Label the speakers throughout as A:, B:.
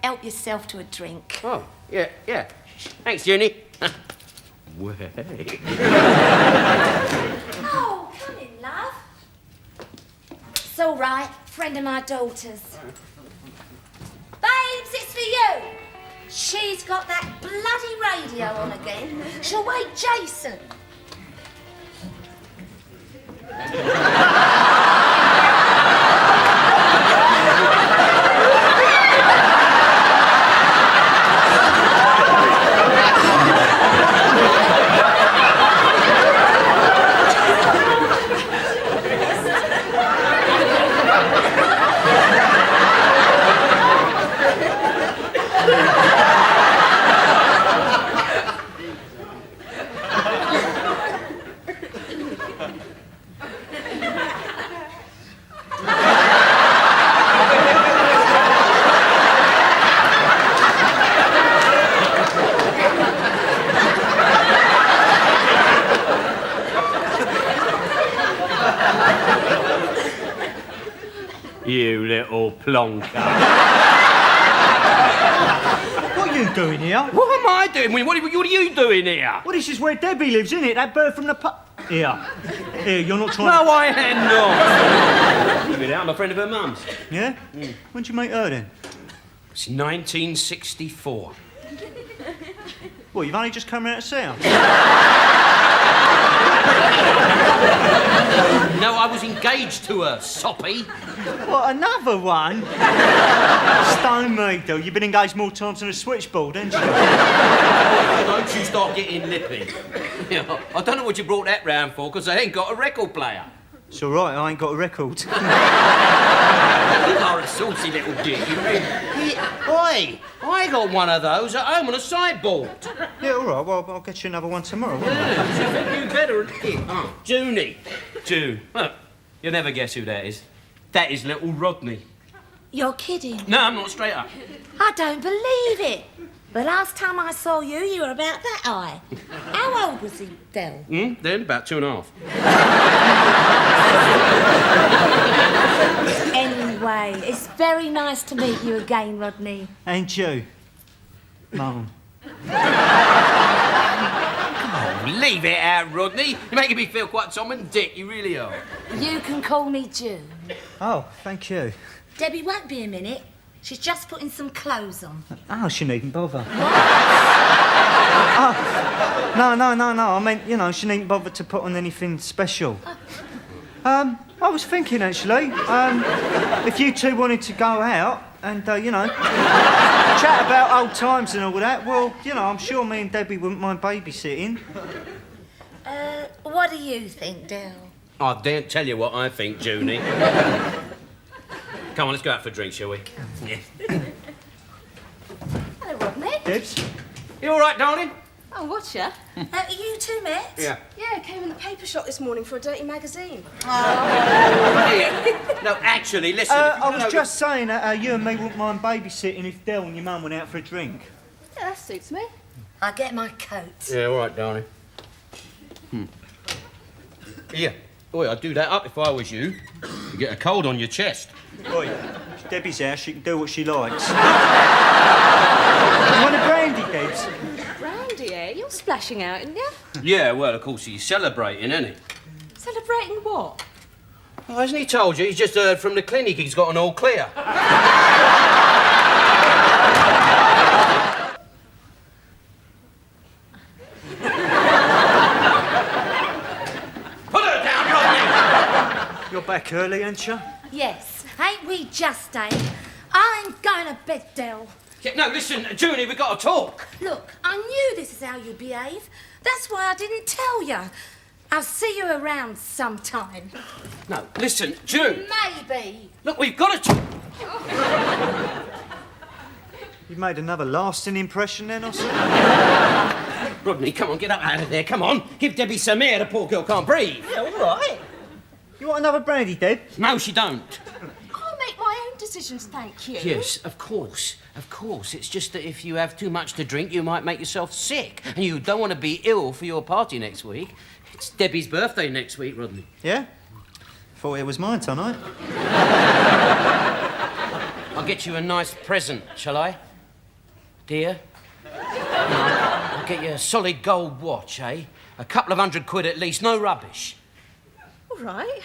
A: help yourself to a drink.
B: Oh, yeah. Thanks, Junie. Way.
A: Oh, come in, love. It's all right. Friend of my daughter's. Babes, it's for you. She's got that bloody radio on again. She'll wake Jason.
B: You little plonker.
C: What are you doing here?
B: What am I doing? What are you doing here?
C: Well, this is where Debbie lives, isn't it? That bird from the Here, you're not trying
B: No, I am not. You've been out, I'm a friend of her mum's.
C: Yeah? When'd you meet her then?
B: It's 1964.
C: Well, you've only just come round to see her?
B: No, I was engaged to her, soppy.
C: What, another one? Stone me, though. You've been engaged more times than a switchboard, haven't you?
B: Don't you start getting lippy. You know, I don't know what you brought that round for, because I ain't got a record player.
C: It's all right, I ain't got a record.
B: You are a saucy little dick, you really. Oi, I got one of those at home on a sideboard.
C: Yeah, all right, well, I'll get you another one tomorrow, won't I?
B: Yeah, you better. Oh, Junie. June. Look, you'll never guess who that is. That is little Rodney.
A: You're kidding.
B: No, I'm not, straight up.
A: I don't believe it. The last time I saw you, you were about that high. How old was he, Del?
B: Then about 2.5.
A: Anyway, it's very nice to meet you again, Rodney.
C: And you, Mum.
B: Oh, leave it out, Rodney. You're making me feel quite Tom and Dick, you really are.
A: You can call me June.
C: Oh, thank you.
A: Debbie won't be a minute. She's just putting some clothes on.
C: Oh, she needn't bother.
A: What?
C: Oh, no. I meant, you know, she needn't bother to put on anything special. I was thinking, actually, if you two wanted to go out and, you know, chat about old times and all that, well, you know, I'm sure me and Debbie wouldn't mind babysitting.
A: What do you think, Del?
B: I daren't tell you what I think, Junie. Come on, let's go out for a drink, shall we? Yeah.
A: Hello, Rodney.
C: Debs?
B: You all right, darling?
D: Oh, watcha.
A: You two met?
B: Yeah.
D: Yeah, I came in the paper shop this morning for a dirty magazine.
B: No, actually, listen.
C: I was just saying that you and me wouldn't mind babysitting if Del and your mum went out for a drink.
D: Yeah, that suits me.
A: I'll get my coat.
B: Yeah, all right, darling. Yeah. Boy, I'd do that up if I was you. You get a cold on your chest.
C: Oi, it's Debbie's house, she can do what she likes. You want a brandy, Debs?
D: Brandy, eh? You're splashing out, aren't you?
B: Yeah, well, of course, he's celebrating, isn't he?
D: Celebrating what?
B: Oh, hasn't he told you? He's just heard from the clinic he's got an all clear. Put her down, Rodney!
C: You're back early, ain't you?
A: Yes. Ain't we just, eh? I'm going to bed, Del.
B: Yeah, no, listen, Junie, we've got to talk.
A: Look, I knew this is how you behave. That's why I didn't tell you. I'll see you around sometime.
B: No, listen, June.
A: Maybe.
B: Look, we've got to talk.
C: You've made another lasting impression then, or something?
B: Rodney, come on, get up out of there, come on. Give Debbie some air, the poor girl can't breathe.
C: All right. You want another brandy, Deb?
B: No, she don't.
D: I'll make my own decisions, thank you.
B: Yes, of course. It's just that if you have too much to drink, you might make yourself sick. And you don't want to be ill for your party next week. It's Debbie's birthday next week, Rodney.
C: Yeah? Thought it was mine tonight.
B: I'll get you a nice present, shall I? Dear, I'll get you a solid gold watch, eh? A couple of £100 at least, no rubbish.
D: All right.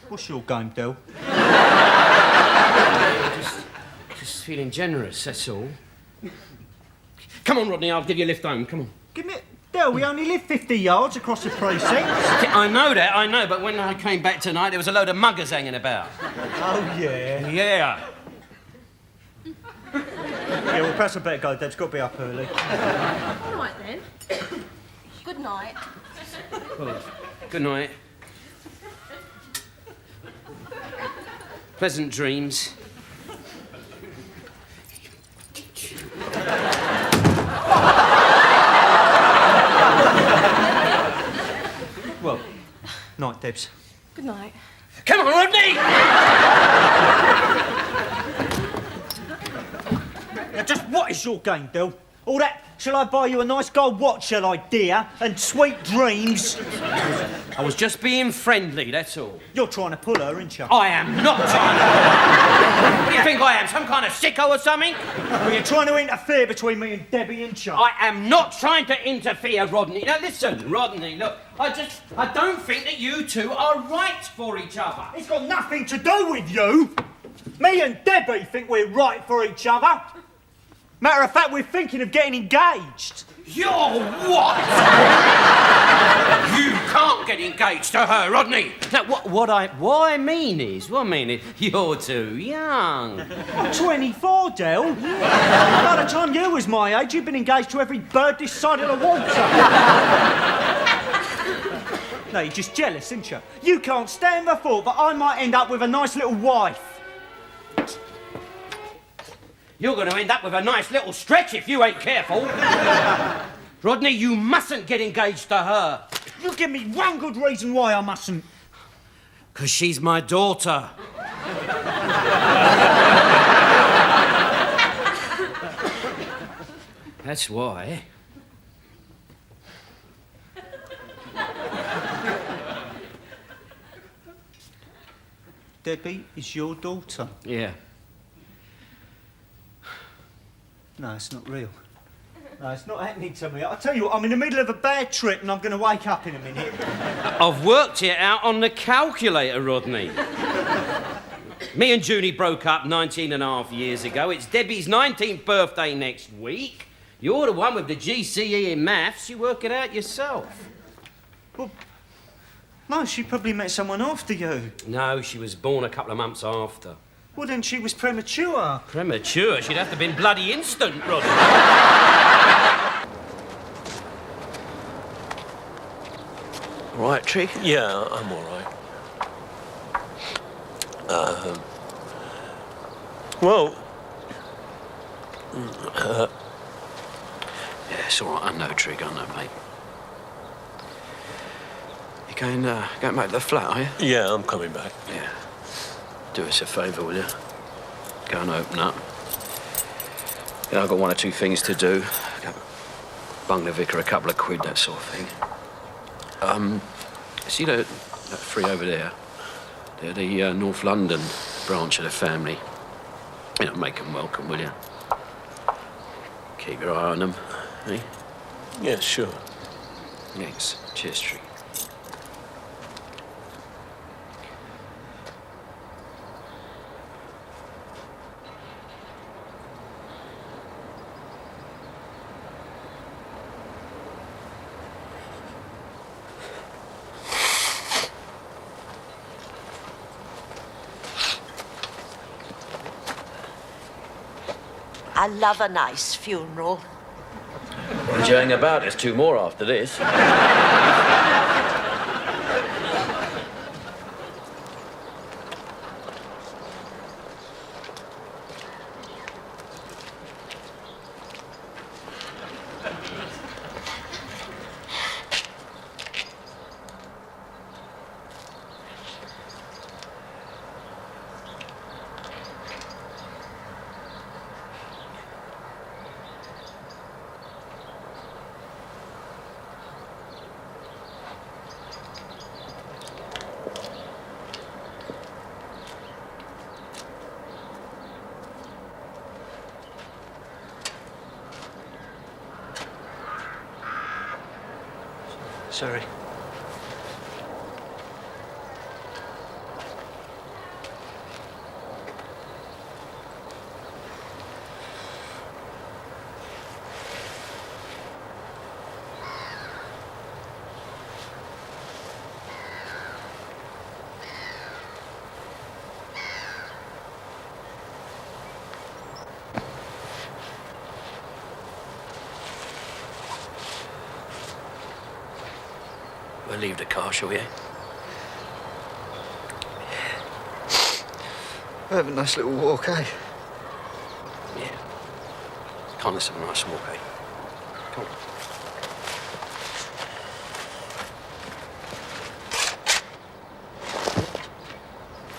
C: What's your game, Del?
B: Just feeling generous, that's all. Come on, Rodney, I'll give you a lift home, come on.
C: Give me... Del, we only live 50 yards across the precinct.
B: I know, but when I came back tonight, there was a load of muggers hanging about.
C: Oh, yeah.
B: Yeah.
C: Yeah, well, perhaps I better go. Deb's got to be up early.
D: All right, then. Good night.
B: Well, good night. Pleasant dreams.
C: Well, night, Debs.
D: Good night.
B: Come on, Rodney!
C: Now, just what is your game, Del? All that, shall I buy you a nice gold watch, shall I, dear? And sweet dreams?
B: I was just being friendly, that's all.
C: You're trying to pull her, aren't you?
B: I am not trying to... What do you think I am, some kind of sicko or something?
C: Well, you're trying to interfere between me and Debbie, aren't you?
B: I am not trying to interfere, Rodney. Now, listen, Rodney, look, I don't think that you two are right for each other.
C: It's got nothing to do with you. Me and Debbie think we're right for each other. Matter of fact, we're thinking of getting engaged.
B: You're what? You can't get engaged to her, Rodney. Now, what I mean is, you're too young.
C: I'm 24, Del. By the time you was my age, you'd been engaged to every bird this side of the water. No, you're just jealous, aren't you? You can't stand the thought that I might end up with a nice little wife.
B: You're going to end up with a nice little stretch if you ain't careful. Rodney, you mustn't get engaged to her.
C: You give me one good reason why I mustn't.
B: 'Cause she's my daughter. That's why.
C: Debbie is your daughter.
B: Yeah.
C: No, it's not real. No, it's not happening to me. I tell you what, I'm in the middle of a bad trip and I'm going to wake up in a minute.
B: I've worked it out on the calculator, Rodney. Me and Junie broke up 19 and a half years ago. It's Debbie's 19th birthday next week. You're the one with the GCE in maths. You work it out yourself.
C: Well, no, she probably met someone after you.
B: No, she was born a couple of months after.
C: Well, then she was premature.
B: Premature? She'd have to have been bloody instant, Rodney.
E: All right, Trig?
F: Yeah, I'm all right. Well...
E: Yeah, it's all right. I know, Trig. I know, mate. You going back to the flat, are you?
F: Yeah, I'm coming back.
E: Yeah. Do us a favour, will you? Go and open up. Yeah, I've got one or two things to do. Go bung the vicar a couple of quid, that sort of thing. See that three over there? They're the North London branch of the family. You know, make them welcome, will you? Keep your eye on them, eh?
F: Yeah, sure.
E: Thanks. Cheers, Trig.
G: I love a nice funeral.
E: What you hang about? There's two more after this. Sorry. We'll leave the car, shall we?
C: We'll have a nice little walk, eh?
E: Yeah. Can't listen to a nice walk, eh? Come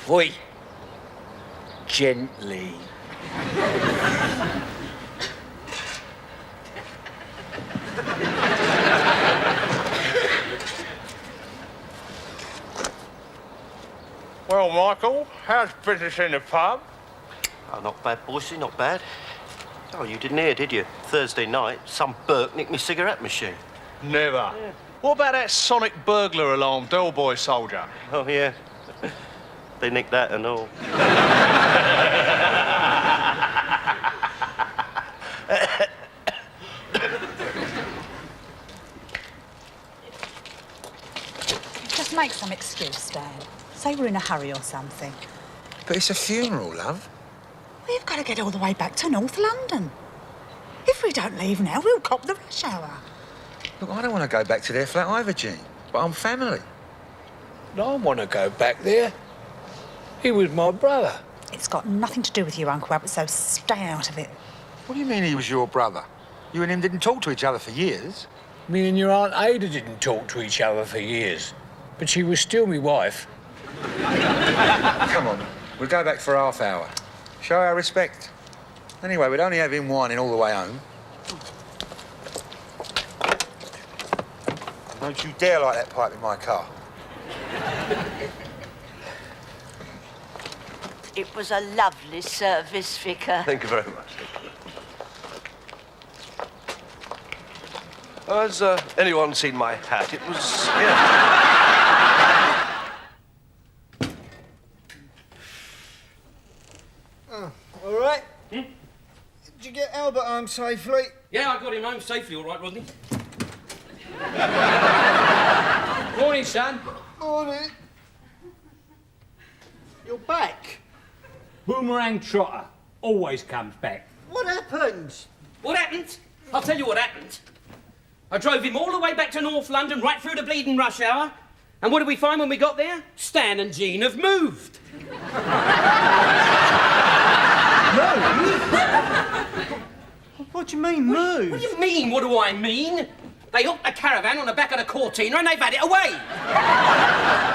E: on. Oi. Gently.
H: Well, Michael, how's business in the pub?
I: Oh, not bad, bossy, not bad. Oh, you didn't hear, did you? Thursday night, some Burke nicked me cigarette machine.
H: Never. Yeah. What about that sonic burglar alarm, Del Boy soldier?
I: Oh, yeah. They nicked that and all.
J: Just make some excuse, Stan. Say we're in a hurry or something.
K: But it's a funeral, love.
J: We've got to get all the way back to North London. If we don't leave now, we'll cop the rush hour.
K: Look, I don't want to go back to their flat either, Jean. But I'm family.
F: I want to go back there. He was my brother.
J: It's got nothing to do with you, Uncle Albert, so stay out of it.
K: What do you mean he was your brother? You and him didn't talk to each other for years.
F: Me and your Aunt Ada didn't talk to each other for years. But she was still my wife.
K: Come on, we'll go back for half hour. Show our respect. Anyway, we'd only have him whining all the way home. Don't you dare light that pipe in my car.
G: It was a lovely service, Vicar.
I: Thank you very much.
L: Has anyone seen my hat? It was here.
C: All right? Did you get Albert home safely?
B: Yeah, I got him home safely, all right, Rodney.
H: Morning, son.
C: Morning. You're back?
H: Boomerang trotter. Always comes back.
C: What happened?
B: What happened? I'll tell you what happened. I drove him all the way back to North London, right through the bleeding rush hour. And what did we find when we got there? Stan and Jean have moved.
C: What do you mean, move?
B: What do you mean, what do I mean? They hooked a caravan on the back of the Cortina and they've had it away.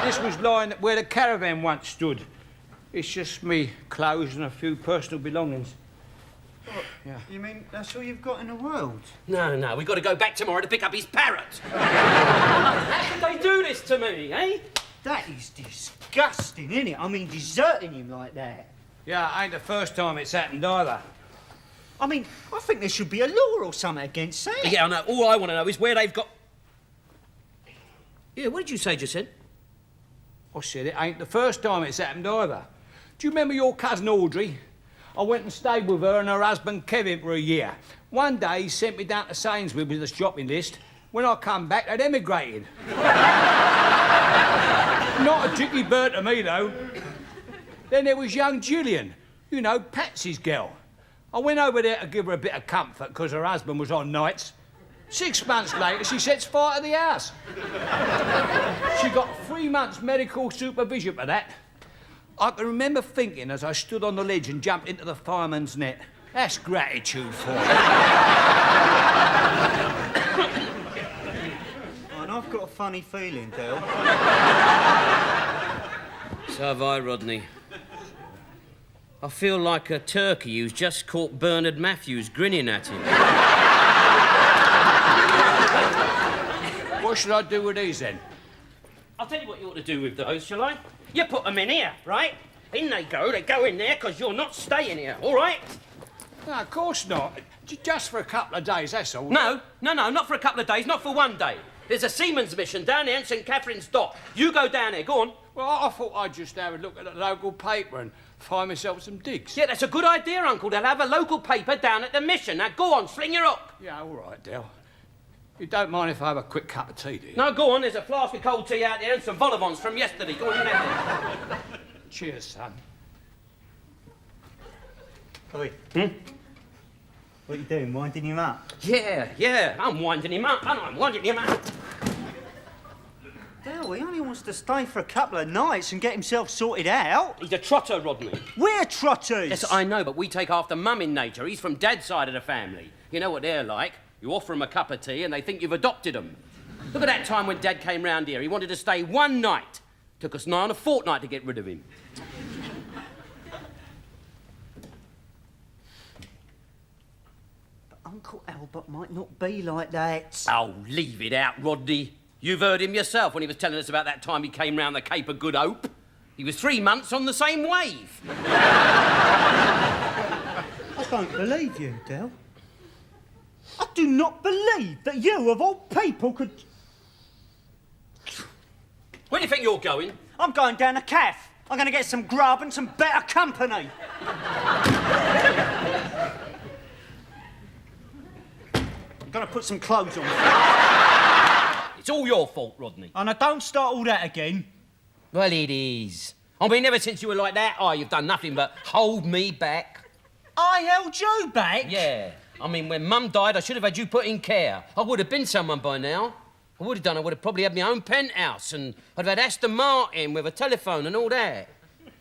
H: This was lying where the caravan once stood. It's just me clothes and a few personal belongings.
C: What?
H: Yeah.
C: You mean that's all you've got in the world?
B: No, we've got to go back tomorrow to pick up his parrot. How could they do this to me, eh?
C: That is disgusting, isn't it? I mean, deserting him like that.
H: Yeah, ain't the first time it's happened either.
C: I mean, I think there should be a law or something against that.
B: Yeah, I know. All I want to know is where they've got... Yeah, what did you say just then?
H: I said it ain't the first time it's happened either. Do you remember your cousin Audrey? I went and stayed with her and her husband Kevin for a year. One day he sent me down to Sainsbury's with a shopping list. When I come back, they'd emigrated. Not a ticky bird to me, though. Then there was young Gillian, you know, Patsy's girl. I went over there to give her a bit of comfort because her husband was on nights. 6 months later, she sets fire to the house. She got 3 months medical supervision for that. I can remember thinking as I stood on the ledge and jumped into the fireman's net, that's gratitude for her.
C: And I've got a funny feeling, Del.
B: So have I, Rodney. I feel like a turkey who's just caught Bernard Matthews grinning at him.
H: What should I do with these, then?
B: I'll tell you what you ought to do with those, shall I? You put them in here, right? In they go in there, because you're not staying here, all right?
H: No, of course not. Just for a couple of days, that's all.
B: No, not for a couple of days, not for one day. There's a seaman's mission down there in St Catherine's Dock. You go down there, go on.
F: Well, I thought I'd just have a look at the local paper and find myself some digs.
B: Yeah, that's a good idea, Uncle. They'll have a local paper down at the mission. Now, go on, sling your hook.
F: Yeah, all right, Del. You don't mind if I have a quick cup of tea, do you?
B: No, go on. There's a flask of cold tea out there and some vol au vents from yesterday. Go on, you have it.
F: Cheers, son.
C: Oi. What are you doing, winding him up?
B: Yeah, I'm winding him up. I'm winding him up.
C: Del, he only wants to stay for a couple of nights and get himself sorted out.
B: He's a trotter, Rodney.
C: We're trotters.
B: Yes, I know, but we take after Mum in nature. He's from Dad's side of the family. You know what they're like. You offer them a cup of tea and they think you've adopted them. Look at that time when Dad came round here. He wanted to stay one night. Took us nigh on a fortnight to get rid of him.
C: But Uncle Albert might not be like that.
B: Oh, leave it out, Rodney. You've heard him yourself when he was telling us about that time he came round the Cape of Good Hope. He was 3 months on the same wave.
C: I don't believe you, Del. I do not believe that you, of all people, could...
B: Where do you think you're going?
C: I'm going down a cafe. I'm going to get some grub and some better company. I'm going to put some clothes on.
B: It's all your fault, Rodney.
C: And I don't start all that again.
B: Well, it is. I mean, ever since you were like that, you've done nothing but hold me back.
C: I held you back?
B: Yeah. I mean, when Mum died, I should have had you put in care. I would have been someone by now. I would have probably had my own penthouse and I'd have had Aston Martin with a telephone and all that.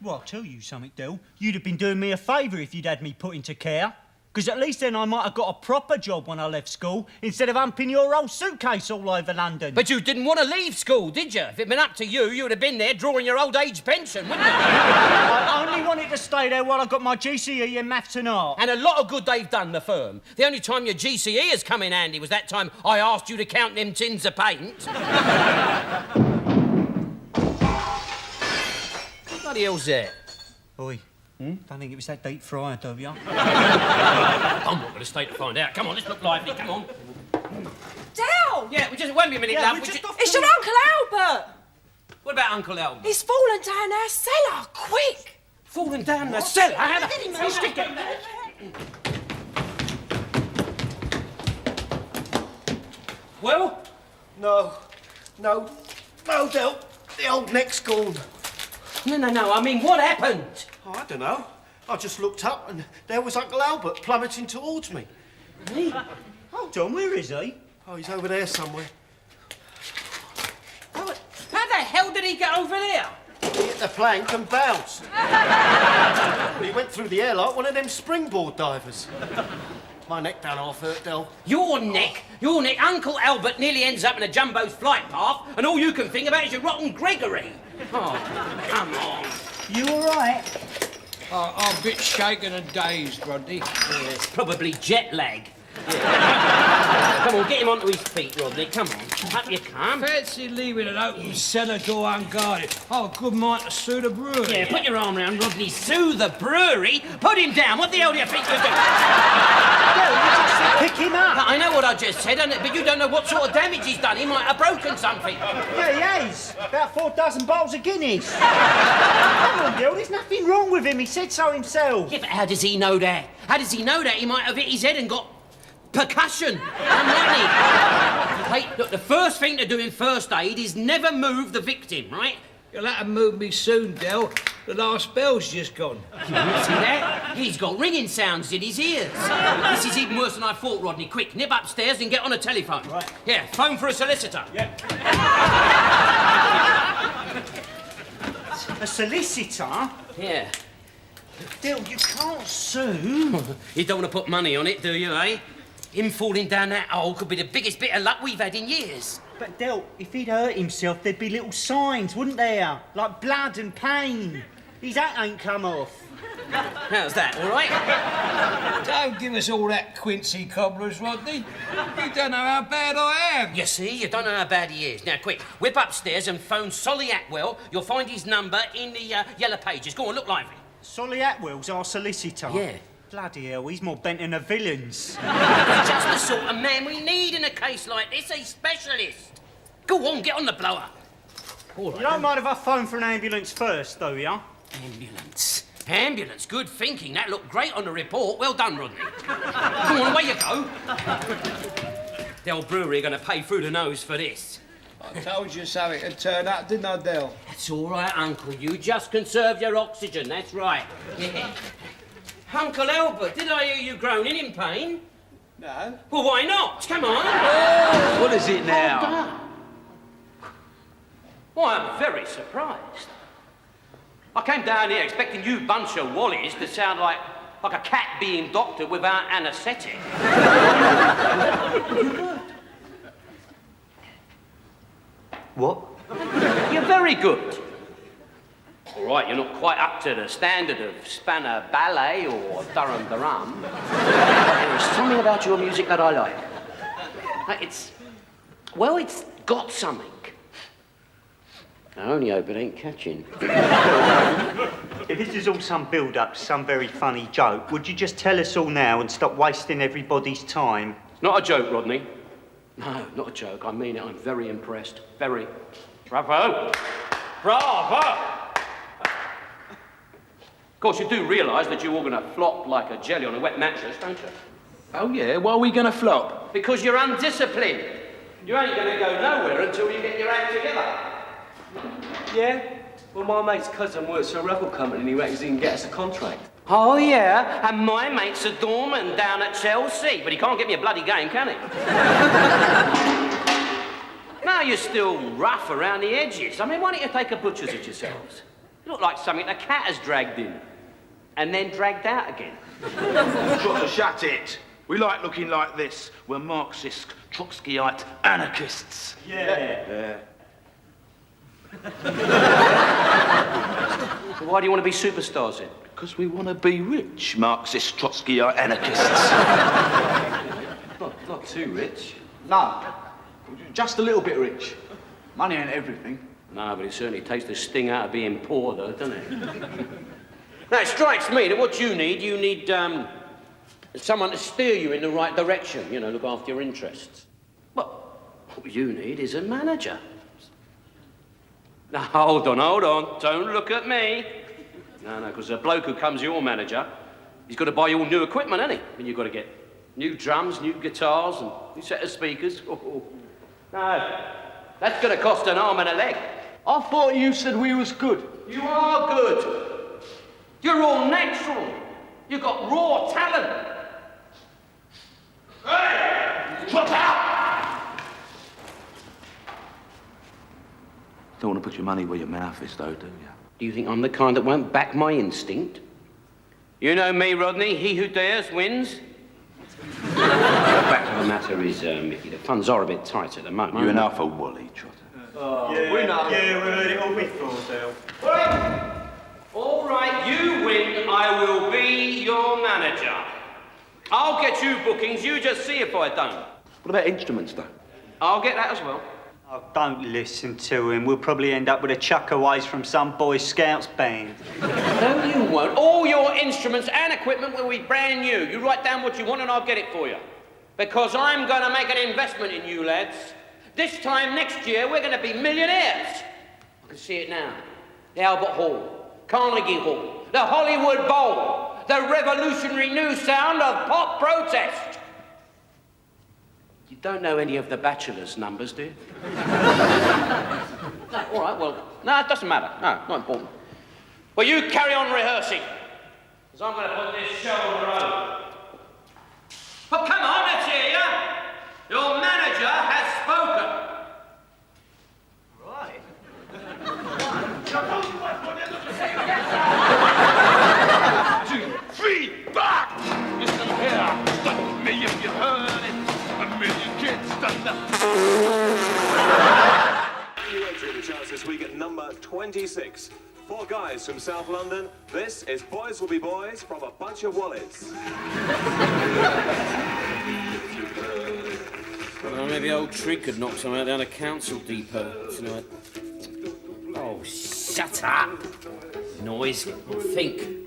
C: Well, I'll tell you something, Del. You'd have been doing me a favour if you'd had me put into care. Because at least then I might have got a proper job when I left school instead of humping your old suitcase all over London.
B: But you didn't want to leave school, did you? If it'd been up to you, you would have been there drawing your old age pension, wouldn't you?
C: I only wanted to stay there while I got my GCE in maths and art.
B: And a lot of good they've done, the firm. The only time your GCE has come in handy was that time I asked you to count them tins of paint. What bloody hell's that?
C: Oi. Don't think it was that deep fryer, do you?
B: I'm not going to stay to find out. Come on, let's look lively. Come on.
D: Del!
B: Yeah, it won't be a minute, love.
D: It's your Uncle Albert!
B: What about Uncle Albert?
D: He's fallen down our cellar, quick!
B: Fallen down the cellar?
D: Stick it.
B: Well?
I: No, Del. The old neck's gone.
B: No. I mean, what happened?
I: Oh, I don't know. I just looked up and there was Uncle Albert plummeting towards me.
C: Me? Hold on, where is he?
I: Oh, he's over there somewhere.
B: How the hell did he get over there?
I: He hit the plank and bounced. Well, he went through the air like one of them springboard divers. My neck done half hurt, Del.
B: Your neck? Uncle Albert nearly ends up in a jumbo's flight path and all you can think about is your rotten Gregory. Oh, come on.
C: You all right?
F: I'm a bit shaken and dazed, Rodney.
B: Yeah, it's probably jet lag. Yeah. Come on, get him onto his feet, Rodney. Come on, up you come.
F: Fancy leaving an open cellar door unguarded. Oh, good mind to sue the brewery.
B: Yeah, put your arm round Rodney. Sue the brewery? Put him down. What the hell do you think you're doing?
C: No, you just said pick him up.
B: I know what I just said, but you don't know what sort of damage he's done. He might have broken something.
C: Yeah, he has. About 4 dozen bottles of Guinness. Come on, Del, there's nothing wrong with him. He said so himself.
B: Yeah, but how does he know that? How does he know that? He might have hit his head and got percussion. Hey, look, the first thing to do in first aid is never move the victim, right?
F: You'll have to move me soon, Del. The last bell's just gone.
B: See that? He's got ringing sounds in his ears. This is even worse than I thought, Rodney. Quick, nip upstairs and get on a telephone.
C: Right.
B: Yeah, phone for a solicitor.
C: Yeah. A solicitor?
B: Yeah.
C: Del, you can't sue.
B: You don't want to put money on it, do you, eh? Him falling down that hole could be the biggest bit of luck we've had in years.
C: But, Del, if he'd hurt himself, there'd be little signs, wouldn't there? Like blood and pain. His hat ain't come off.
B: How's that, all right?
F: Don't give us all that Quincy cobblers, Rodney. You don't know how bad I am.
B: You see, you don't know how bad he is. Now, quick, whip upstairs and phone Solly Atwell. You'll find his number in the yellow pages. Go on, look lively.
C: Solly Atwell's our solicitor?
B: Yeah.
C: Bloody hell, he's more bent than the villains.
B: Just the sort of man we need in a case like this, a specialist. Go on, get on the blower. All right,
C: You don't mind if I phone for an ambulance first, though, yeah?
B: Ambulance. Ambulance, good thinking. That looked great on the report. Well done, Rodney. Come on, away you go. The old brewery are going to pay through the nose for this.
H: I told you something had turned up, didn't I, Del?
B: That's all right, Uncle. You just conserve your oxygen. That's right. Yeah. Uncle Albert, did I hear you groaning in pain?
H: No.
B: Well, why not? Come on.
H: Oh. What is it now?
B: Well, I'm very surprised. I came down here expecting you bunch of wallies to sound like a cat being doctored without anaesthetic.
C: What?
B: You're very good. All right, you're not quite up to the standard of Spanner Ballet or Durham Durham. There is something about your music that I like. It's got something. I only hope it ain't catching.
C: If this is all some build-up to some very funny joke, would you just tell us all now and stop wasting everybody's time?
B: It's not a joke, Rodney. No, not a joke. I mean it. I'm very impressed. Very. Bravo! Bravo! Of course, you do realise that you're all going to flop like a jelly on a wet mattress, don't you?
K: Oh, yeah? Why are we going to flop?
B: Because you're undisciplined. You ain't going to go nowhere until you get your act together.
M: Yeah? Well, my mate's cousin works for a record company and he reckons he can get us a contract.
B: Oh, yeah? And my mate's a doorman down at Chelsea, but he can't get me a bloody game, can he? Now you're still rough around the edges. I mean, why don't you take a butcher's at yourselves? You look like something a cat has dragged in and then dragged out again.
N: Shut it. We like looking like this. We're Marxist, Trotskyite anarchists.
B: Yeah. So why do you want to be superstars then?
N: Because we want to be rich, Marxist, Trotskyite anarchists.
M: Not too rich. No. Just a little bit rich. Money ain't everything.
B: No, but it certainly takes the sting out of being poor, though, doesn't it? Now, it strikes me that what you need someone to steer you in the right direction, you know, look after your interests. Well, what you need is a manager. Now, hold on. Don't look at me. No, because the bloke who comes your manager, he's got to buy you all new equipment, hasn't he? I mean, you've got to get new drums, new guitars, and new set of speakers. Oh. No, that's going to cost an arm and a leg.
M: I thought you said we was good.
B: You are good. You're all natural. You've got raw talent. Hey! Drop out!
N: Don't want to put your money where your mouth is, though, do you?
B: Do you think I'm the kind that won't back my instinct? You know me, Rodney. He who dares wins. The fact of the matter is, Mickey, the funds are a bit tight at the moment.
N: You're enough a wally, Trotter.
C: Yeah, we know. Yeah, we heard it all before, Del.
B: All right, you win. I will be your manager. I'll get you bookings. You just see if I don't.
N: What about instruments, though?
B: I'll get that as well.
C: Oh, don't listen to him. We'll probably end up with a chuckaways from some Boy Scouts band.
B: No, you won't. All your instruments and equipment will be brand new. You write down what you want and I'll get it for you. Because I'm going to make an investment in you lads. This time next year, we're going to be millionaires. I can see it now. The Albert Hall, Carnegie Hall, the Hollywood Bowl, the revolutionary new sound of pop protest. You don't know any of the Bachelor's numbers, do you? No, all right, well, no, it doesn't matter. No, not important. Well, you carry on rehearsing, because I'm going to put this show on the road. But come on, let's hear you. Your manager has spoken.
C: Right.
N: 2, 3, back! Listen here, stop me if you heard it. A million kids done that.
O: You entering the charts this week at number 26. 4 guys from South London. This is Boys Will Be Boys from a bunch of wallies.
B: Well, maybe old Trig could knock some out down a council depot tonight. Oh, shut up! Noise. Think.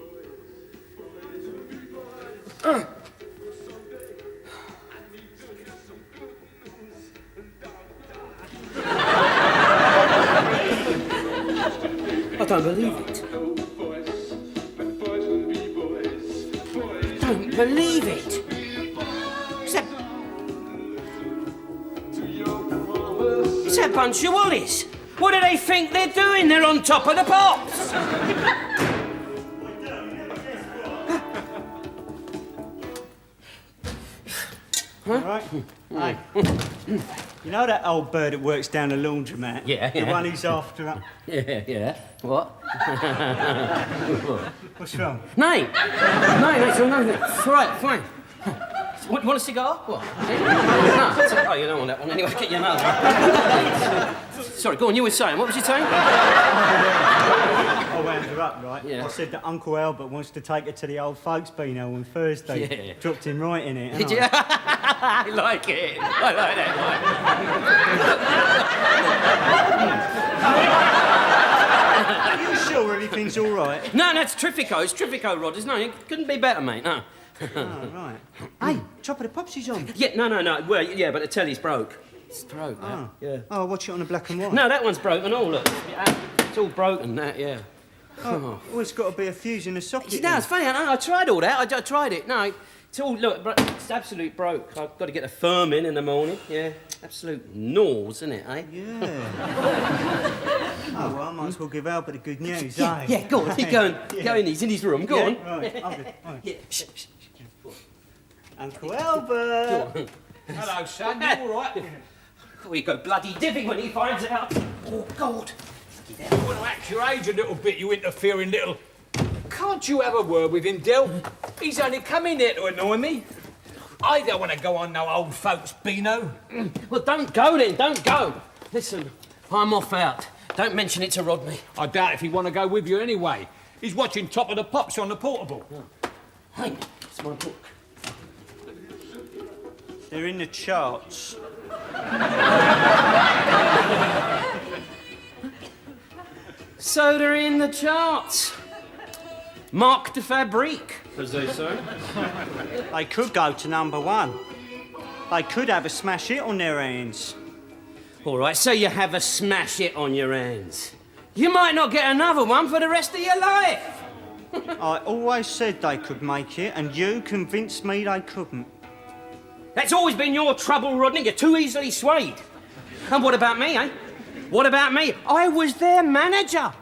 B: don't believe it. I don't believe it. It's that bunch of Wallies. What do they think they're doing? They're on top of the pops.
C: Right. Hey. You know that old bird that works down the laundromat?
B: Yeah.
C: The one who's after up.
B: Yeah. What?
C: What's wrong?
B: No, it's all right, fine. Want a cigar? What? No, oh, you don't want that one anyway. Get you another one. Sorry, go on, you were saying. What was you saying?
C: I wound her up, right?
B: Yeah.
C: I said that Uncle Albert wants to take her to the old folks' beano on Thursday.
B: Yeah.
C: Dropped him right in it.
B: Did you? I like it. I like that.
C: Are you sure everything's all right?
B: No, it's Triffico. It's Triffico, Rod. No, it couldn't be better, mate. No.
C: Oh, right. Hey, Chop of the Pops is on.
B: Yeah, no. Well, yeah, but the telly's broke. It's broke, that. Yeah.
C: Oh, watch it on the black and white.
B: No, that one's broken. Oh, look. It's all broken, that, yeah.
C: Oh, well, it's got to be a fuse in the socket.
B: No, it's funny. I tried all that. I tried it. No, it's all, look, it's absolute broke. I've got to get the firm in the morning. Yeah. Absolute gnaws, isn't it, eh?
C: Yeah. Oh, well, I might as well give Albert the good news,
B: Yeah,
C: eh?
B: yeah, go on. Keep going. Go in. He's in his room. Go on.
C: Right.
B: Yeah. Shh.
C: Uncle Albert.
H: Hello, son. You all right?
B: Oh, he go bloody divvy when he finds out. Oh, God.
H: I want to act your age a little bit, you interfering little... Can't you have a word with him, Del? He's only come in there to annoy me. I don't want to go on no old folks' beano.
B: Well, don't go then, don't go. Listen, I'm off out. Don't mention it to Rodney.
H: I doubt if he'd want to go with you anyway. He's watching Top of the Pops on the portable.
B: Oh. Hey, it's my book.
C: They're in the charts.
B: So they're in the charts. Marque de fabrique, as they say.
C: They could go to #1. They could have a smash hit on their hands.
B: All right, so you have a smash hit on your hands. You might not get another one for the rest of your life.
C: I always said they could make it, and you convinced me they couldn't.
B: That's always been your trouble, Rodney. You're too easily swayed. And what about me, eh? What about me? I was their manager.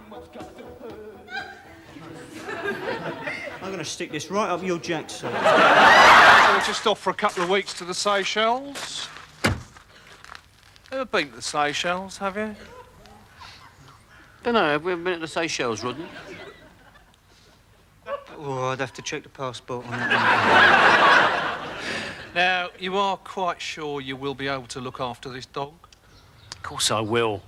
C: I'm going to stick this right up your jackson.
L: We're just off for a couple of weeks to the Seychelles. Ever been to the Seychelles, have you?
E: Don't know, have we ever been to the Seychelles, Rodney?
C: Oh, I'd have to check the passport on that one.
L: Now, you are quite sure you will be able to look after this dog?
E: Of course I will.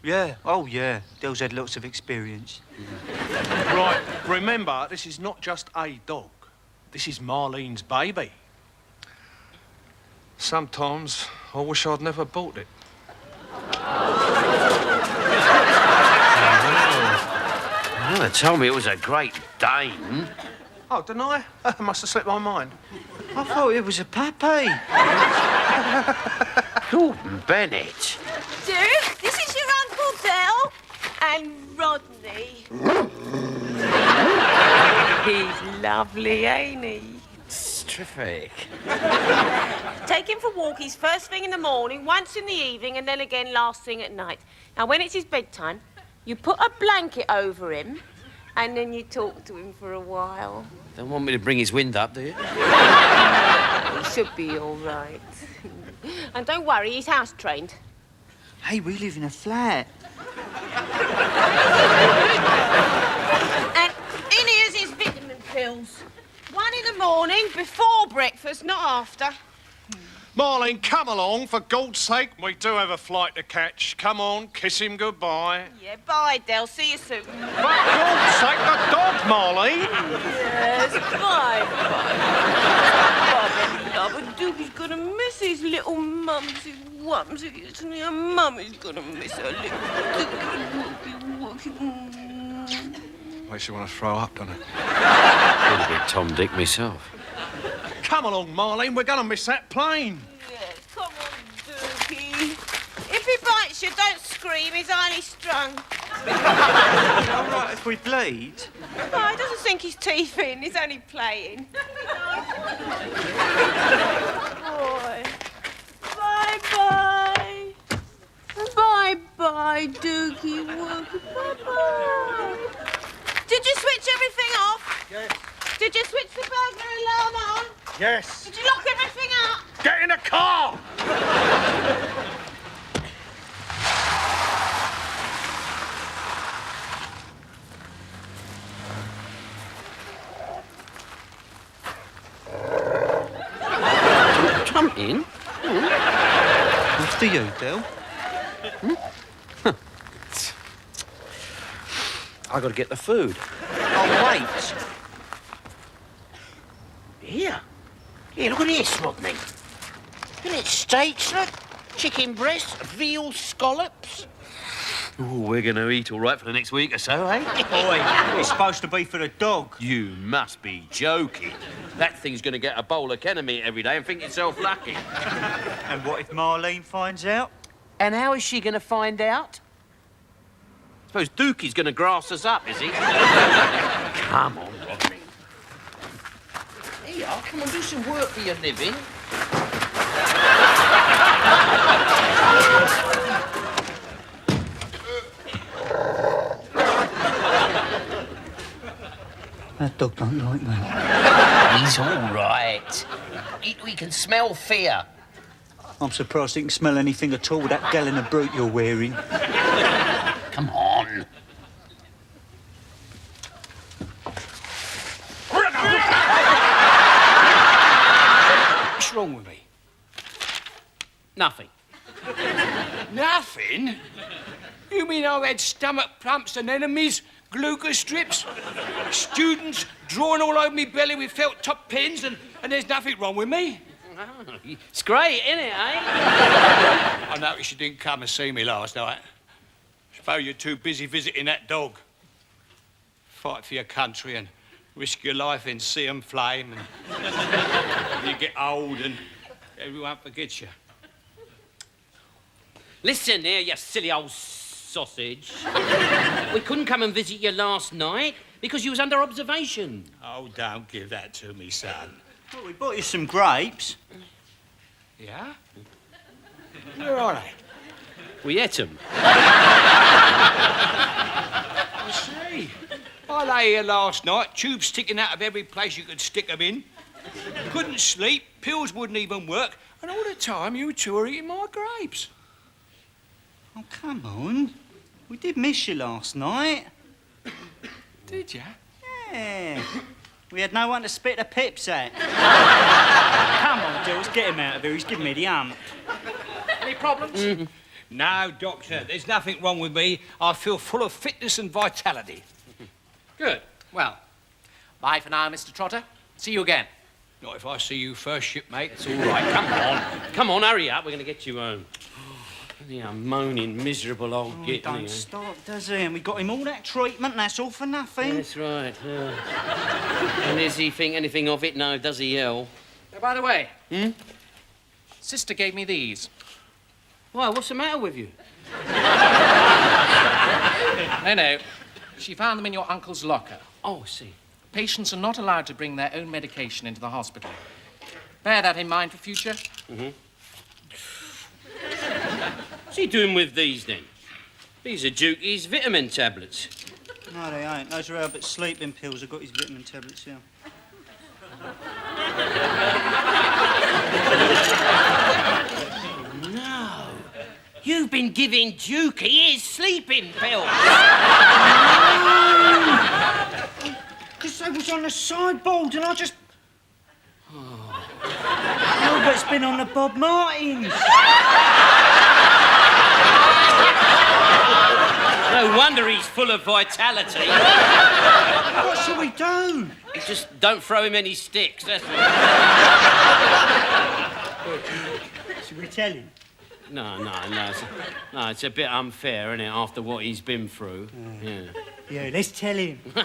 C: Yeah, oh yeah. Dell's had lots of experience.
L: Right, remember, this is not just a dog. This is Marlene's baby. Sometimes I wish I'd never bought it.
E: Oh, they told me it was a Great Dane.
L: Oh, didn't I? That must have slipped my mind.
C: I thought it was a puppy.
E: Gordon Bennett.
D: Duke, this is your Uncle Del and Rodney. He's lovely, ain't he?
E: It's terrific.
D: Take him for walkies first thing in the morning, once in the evening, and then again last thing at night. Now, when it's his bedtime, you put a blanket over him, and then you talk to him for a while.
E: Don't want me to bring his wind up, do you?
D: He should be all right. And don't worry, he's house trained.
C: Hey, we live in a flat.
D: And in here's his vitamin pills. One in the morning, before breakfast, not after.
L: Marlene, come along, for God's sake. We do have a flight to catch. Come on, kiss him goodbye.
D: Yeah, bye, Del. See you soon.
L: For God's sake, the dog, Marlene.
D: Yes, bye. Bobby, Dookie's gonna miss his little mumsy wumsy, isn't he? Her mummy's gonna miss her little
L: Makes you want to throw up, doesn't it?
E: I'm a bit Tom Dick myself.
L: Come along, Marlene, we're going to miss that plane.
D: Yes, come on, Dookie. If he bites you, don't scream. He's only strung.
C: All right if we bleed?
D: Oh, he doesn't sink his teeth in. He's only playing. Boy. Bye-bye. Bye-bye, Dookie Wookie. Bye-bye. Did you switch everything off?
I: Yes.
D: Did you switch the burglary alarm on?
I: Yes.
D: Did you lock everything up?
I: Get in the car!
E: Jump in.
C: After you, Del.
E: I got to get the food.
I: Oh, wait. Here. Here, look at this, Rodney. Look at it, steaks, look. Chicken breasts, veal scallops.
E: Oh, we're going to eat all right for the next week or so, eh?
C: Boy, it's supposed to be for the dog.
E: You must be joking. That thing's going to get a bowl of Kennemeat every day and think itself lucky.
C: And what if Marlene finds out?
E: And how is she going to find out? Suppose Dookie's going to grass us up, is he? Come on, Rodney. Here you are. Come on, do some work for your living.
C: That dog don't like me.
E: He's all right. We can smell fear.
C: I'm surprised he can smell anything at all with that gallon of brute you're wearing.
E: Come on.
H: What's wrong with me?
E: Nothing.
H: Nothing? You mean I've had stomach pumps and enemies, glucose strips, students drawing all over me belly with felt top pens, and there's nothing wrong with me?
B: Oh, it's great, isn't it, eh?
H: I noticed you didn't come and see me last night. Suppose you're too busy visiting that dog. Fight for your country and risk your life in sea and flame, and you get old and everyone forgets you.
B: Listen here, you silly old sausage. We couldn't come and visit you last night because you was under observation.
H: Oh, don't give that to me, son.
C: Well, we bought you some grapes.
H: Yeah? Where are they?
B: We ate them.
H: I see. I lay here last night, tubes sticking out of every place you could stick them in. Couldn't sleep, pills wouldn't even work, and all the time you two were eating my grapes.
C: Oh, come on. We did miss you last night.
H: Did you?
C: Yeah. We had no one to spit the pips at. Come on, Jules, get him out of here. He's giving me the hump.
H: Any problems? No, Doctor, there's nothing wrong with me. I feel full of fitness and vitality.
P: Good. Well, bye for now, Mr. Trotter. See you again.
H: Not if I see you first, shipmate.
B: It's all right. Come on. Come on, hurry up. We're going to get you home. Yeah, moaning, miserable old git.
C: Don't stop, does he? And we got him all that treatment, and that's all for nothing.
B: That's right. And does he think anything of it? No, does he, Yell?
P: Oh, by the way, Sister gave me these.
B: Why, what's the matter with you?
P: No. She found them in your uncle's locker.
B: Oh, I see.
P: Patients are not allowed to bring their own medication into the hospital. Bear that in mind for future.
B: What's he doing with these, then? These are Dukey's vitamin tablets.
C: No, they ain't. Those are Albert's sleeping pills. I've got his vitamin tablets here.
B: No. You've been giving Dukey his sleeping pills.
C: Because they was on the sideboard and I just... Albert's been on the Bob Martins.
B: No wonder he's full of vitality.
C: What shall we do?
B: Just don't throw him any sticks, that's all.
C: Should we tell him?
B: No. It's a bit unfair, isn't it, after what he's been through? Yeah.
C: Yeah, let's tell him.
B: No,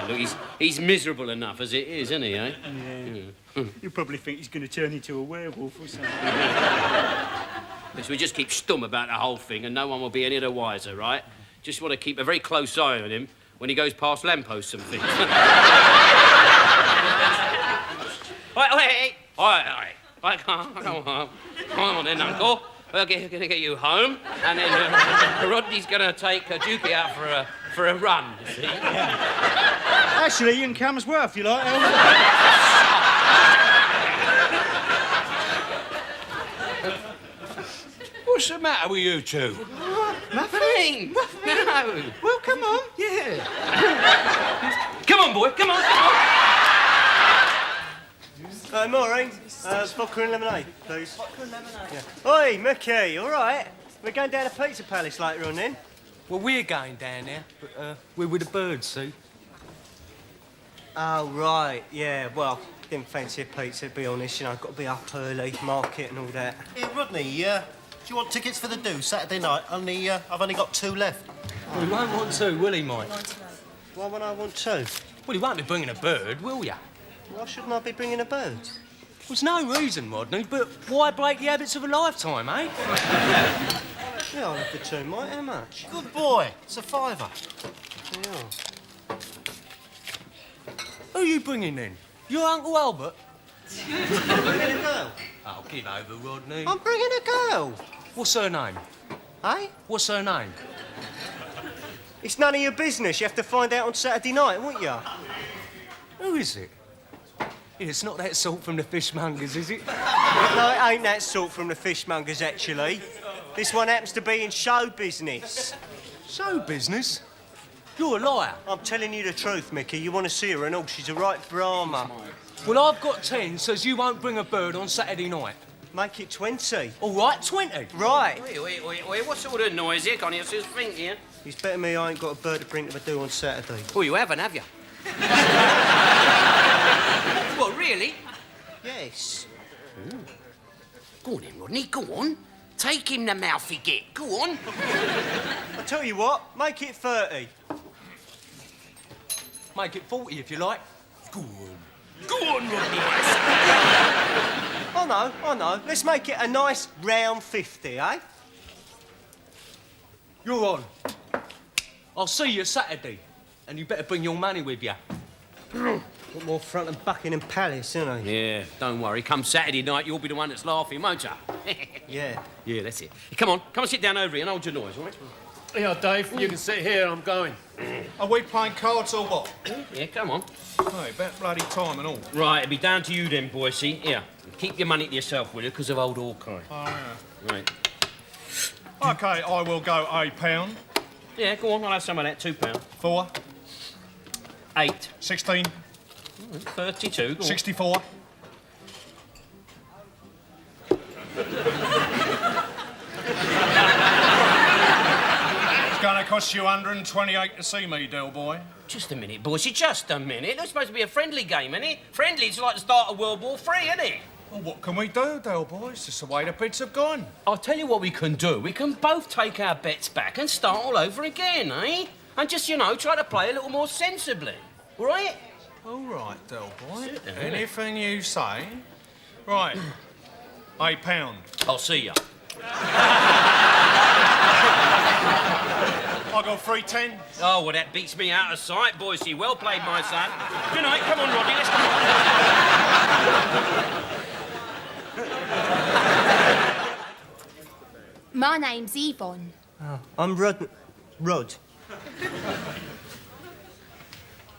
B: look, He's miserable enough as it is, isn't he, eh?
C: Yeah. You probably think he's going to turn into a werewolf or something.
B: Yes, we just keep stum about the whole thing and no one will be any the wiser, right? Just want to keep a very close eye on him when he goes past lampposts and things. Wait. All right, come on then, Uncle. We're going to get you home, and then Rodney's going to take Dukey out for a run, you see.
C: Yeah. Actually, you can come as well, if you like.
H: What's the matter with you two?
B: Nothing. No.
C: Well, come on.
B: Yeah. Come on, boy, come on.
I: Maureen, vodka and lemonade, please. Vodka and lemonade. Yeah. Oi, Mickey, all right? We're going down to Pizza Palace later on, then.
M: Well, we're going down there, but we're with the birds, see?
I: Oh, right, yeah, well, didn't fancy a pizza, to be honest. You know, got to be up early, market and all that.
Q: Yeah, Rodney, do you want tickets for the do Saturday night? I've only got 2 left.
M: Well, he won't want to, will he, Mike?
I: Why won't I want 2?
M: Well, he won't be bringing a bird, will ya?
I: Why shouldn't I be bringing a bird?
M: There's no reason, Rodney, but why break the habits of a lifetime, eh?
I: Yeah, I'll have the 2, Mike. How much?
Q: Good boy. It's a £5.
I: Yeah.
M: Who are you bringing in? Your Uncle Albert?
I: I'm bringing a girl.
M: Oh, give over, Rodney.
I: I'm bringing a girl.
M: What's her name?
I: Eh?
M: What's her name?
I: It's none of your business. You have to find out on Saturday night, won't you?
M: Who is it? It's not that sort from the fishmongers, is it?
I: No, it ain't that sort from the fishmongers, actually. This one happens to be in show business.
M: Show business? You're a liar.
I: I'm telling you the truth, Mickey. You want to see her and all. She's a right Brahma.
M: Well, I've got 10, says you won't bring a bird on Saturday night.
I: Make it 20.
M: All right, 20.
I: Right.
B: Wait, what sort of noise here? Can't you just think here?
I: It's better me I ain't got a bird to bring to the do on Saturday.
B: Oh, you haven't, have you? What, really?
I: Yes.
B: Ooh. Go on then, Rodney, go on. Take him the mouth he get. Go on.
I: I tell you what, make it 30.
M: Make it 40 if you like.
B: Go on. Go on, Rodney.
I: I know. Let's make it a nice round 50, eh?
M: You're on. I'll see you Saturday. And you better bring your money with you.
I: Got more front than Buckingham Palace, isn't I?
B: Yeah, don't worry. Come Saturday night, you'll be the one that's laughing, won't you?
I: Yeah.
B: Yeah, that's it. Come on, sit down over here and hold your noise, all right?
R: Yeah, Dave, you can sit here. I'm going.
L: Are we playing cards or what?
B: Yeah, come on.
L: Oh, about bloody time and all.
B: Right, it'll be down to you then, boy, see? Here, keep your money to yourself, will you, because of old Hawkeye.
L: Oh, yeah.
B: Right.
L: OK, I will go £1.
B: Yeah, go on, I'll have some of that, £2.
L: 4.
B: 8.
L: 16.
B: 32, go on.
L: 64. It's going to cost you 128 to see me, Del boy.
B: Just a minute, boys, just a minute. It's supposed to be a friendly game, isn't it? Friendly, it's like the start of World War III, isn't it?
L: Well, what can we do, Del boy? It's just the way the bids have gone.
B: I'll tell you what we can do. We can both take our bets back and start all over again, eh? And just, try to play a little more sensibly, all right?
L: All right, Del boy.
B: Down,
L: Anything you say. Right. £8.
B: I'll see you.
L: I got 310.
B: Oh, well, that beats me out of sight, Boise. Well played, my son. Good night. Come on, Rodney. Let's go.
S: My name's Yvonne.
I: Oh, I'm Rod.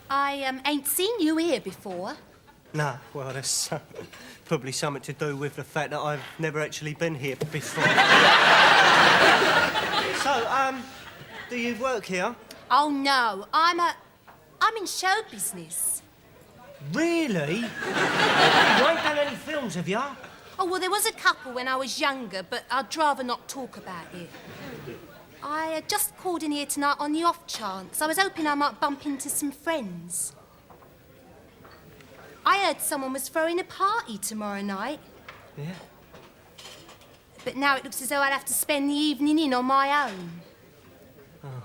S: I ain't seen you here before.
I: No, well, that's probably something to do with the fact that I've never actually been here before. So, do you work here?
S: Oh, no. I'm in show business.
I: Really? You ain't done any films, have you?
S: Oh, well, there was a couple when I was younger, but I'd rather not talk about it. I just called in here tonight on the off chance. I was hoping I might bump into some friends. I heard someone was throwing a party tomorrow night.
I: Yeah?
S: But now it looks as though I'd have to spend the evening in on my own.
I: Oh.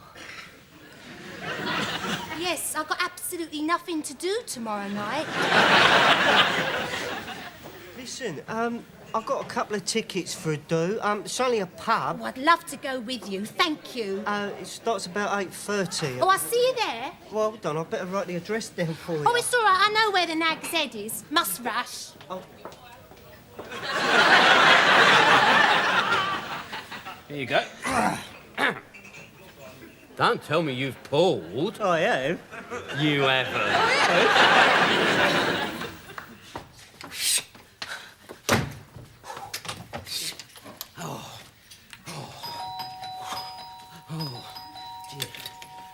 S: Yes, I've got absolutely nothing to do tomorrow night.
C: Listen, I've got a couple of tickets for a do. It's only a pub.
S: Oh, I'd love to go with you, thank you.
C: It starts about 8:30.
S: Oh, I'll see you there.
C: Well done, I'd better write the address down for you.
S: Oh, it's all right, I know where the Nag's Head is. Must rush.
C: Oh.
B: Here you go. Don't tell me you've pulled.
C: I have.
B: You haven't.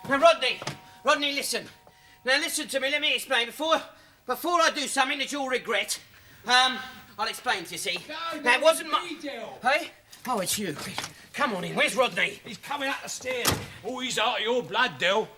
B: Now, Rodney, listen. Now, listen to me. Let me explain. Before I do something that you'll regret, I'll explain to you, see. Now, it wasn't my... Hey? Oh, it's you. Come on in. Where's Rodney?
H: He's coming up the stairs. Oh, he's out of your blood, Del.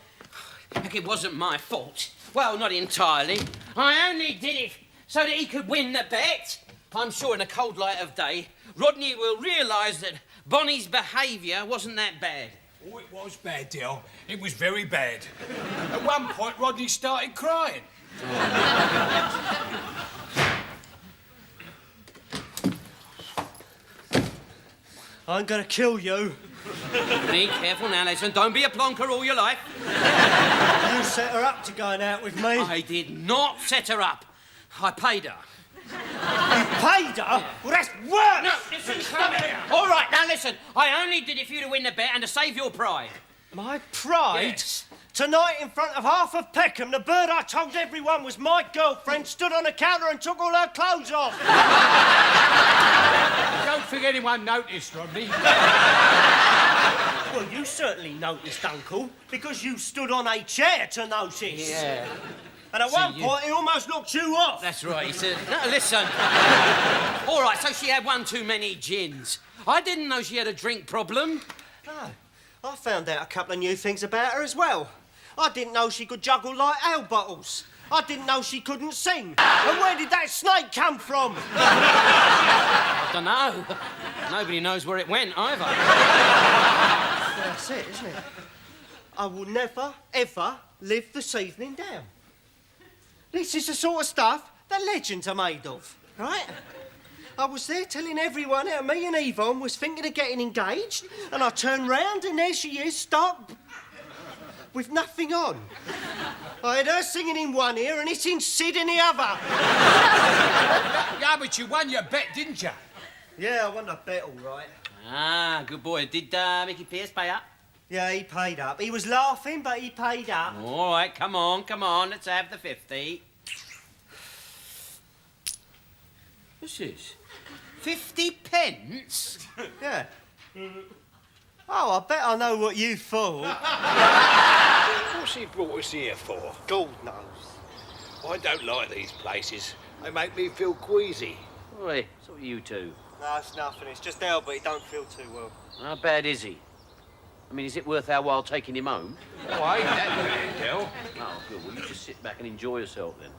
B: Heck, it wasn't my fault. Well, not entirely. I only did it so that he could win the bet. I'm sure in the cold light of day, Rodney will realise that Bonnie's behaviour wasn't that bad.
H: Oh, it was bad, Del. It was very bad. At one point, Rodney started crying.
C: I'm gonna kill you.
B: Be careful now, listen. Don't be a plonker all your life.
C: You set her up to going out with me.
B: I did not set her up. I paid her.
C: You paid her? Well, that's worse!
B: No, listen, come here. All right, now listen. I only did it for you to win the bet and to save your pride.
C: My pride?
B: Yes.
C: Tonight, in front of half of Peckham, the bird I told everyone was my girlfriend stood on the counter and took all her clothes off.
H: I don't think anyone noticed, Rodney.
C: Well, you certainly noticed, Uncle, because you stood on a chair to notice.
B: Yeah.
C: And at one point, he almost knocked you off.
B: That's right, he said. No, listen. All right, so she had one too many gins. I didn't know she had a drink problem.
C: No. I found out a couple of new things about her as well. I didn't know she could juggle like ale bottles. I didn't know she couldn't sing. And where did that snake come from?
B: I don't know. Nobody knows where it went either.
C: That's it, isn't it? I will never, ever live this evening down. This is the sort of stuff that legends are made of, right? I was there telling everyone how me and Yvonne was thinking of getting engaged, and I turned round and there she is, stark with nothing on. I had her singing in one ear and hitting Sid in the other.
H: Yeah, but you won your bet, didn't you?
C: Yeah, I won the bet, all right.
B: Ah, good boy. Did Mickey Pierce pay up?
C: Yeah, he paid up. He was laughing, but he paid up.
B: All right, come on. Let's have the 50. What's this? 50 pence?
C: Yeah. Oh, I bet I know what you thought.
F: What's he brought us here for?
C: God knows.
F: I don't like these places. They make me feel queasy.
B: Oi, so are you two.
C: No, it's nothing. It's just Albert. He don't feel too well.
B: How bad is he? I mean, is it worth our while taking him home?
F: Oh, I ain't that bad, Del.
B: Oh, good. Well, you just sit back and enjoy yourself then.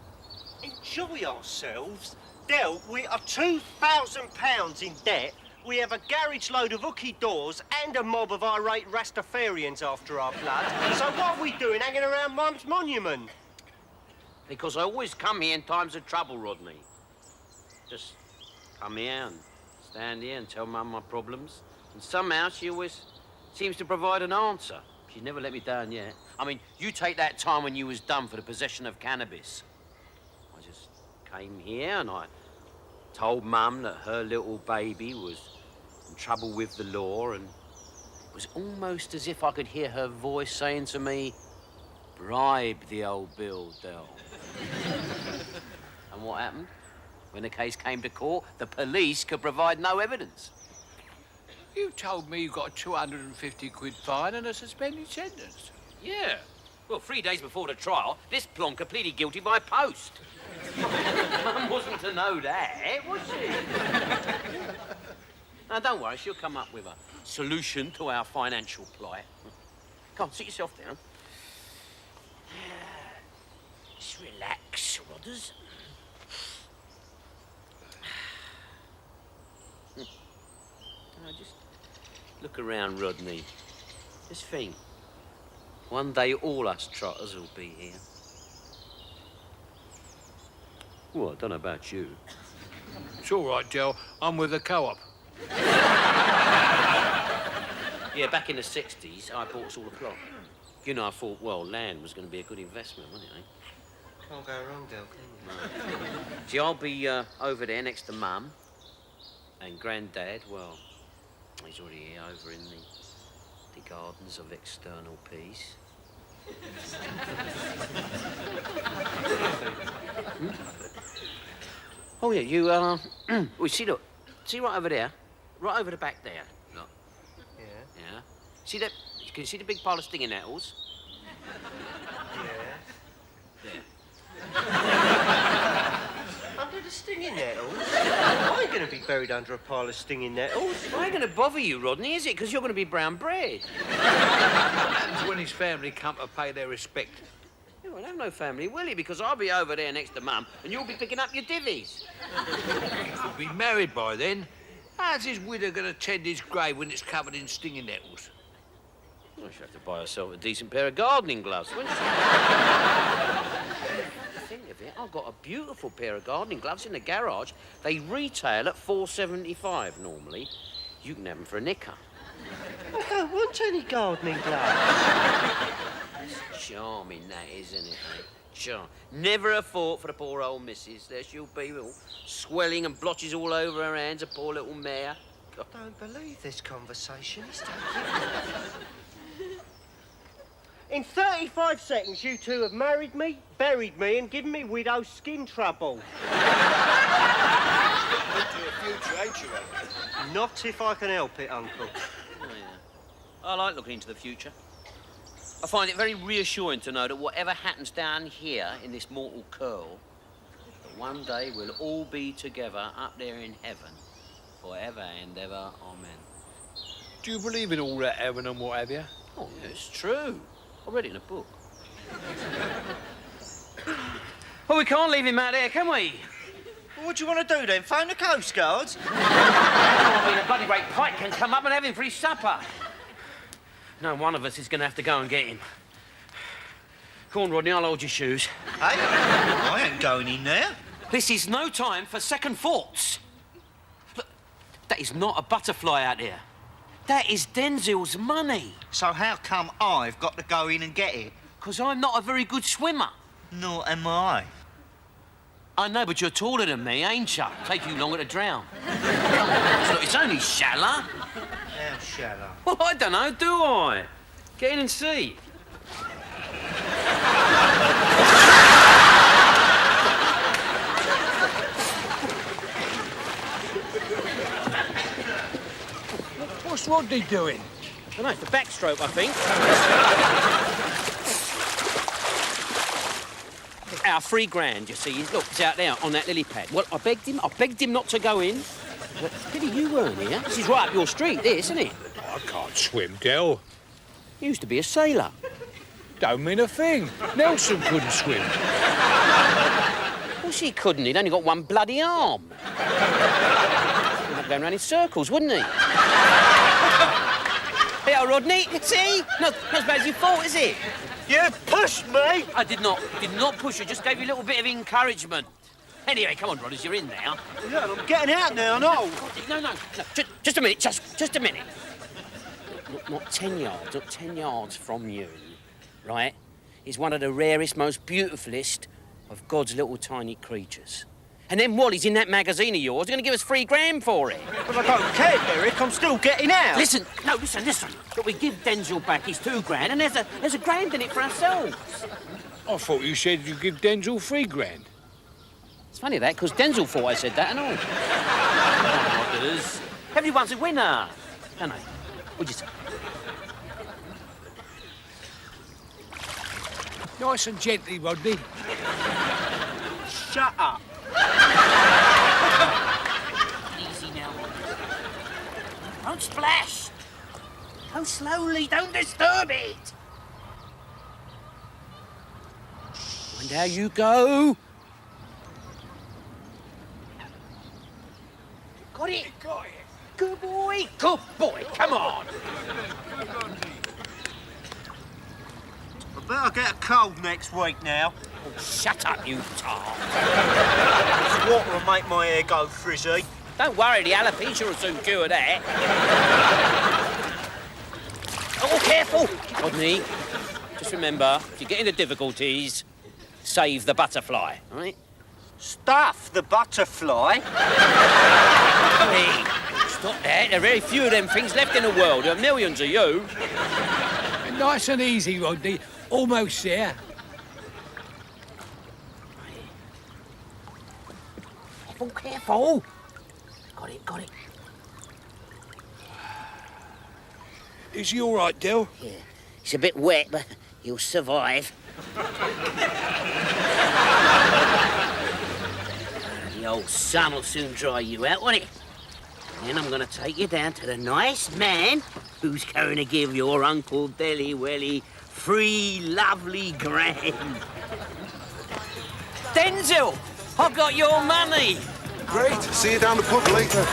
C: Enjoy ourselves? Del, we are £2,000 in debt. We have a garage load of hooky doors and a mob of irate Rastafarians after our blood. So what are we doing, hanging around Mum's monument?
B: Because I always come here in times of trouble, Rodney. Just come here and stand here and tell Mum my problems. And somehow she always seems to provide an answer. She's never let me down yet. I mean, you take that time when you was done for the possession of cannabis. I just came here and I told Mum that her little baby was in trouble with the law, and it was almost as if I could hear her voice saying to me, bribe the old Bill, Del. And what happened? When the case came to court, the police could provide no evidence.
F: You told me you got a 250 quid fine and a suspended sentence.
B: Yeah. Well, 3 days before the trial, this plonker pleaded guilty by post. Mum wasn't to know that, was she? Now, don't worry, she'll come up with a solution to our financial plight. Come on, sit yourself down. Just relax, Rodders. Now, just look around, Rodney. Just think.
E: One day all us trotters will be here. Well, I don't know about you.
F: It's all right, Del. I'm with the co-op.
E: Yeah, back in the 60s, I bought us all a plot. You know, I thought, well, land was going to be a good investment, wasn't it, eh?
C: Can't go wrong, Del, can you?
E: See, I'll be over there next to Mum. And Grandad, well, he's already here over in the gardens of external peace. Oh, yeah, you, well, see, look, see right over there? Right over the back there, look.
C: Yeah.
E: Yeah? See that, can you see the big pile of stinging nettles?
C: Yeah.
E: There.
C: Under the stinging nettles? I ain't going to be buried under a pile of stinging nettles.
E: I ain't going to bother you, Rodney, is it? Because you're going to be brown bread.
F: It's when his family come to pay their respect.
E: Yeah, well, have no family, will he? Because I'll be over there next to Mum, and you'll be picking up your divvies.
F: He'll be married by then. How's his widow going to tend his grave when it's covered in stinging nettles?
E: Well, she'll have to buy herself a decent pair of gardening gloves, won't she? Think of it, I've got a beautiful pair of gardening gloves in the garage. They retail at $4.75 normally. You can have them for a nicker.
C: I don't want any gardening gloves.
E: It's charming, that, isn't it, mate? Charm. Never a thought for the poor old missus. There she'll be, all swelling and blotches all over her hands, a poor little mare. God.
C: I don't believe this conversation is taking. In 35 seconds, you two have married me, buried me, and given me widow's skin trouble.
Q: Into the future, ain't you, Uncle?
C: Not if I can help it, Uncle.
E: Oh, yeah. I like looking into the future. I find it very reassuring to know that whatever happens down here in this mortal curl, that one day we'll all be together up there in heaven, forever and ever. Amen.
F: Do you believe in all that heaven and what have you?
E: Oh, yeah, it's true. I read it in a book. Well, we can't leave him out there, can we?
C: Well, what do you want to do then? Phone the Coast Guards?
E: I mean, a bloody great pike can come up and have him for his supper. No, one of us is going to have to go and get him. Come on, Rodney, I'll hold your shoes.
C: Hey, I ain't going in there.
E: This is no time for second thoughts. Look, that is not a butterfly out there. That is Denzel's money.
C: So how come I've got to go in and get it?
E: Because I'm not a very good swimmer.
C: Nor am I.
E: I know, but you're taller than me, ain't you? Take you longer to drown. Look, it's only shallow.
C: How shallow?
E: Well, I don't know, do I? Get in and see.
F: What's Rodney doing?
E: I don't know, it's the backstroke, I think. Our £3 you see, look, it's out there on that lily pad. Well, I begged him not to go in. But pity you weren't here. This is right up your street, this, isn't it?
F: I can't swim, Del.
E: You used to be a sailor.
F: Don't mean a thing. Nelson couldn't swim.
E: Of course he couldn't. He'd only got one bloody arm. He'd be going round in circles, wouldn't he? Here, Rodney, see? Not as bad as you thought, is it?
C: You pushed me!
E: I did not push you, just gave you a little bit of encouragement. Anyway, come on, Rodders, you're in now.
C: Yeah, I'm getting out now, no.
E: No, just a minute, just a minute. Not 10 yards, not 10 yards from you, right, is one of the rarest, most beautifulest of God's little tiny creatures. And then Wally's in that magazine of yours. You're going to give us £3 for it.
C: But I don't care, Derek. I'm still getting out.
E: Listen. Look, we give Denzel back his £2 and there's a grand in it for ourselves.
F: I thought you said you give Denzel £3.
E: It's funny that, because Denzel thought I said that and all. Rodders. Everyone's a winner, don't they? What'd you say?
F: Nice and gently, Rodney.
C: Shut up.
E: Easy now. Don't splash. Go slowly, don't disturb it. Mind how you go. Got it?
F: Got it.
E: Good boy. Good boy. Come on.
C: better get a cold next week now.
E: Oh, shut up, you tart.
C: This water will make my hair go frizzy.
E: Don't worry, the alopecia will soon cure that. Oh, careful! Rodney, just remember, if you get into difficulties, save the butterfly, all right?
C: Stuff the butterfly?
E: Hey, stop that. There are very few of them things left in the world. There are millions of you.
H: Nice and easy, Rodney. Almost there.
E: Careful, careful. Got it.
H: Is he all right, Del?
E: Yeah. It's a bit wet, but you'll survive. The old sun will soon dry you out, won't it? Then I'm going to take you down to the nice man who's going to give your Uncle Delly Welly 3 lovely grand. Denzel, I've got your money.
N: Great. See you down the pub later.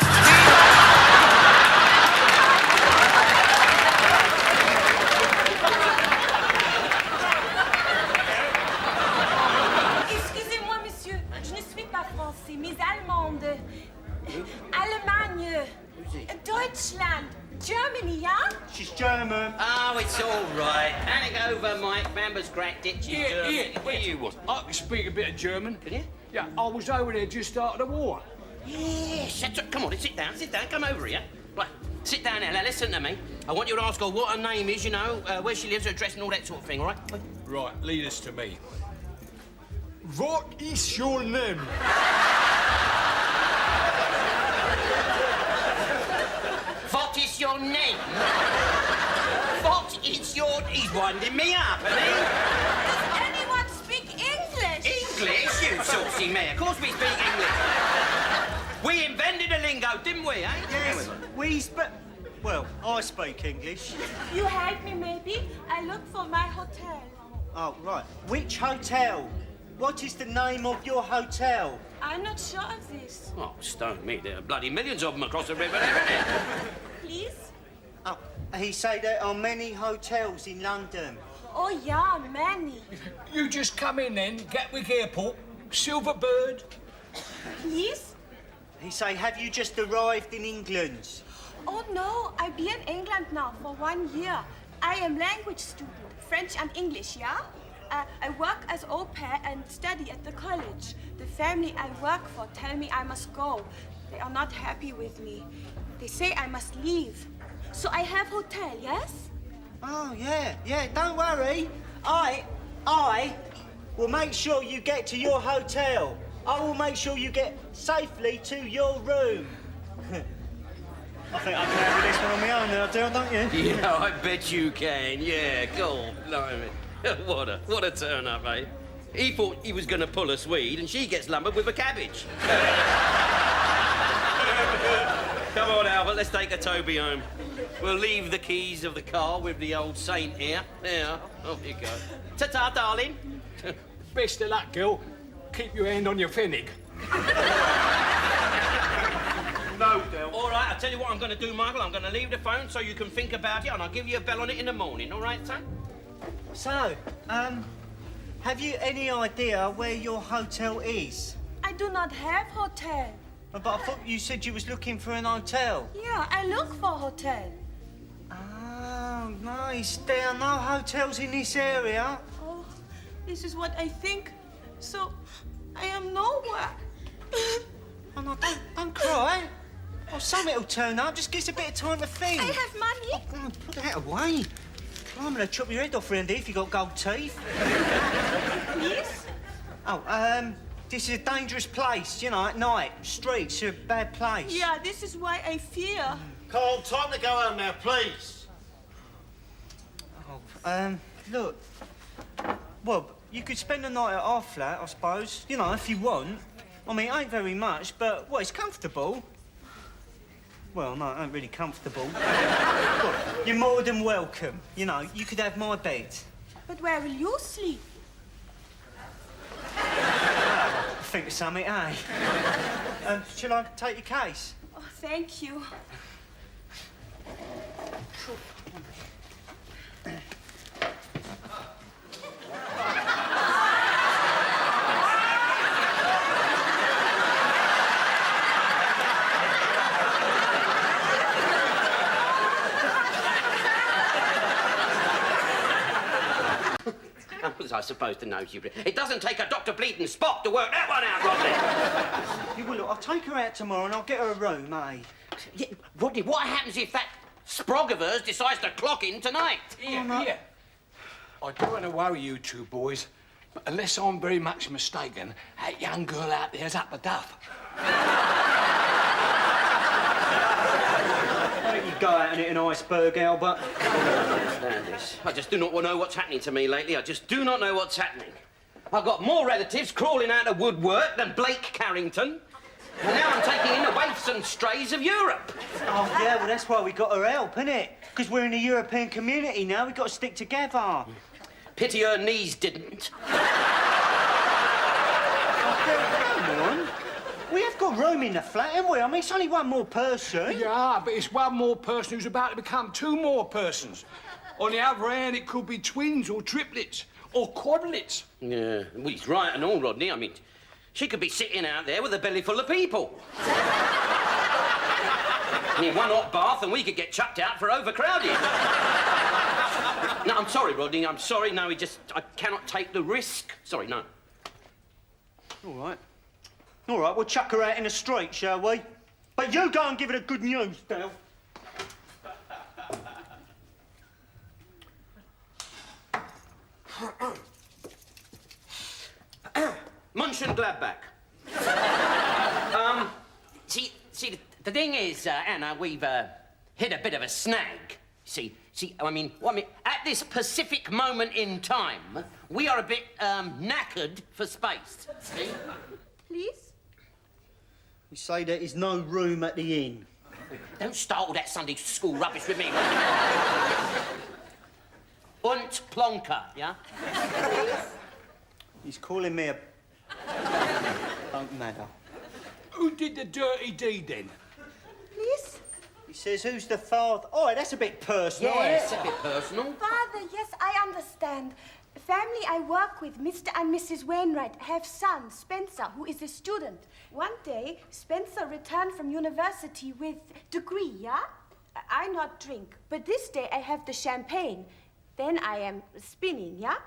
A: Excusez-moi, monsieur. Je ne suis pas français, mais allemande. Allemagne. Deutschland. Germany, yeah?
C: She's German.
B: Oh, it's all right. Panic over, Mike. Bamber's cracked it.
H: Where you was? I can speak a bit of German. Can you? Yeah, I was over there just after the war.
B: Yeah, shut up. Come on, sit down. Come over here. Right, sit down now. Now, listen to me. I want you to ask her what her name is, you know, where she lives, her address and all that sort of thing, all right?
H: Right, lead us to me. What is your name?
B: What is your name? What is your... He's winding me up, isn't he?
A: Does anyone speak English?
B: English, you saucy mare. Of course we speak English. We invented a lingo, didn't we, eh?
C: Yes, well, I speak English.
A: You help me, maybe? I look for my hotel.
C: Oh, right. Which hotel? What is the name of your hotel?
A: I'm not sure of this.
B: Oh, stone me. There are bloody millions of them across the river, isn't there?
A: Please?
C: Oh, he say there are many hotels in London.
A: Oh, yeah, many.
H: You just come in then, Gatwick Airport, Silverbird.
A: Please?
C: He say, have you just arrived in England?
A: Oh, no. I've been in England now for 1 year. I am language student, French and English, yeah? I work as au pair and study at the college. The family I work for tell me I must go. They are not happy with me. They say I must leave. So I have hotel, yes?
C: Oh, yeah, don't worry. I will make sure you get to your hotel. I will make sure you get safely to your room. I think I can handle this one on my own now, Del, don't you?
B: Yeah, I bet you can. Yeah, God, blimey. What a turn-up, eh? He thought he was going to pull a Swede, and she gets lumbered with a cabbage. Come on, Albert, let's take a Toby home. We'll leave the keys of the car with the old saint here. There, off you go. Ta-ta, darling.
H: Best of luck, girl. Keep your hand on your fennec.
B: No, Del. All right, I'll tell you what I'm going to do, Michael. I'm going to leave the phone so you can think about it, and I'll give you a bell on it in the morning, all right, son?
C: So, have you any idea where your hotel is?
A: I do not have hotel.
C: But I thought you said you was looking for an hotel.
A: Yeah, I look for hotel.
C: Oh, nice. There are no hotels in this area.
A: Oh, this is what I think. So, I am nowhere.
C: Oh, no, don't cry. Oh, something will turn up. Just give us a bit of time to think.
A: I have money.
C: Oh, God, put that away. I'm going to chop your head off around here if you got gold teeth.
A: Please?
C: Oh, this is a dangerous place, you know, at night. Streets are a bad place.
A: Yeah, this is why I fear.
Q: Carl, time to go home now, please.
C: Oh, look. Well, you could spend the night at our flat, I suppose. You know, if you want. I mean, it ain't very much, but, well, it's comfortable. Well, no, it ain't really comfortable. Look, you're more than welcome. You know, you could have my bed.
A: But where will you sleep?
C: Think of something, eh? Shall I take your case?
A: Oh, thank you.
B: supposed to know, Hubert? It doesn't take a Dr. Bleeding Spock to work that one out, Rodney.
C: You will look, I'll take her out tomorrow and I'll get her a room, eh?
B: Yeah, Rodney, what happens if that sprog of hers decides to clock in tonight?
H: Here. I don't want to worry you two boys, but unless I'm very much mistaken, that young girl out there's up the duff.
C: Why don't you go out and hit an iceberg, Albert?
B: I don't understand this. I just do not know what's happening to me lately. I just do not know what's happening. I've got more relatives crawling out of woodwork than Blake Carrington. And now I'm taking in the waifs and strays of Europe.
C: Oh, yeah, well, that's why we got her help, innit? Because we're in the European community now. We've got to stick together.
B: Pity her knees didn't.
C: Come on. We have got room in the flat, haven't we? I mean, it's only one more person.
H: Yeah, but it's one more person who's about to become two more persons. On the other hand, it could be twins or triplets or quadruplets.
B: Yeah, well, he's right and all, Rodney. I mean, she could be sitting out there with a belly full of people. Need one hot bath and we could get chucked out for overcrowding. No, I'm sorry, Rodney. I'm sorry. No, I cannot take the risk. Sorry, no.
C: All right. All right, we'll chuck her out in the street, shall we? But you go and give her the good news, Dale.
B: Mönchengladbach. See, the thing is, Anna, we've hit a bit of a snag. I mean, at this specific moment in time, we are a bit knackered for space. See?
A: Please?
C: We say there is no room at the inn.
B: Don't start all that Sunday school rubbish with me. Und Plonker, yeah?
C: He's calling me a... Don't matter.
H: Who did the dirty deed, then?
A: Please?
C: He says, who's the father? Oh, that's a bit personal.
B: Yeah,
C: eh?
B: it's a bit personal.
A: Father, yes, I understand. The family I work with, Mr. and Mrs. Wainwright, have son, Spencer, who is a student. One day, Spencer returned from university with degree, yeah? I not drink, but this day I have the champagne. Then I am spinning, yeah?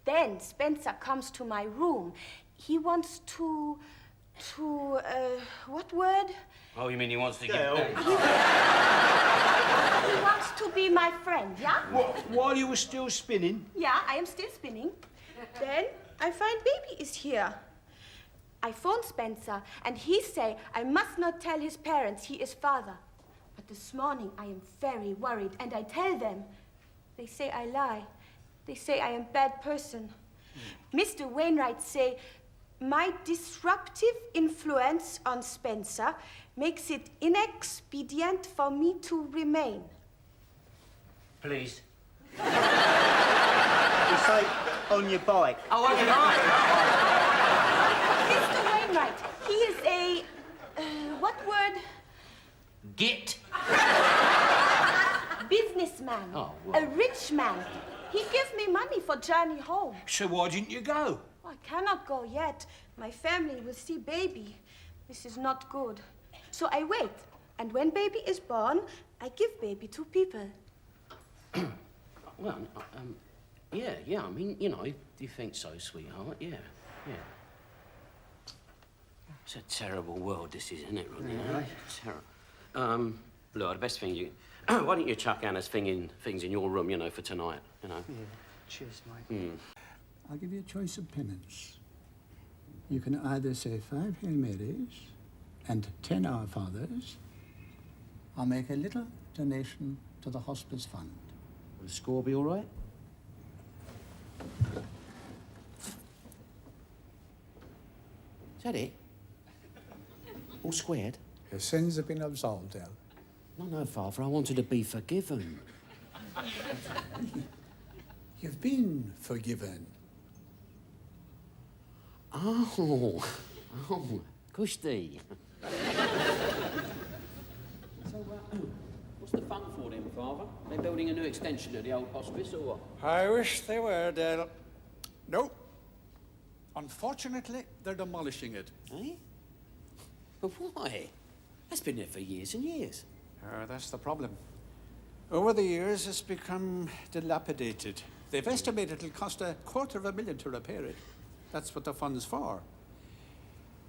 A: Then Spencer comes to my room. He wants to, what word?
B: Oh, you mean he wants to get...
A: He wants to be my friend, yeah?
H: What, while you were still spinning?
A: Yeah, I am still spinning. Then I find baby is here. I phone Spencer, and he say I must not tell his parents he is father. But this morning I am very worried, and I tell them. They say I lie. They say I am bad person. Mr. Wainwright say my disruptive influence on Spencer makes it inexpedient for me to remain.
B: Please.
C: You say on your bike.
B: Oh, on your bike.
A: Mr. Wainwright, he is a... what word?
B: Git.
A: Businessman.
B: Oh, right.
A: A rich man. He gives me money for journey home.
H: So why didn't you go?
A: I cannot go yet. My family will see baby. This is not good. So I wait. And when baby is born, I give baby to people.
B: Well, yeah, I mean, you know, if you think so, sweetheart, yeah. It's a terrible world, this is, isn't it, Rodney?
C: Yeah.
B: Terrible. Look, the best thing you... Why don't you chuck Anna's things in your room, you know, for tonight, you know?
C: Yeah, cheers, mate.
T: I'll give you a choice of penance. You can either say 5 Hail Marys and 10 Our Fathers, or make a little donation to the Hospice Fund.
B: Will the score be all right? Is that it? All squared?
T: Your sins have been absolved, El.
B: No, Father, I wanted to be forgiven.
T: You've been forgiven.
B: Oh, Kushti. So, what's the fun for them, Father? They're building a new extension to the old hospice, or what?
T: I wish they were, Dale. No. Unfortunately, they're demolishing it.
B: Eh? But why? That's been there for years and years.
T: That's the problem. Over the years, it's become dilapidated. They've estimated it'll cost $250,000 to repair it. That's what the fund's for.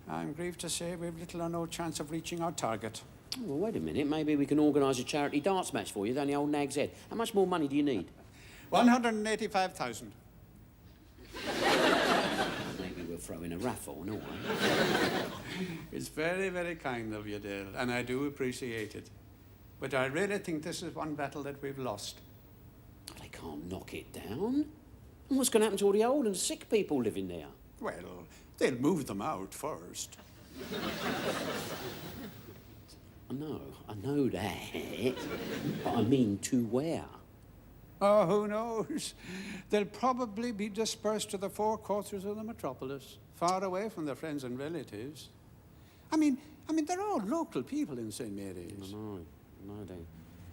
T: I'm grieved to say we've little or no chance of reaching our target.
E: Well, wait a minute. Maybe we can organise a charity darts match for you down the old Nag's Head. How much more money do you need?
T: 185,000.
E: Maybe we'll throw in a raffle, no way.
T: It's very, very kind of you, Dale, and I do appreciate it. But I really think this is one battle that we've lost.
E: They can't knock it down. And what's going to happen to all the old and sick people living there?
T: Well, they'll move them out first.
E: I know that. But I mean to where?
T: Oh, who knows? They'll probably be dispersed to the four quarters of the metropolis, far away from their friends and relatives. I mean, they're all local people in St. Mary's.
E: I know.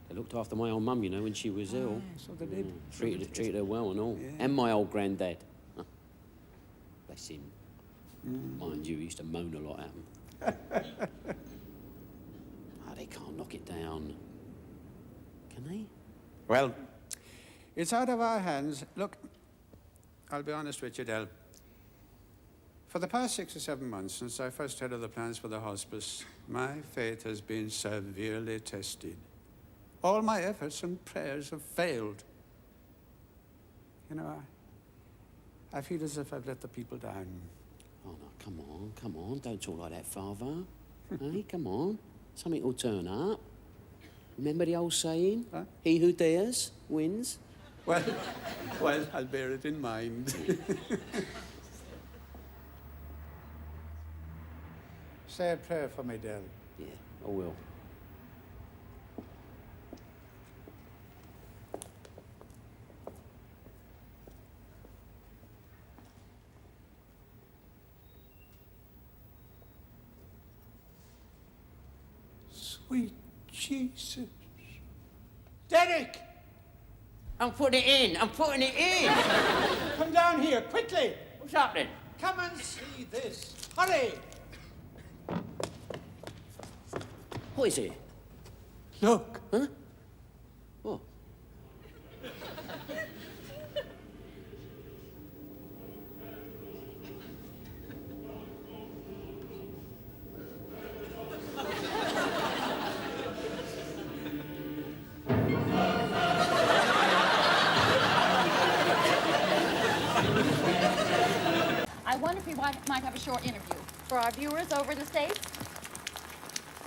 E: They looked after my old mum, you know, when she was ill.
T: So they did.
E: Treated her well and all.
T: Yeah.
E: And my old granddad. Huh. Bless him. Mind you, he used to moan a lot at them. They can't knock it down. Can they?
T: Well, it's out of our hands. Look, I'll be honest with you, Del. For the past 6 or 7 months, since I first heard of the plans for the hospice, my faith has been severely tested. All my efforts and prayers have failed. You know, I feel as if I've let the people down.
E: Oh, no, come on. Don't talk like that, Father. Hey, come on. Something will turn up. Remember the old saying?
T: Huh?
E: He who dares wins.
T: Well, I'll bear it in mind. Say a prayer for me, Del.
E: Yeah, I will.
T: Sweet Jesus. Derek!
E: I'm putting it in.
T: Come down here, quickly.
E: What's happening?
T: Come and see this. Hurry!
E: What is it?
T: Look.
E: Huh? What?
U: I wonder if we might have a short interview for our viewers over in the States.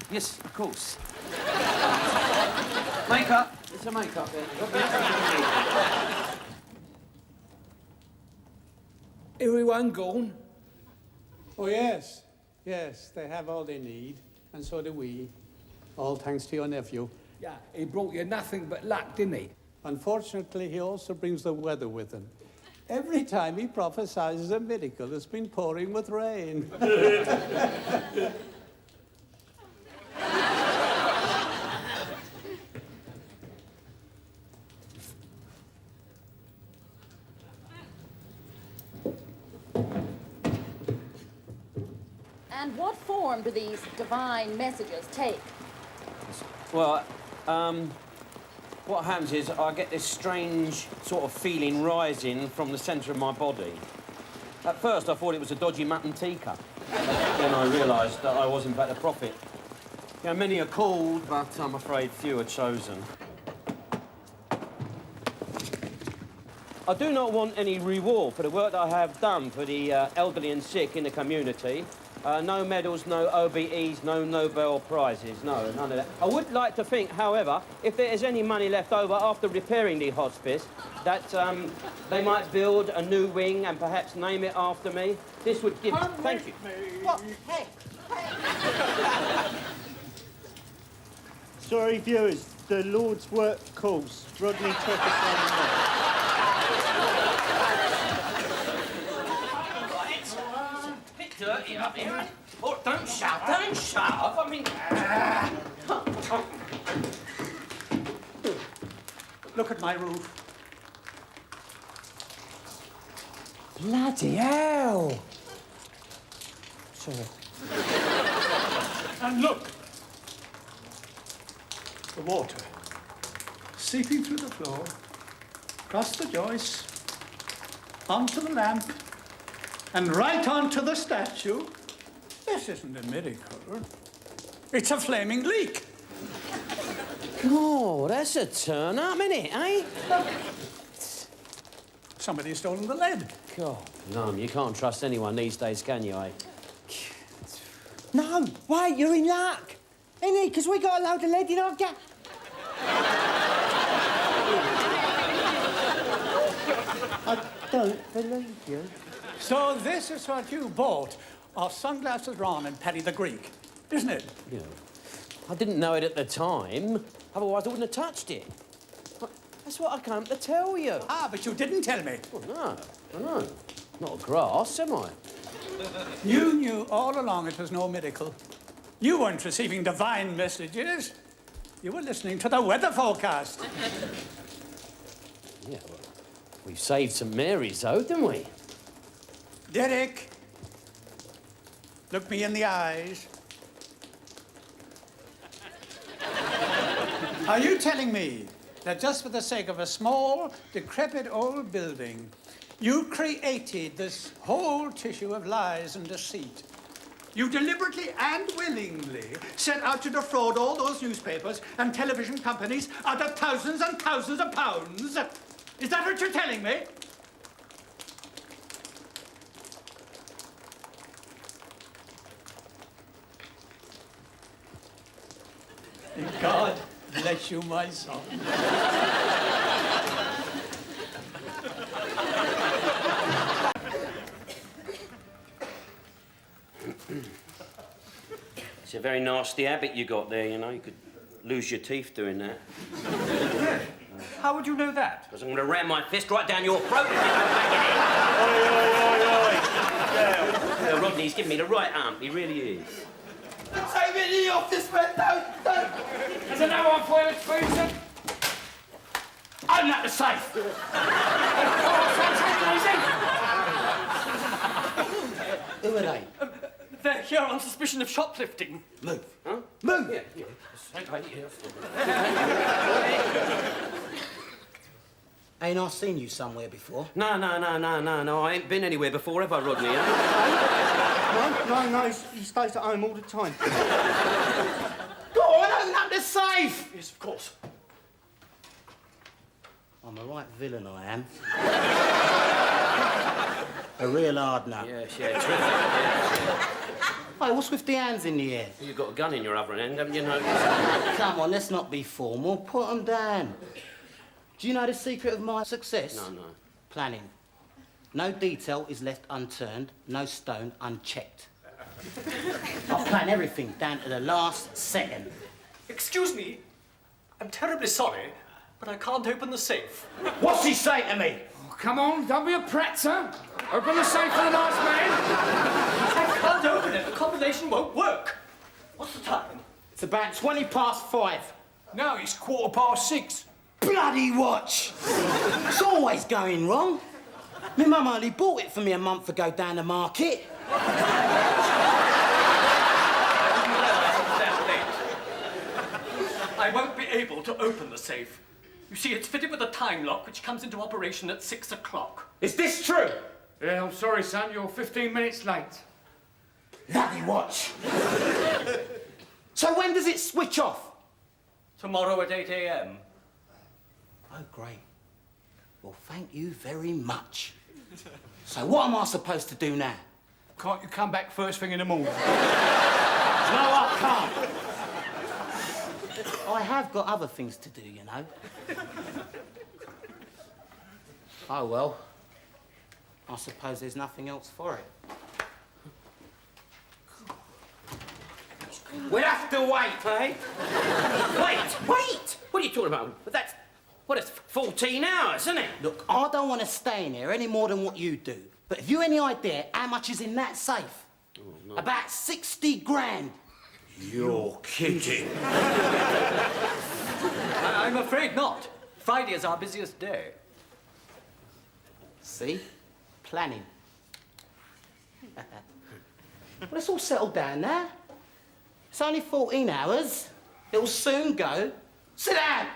B: Yes, of course. Makeup. It's a makeup there.
H: Everyone gone?
T: Oh, yes. Yes, they have all they need, and so do we. All thanks to your nephew.
H: Yeah, he brought you nothing but luck, didn't he?
T: Unfortunately, he also brings the weather with him. Every time he prophesies a miracle, it's been pouring with rain.
U: And what form do these divine messages take?
B: Well, what happens is I get this strange sort of feeling rising from the centre of my body. At first, I thought it was a dodgy mutton teacup. Then I realised that I was, in fact, a prophet. You know, many are called, but I'm afraid few are chosen. I do not want any reward for the work that I have done for the elderly and sick in the community. No medals, no OBEs, no Nobel Prizes, no, none of that. I would like to think, however, if there is any money left over after repairing the hospice, that they might build a new wing and perhaps name it after me. This would give... Thank you.
G: What? Hey!
C: Sorry, viewers, the Lord's work calls. Rodney, check us on.
B: Dirty up here. Oh, don't shout up. I mean...
T: Look at my roof.
H: Bloody hell!
T: Sorry. And look! The water seeping through the floor, across the joists, onto the lamp, and right onto the statue. This isn't a miracle. It's a flaming leak.
B: Oh, that's a turn up, innit, eh?
T: Somebody's stolen the lead.
B: God, no, you can't trust anyone these days, can you, eh?
C: No, wait, you're in luck. Innit? Because we got a load of lead in our gap. I don't believe you.
T: So this is what you bought off Sunglasses Ron and Paddy the Greek, isn't it?
B: Yeah. I didn't know it at the time. Otherwise, I wouldn't have touched it. That's what I came to tell you.
T: Ah, but you didn't tell me.
B: Well, no, I know. Not a grass, am I?
T: You knew all along it was no miracle. You weren't receiving divine messages. You were listening to the weather forecast.
B: Yeah, well, we've saved St Mary's, though, didn't we?
T: Derek, look me in the eyes. Are you telling me that just for the sake of a small, decrepit old building, you created this whole tissue of lies and deceit? You deliberately and willingly set out to defraud all those newspapers and television companies out of thousands and thousands of pounds? Is that what you're telling me? God bless you, my son.
B: It's a very nasty habit you got there, you know. You could lose your teeth doing that.
C: How would you know that?
B: Because I'm going to ram my fist right down your throat if you don't bang it in. Yeah, Rodney's giving me the right arm. He really is.
N: Take me in the office, man. Don't.
R: There's another one for you, Spencer.
N: Open up the safe.
Q: Who are they?
R: They're here on suspicion of shoplifting.
Q: Move.
B: Huh?
Q: Move!
B: Yeah.
Q: Ain't I seen you somewhere before?
B: No. I ain't been anywhere before, have I, Rodney?
C: No, he stays at home all the time.
N: Go on, open up the safe.
R: Yes, of course.
Q: I'm a right villain, I am. A real hard nut.
B: Yeah, terrific. Yeah.
Q: Hey, what's with the hands in the air?
B: You've got a gun in your other hand, haven't you? No.
Q: Come on, let's not be formal. Put them down. Do you know the secret of my success?
B: No.
Q: Planning. No detail is left unturned, no stone unchecked. I plan everything down to the last second.
R: Excuse me. I'm terribly sorry, but I can't open the safe.
Q: What's he saying to me?
R: Oh, come on, don't be a prat, sir. Open the safe for the nice man. I can't open it. The combination won't work. What's the time?
Q: It's about 5:20.
H: No, it's 6:15.
Q: Bloody watch! It's always going wrong. My mum only bought it for me a month ago down the market.
R: I won't be able to open the safe. You see, it's fitted with a time lock which comes into operation at 6 o'clock.
Q: Is this true?
R: Yeah, I'm sorry, son. You're 15 minutes late.
Q: Bloody watch. So when does it switch off?
R: Tomorrow at 8 a.m.
Q: Oh, great. Well, thank you very much. So what am I supposed to do now?
H: Can't you come back first thing in the morning?
Q: No, I can't. I have got other things to do, you know. Oh, well. I suppose there's nothing else for it.
B: We'll have to wait, eh? Wait! What are you talking about? But that's... Well, it's 14 hours, isn't it?
Q: Look, I don't want to stay in here any more than what you do. But have you any idea how much is in that safe?
B: Oh, no.
Q: About 60 grand.
B: You're kidding.
R: I'm afraid not. Friday is our busiest day.
Q: See? Planning. Well, it's all settled down now. It's only 14 hours. It'll soon go. Sit down!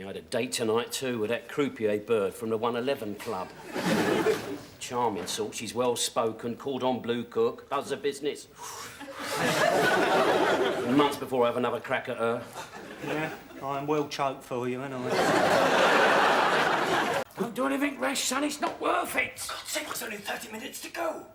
B: I had a date tonight, too, with that croupier bird from the 111 Club. Charming sort. She's well-spoken, cordon bleu cook, does the business. Months before I have another crack at her.
C: Yeah, I'm well choked for you, ain't I?
R: Don't do anything rash, son. It's not worth it.
N: God's sake, it's only 30 minutes to go.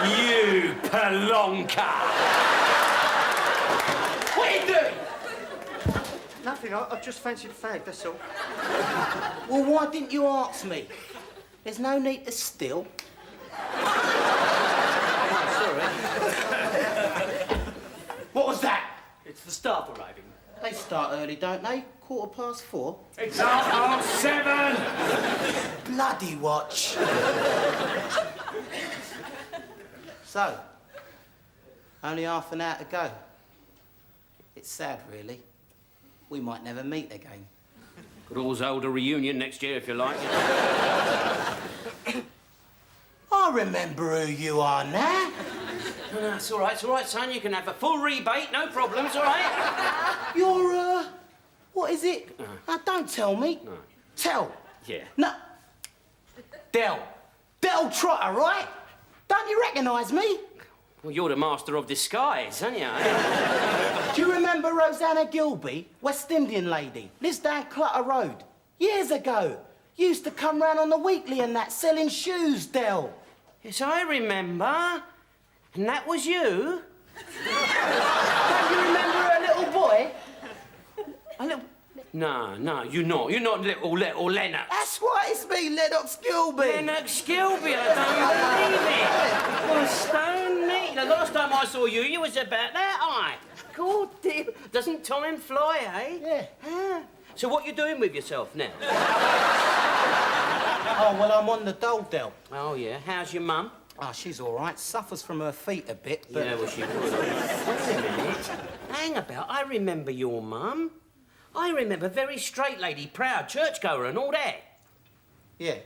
B: You pelonka!
R: What are you doing?
C: Nothing, I just fancied a fag, that's all.
Q: Well, why didn't you ask me? There's no need to steal.
C: Sorry.
Q: What was that?
M: It's the staff arriving.
Q: They start early, don't they? 4:15.
R: It's 7:30.
Q: Bloody watch. So, only half an hour to go. It's sad, really. We might never meet again.
B: Could always hold a reunion next year if you like.
Q: I remember who you are now.
B: No, it's all right, son. You can have a full rebate, no problem, it's all right.
Q: You're, what is it? Don't tell me.
B: No.
Q: Tell.
B: Yeah.
Q: No. Del Trotter, right? Don't you recognise me?
B: Well, you're the master of disguise, aren't you?
Q: Do you remember Rosanna Gilby, West Indian lady? Lives down Clutter Road. Years ago. Used to come round on the weekly and that, selling shoes, Del.
B: Yes, I remember. And that was you?
Q: Don't you remember a little boy?
B: A little... No, you're not. You're not little Lennox.
Q: That's right, it's me, Lennox Gilby.
B: Lennox Gilby, I don't believe it. Well, stone me. The last time I saw you, you was about that high. God damn. Doesn't time fly, eh?
Q: Yeah.
B: Ah. So what you doing with yourself now?
Q: Oh, well, I'm on the dole, Del.
B: Oh, yeah. How's your mum?
Q: Oh, she's all right. Suffers from her feet a bit, but...
B: Yeah, well, she would. Wait a minute. Hang about. I remember your mum. I remember very straight lady, proud, churchgoer and all that.
Q: Yeah.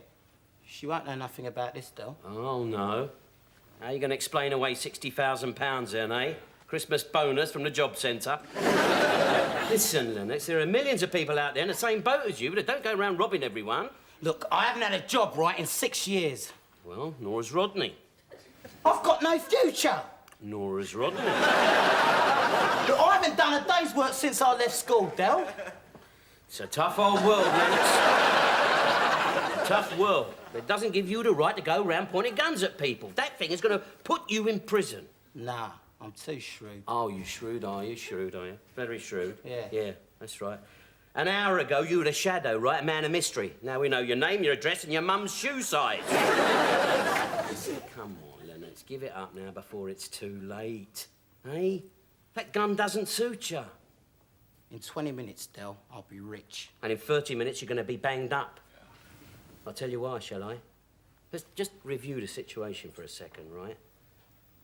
Q: She won't know nothing about this, Del.
B: Oh, no. How are you going to explain away £60,000 then, eh? Christmas bonus from the job centre. Listen, Lennox, there are millions of people out there in the same boat as you, but they don't go around robbing everyone.
Q: Look, I haven't had a job right in 6 years.
B: Well, nor has Rodney.
Q: I've got no future.
B: Nor has Rodney.
Q: Look, I haven't done a day's work since I left school, Del.
B: It's a tough old world, Lennox. A tough world. It doesn't give you the right to go around pointing guns at people. That thing is going to put you in prison.
Q: Nah, I'm too shrewd.
B: Oh, you shrewd, are you? Shrewd, are you? Very shrewd.
Q: Yeah.
B: Yeah, that's right. An hour ago, you were a shadow, right? A man of mystery. Now we know your name, your address, and your mum's shoe size. Listen, come on, Lennox. Give it up now before it's too late. Eh? That gun doesn't suit you.
Q: In 20 minutes, Del, I'll be rich.
B: And in 30 minutes, you're going to be banged up. I'll tell you why, shall I? Let's just review the situation for a second, right?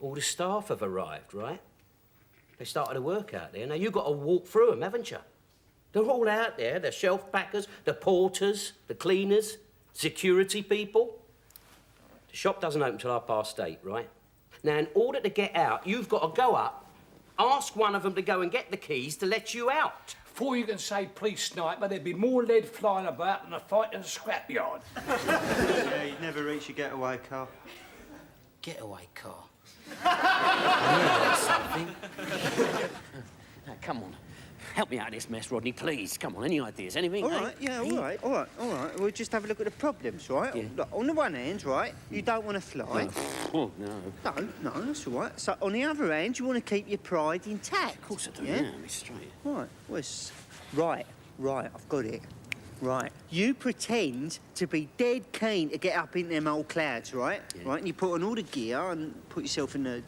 B: All the staff have arrived, right? They started to work out there. Now, you've got to walk through them, haven't you? They're all out there, the shelf packers, the porters, the cleaners, security people. The shop doesn't open till 8:30, right? Now, in order to get out, you've got to go up, ask one of them to go and get the keys to let you out.
H: Before you can say police sniper, there'd be more lead flying about than a fight in a scrapyard.
C: Yeah, you'd never reach your getaway car.
Q: Getaway car?
E: Something. Now, come on. Help me out of this mess, Rodney, please. Come on, any ideas, anything?
C: All right, yeah, all right. We'll just have a look at the problems, right?
E: Yeah.
C: Look, on the one hand, right, you don't want to fly.
E: Oh, no.
C: No, that's all right. So, on the other hand, you want to keep your pride intact.
E: Of course I do,
C: yeah?
E: yeah, be straight.
C: Right, right, I've got it. Right, you pretend to be dead keen to get up in them old clouds, right?
E: Yeah.
C: Right, and you put on all the gear and put yourself in the,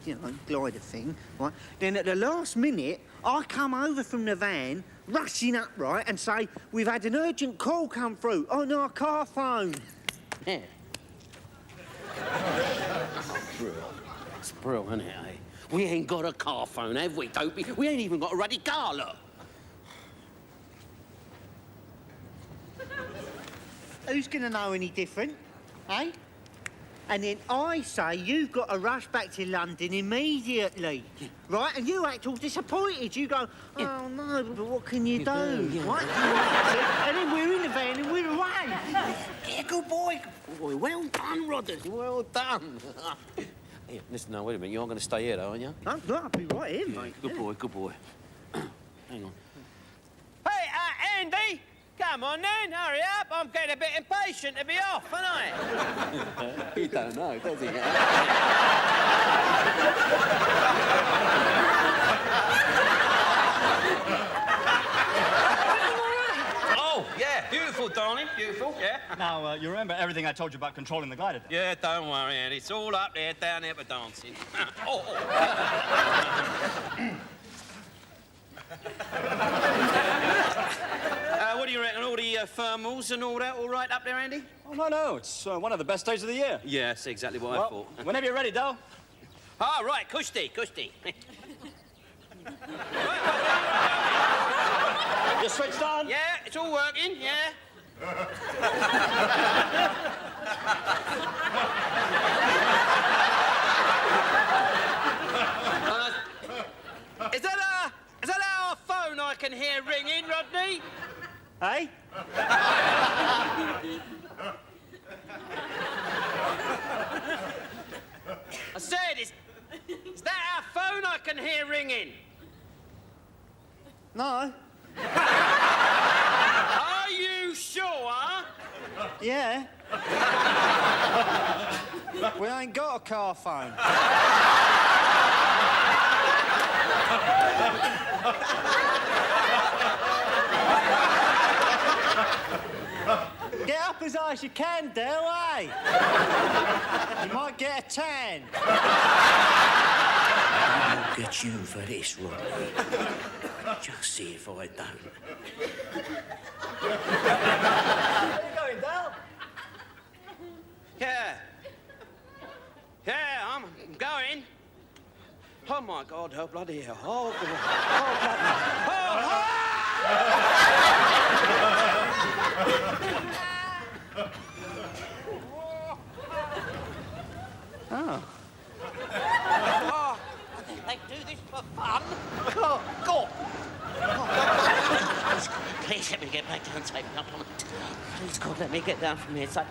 C: glider thing, right? Then at the last minute, I come over from the van, rushing up, right, and say, we've had an urgent call come through on our car phone.
E: Yeah. It's brilliant, isn't it, eh? We ain't got a car phone, have we, Dopey? We ain't even got a ruddy car, look.
C: Who's going to know any different, eh? And then I say you've got to rush back to London immediately, right? And you act all disappointed. You go, oh, no, but what can you do? What? And then we're in the van and we're away.
E: Yeah, good boy. Good boy. Well done, Rodney. Well done. Here, listen, now, wait a minute. You're going to stay here, though, aren't you?
C: No, I'll be right here, mate.
E: Good boy, good boy. Hang on.
B: Hey, Andy! Come on then, hurry up. I'm getting a bit impatient to be off, aren't I?
E: He don't know, does he?
B: Oh, yeah, beautiful, darling, beautiful, yeah.
J: Now, you remember everything I told you about controlling the glider?
B: Yeah, don't worry, Andy. It's all up there, down there for dancing. What do you reckon? All the thermals and all that all right up there, Andy?
J: Oh, no. It's one of the best days of the year.
B: Yeah, that's exactly what I thought.
J: Whenever you're ready, Dale.
B: Ah, right, Kushti.
J: You switched on?
B: Yeah, it's all working, yeah. Is that our phone I can hear ringing, Rodney?
C: Hey?
B: I said, is that our phone I can hear ringing?
C: No.
B: Are you sure?
C: Yeah. We ain't got a car phone. Get up as high as you can, Dale, eh? You might get a tan.
E: I'll get you for this, Rodney. Just see if I don't.
C: Where are you going, Dale?
B: Yeah, I'm going. Oh, my God, oh, bloody hell. Oh, bloody
C: Oh.
E: They do this for fun.
C: Go.
E: Please let me get back down safe. Please, God, let me get down from here safe.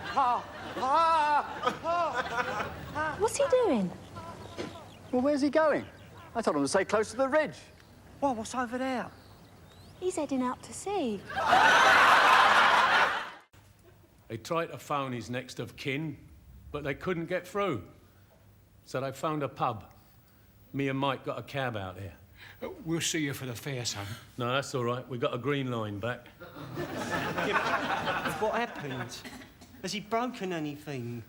U: What's he doing?
J: Well, where's he going? I told him to stay close to the ridge.
C: Well, what's over there?
U: He's heading out to sea.
H: They tried to phone his next of kin, but they couldn't get through. So they found a pub. Me and Mike got a cab out there. We'll see you for the fair, son.
V: No, that's all right. We got a green line back.
C: What happened? Has he broken anything?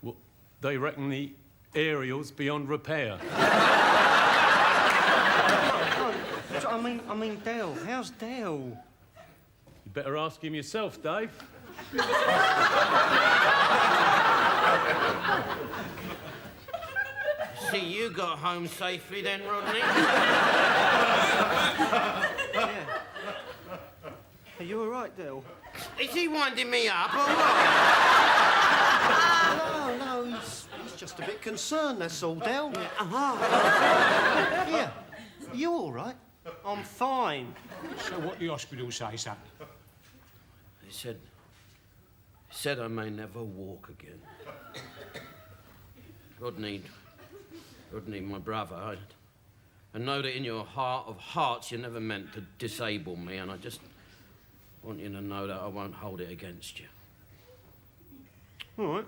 V: Well, they reckon the aerial's beyond repair.
C: I mean, Dale. How's Dale?
V: You better ask him yourself, Dave.
B: See, you got home safely then, Rodney?
C: Yeah. Are you all right, Dale?
B: Is he winding me up or what?
I: No, he's just a bit concerned, that's all, Dale.
C: Yeah.
I: Are you all right?
C: I'm fine.
H: So what the hospital say, son?
B: He said I may never walk again. Rodney, my brother, I know that in your heart of hearts you never meant to disable me, and I just want you to know that I won't hold it against you.
C: All right.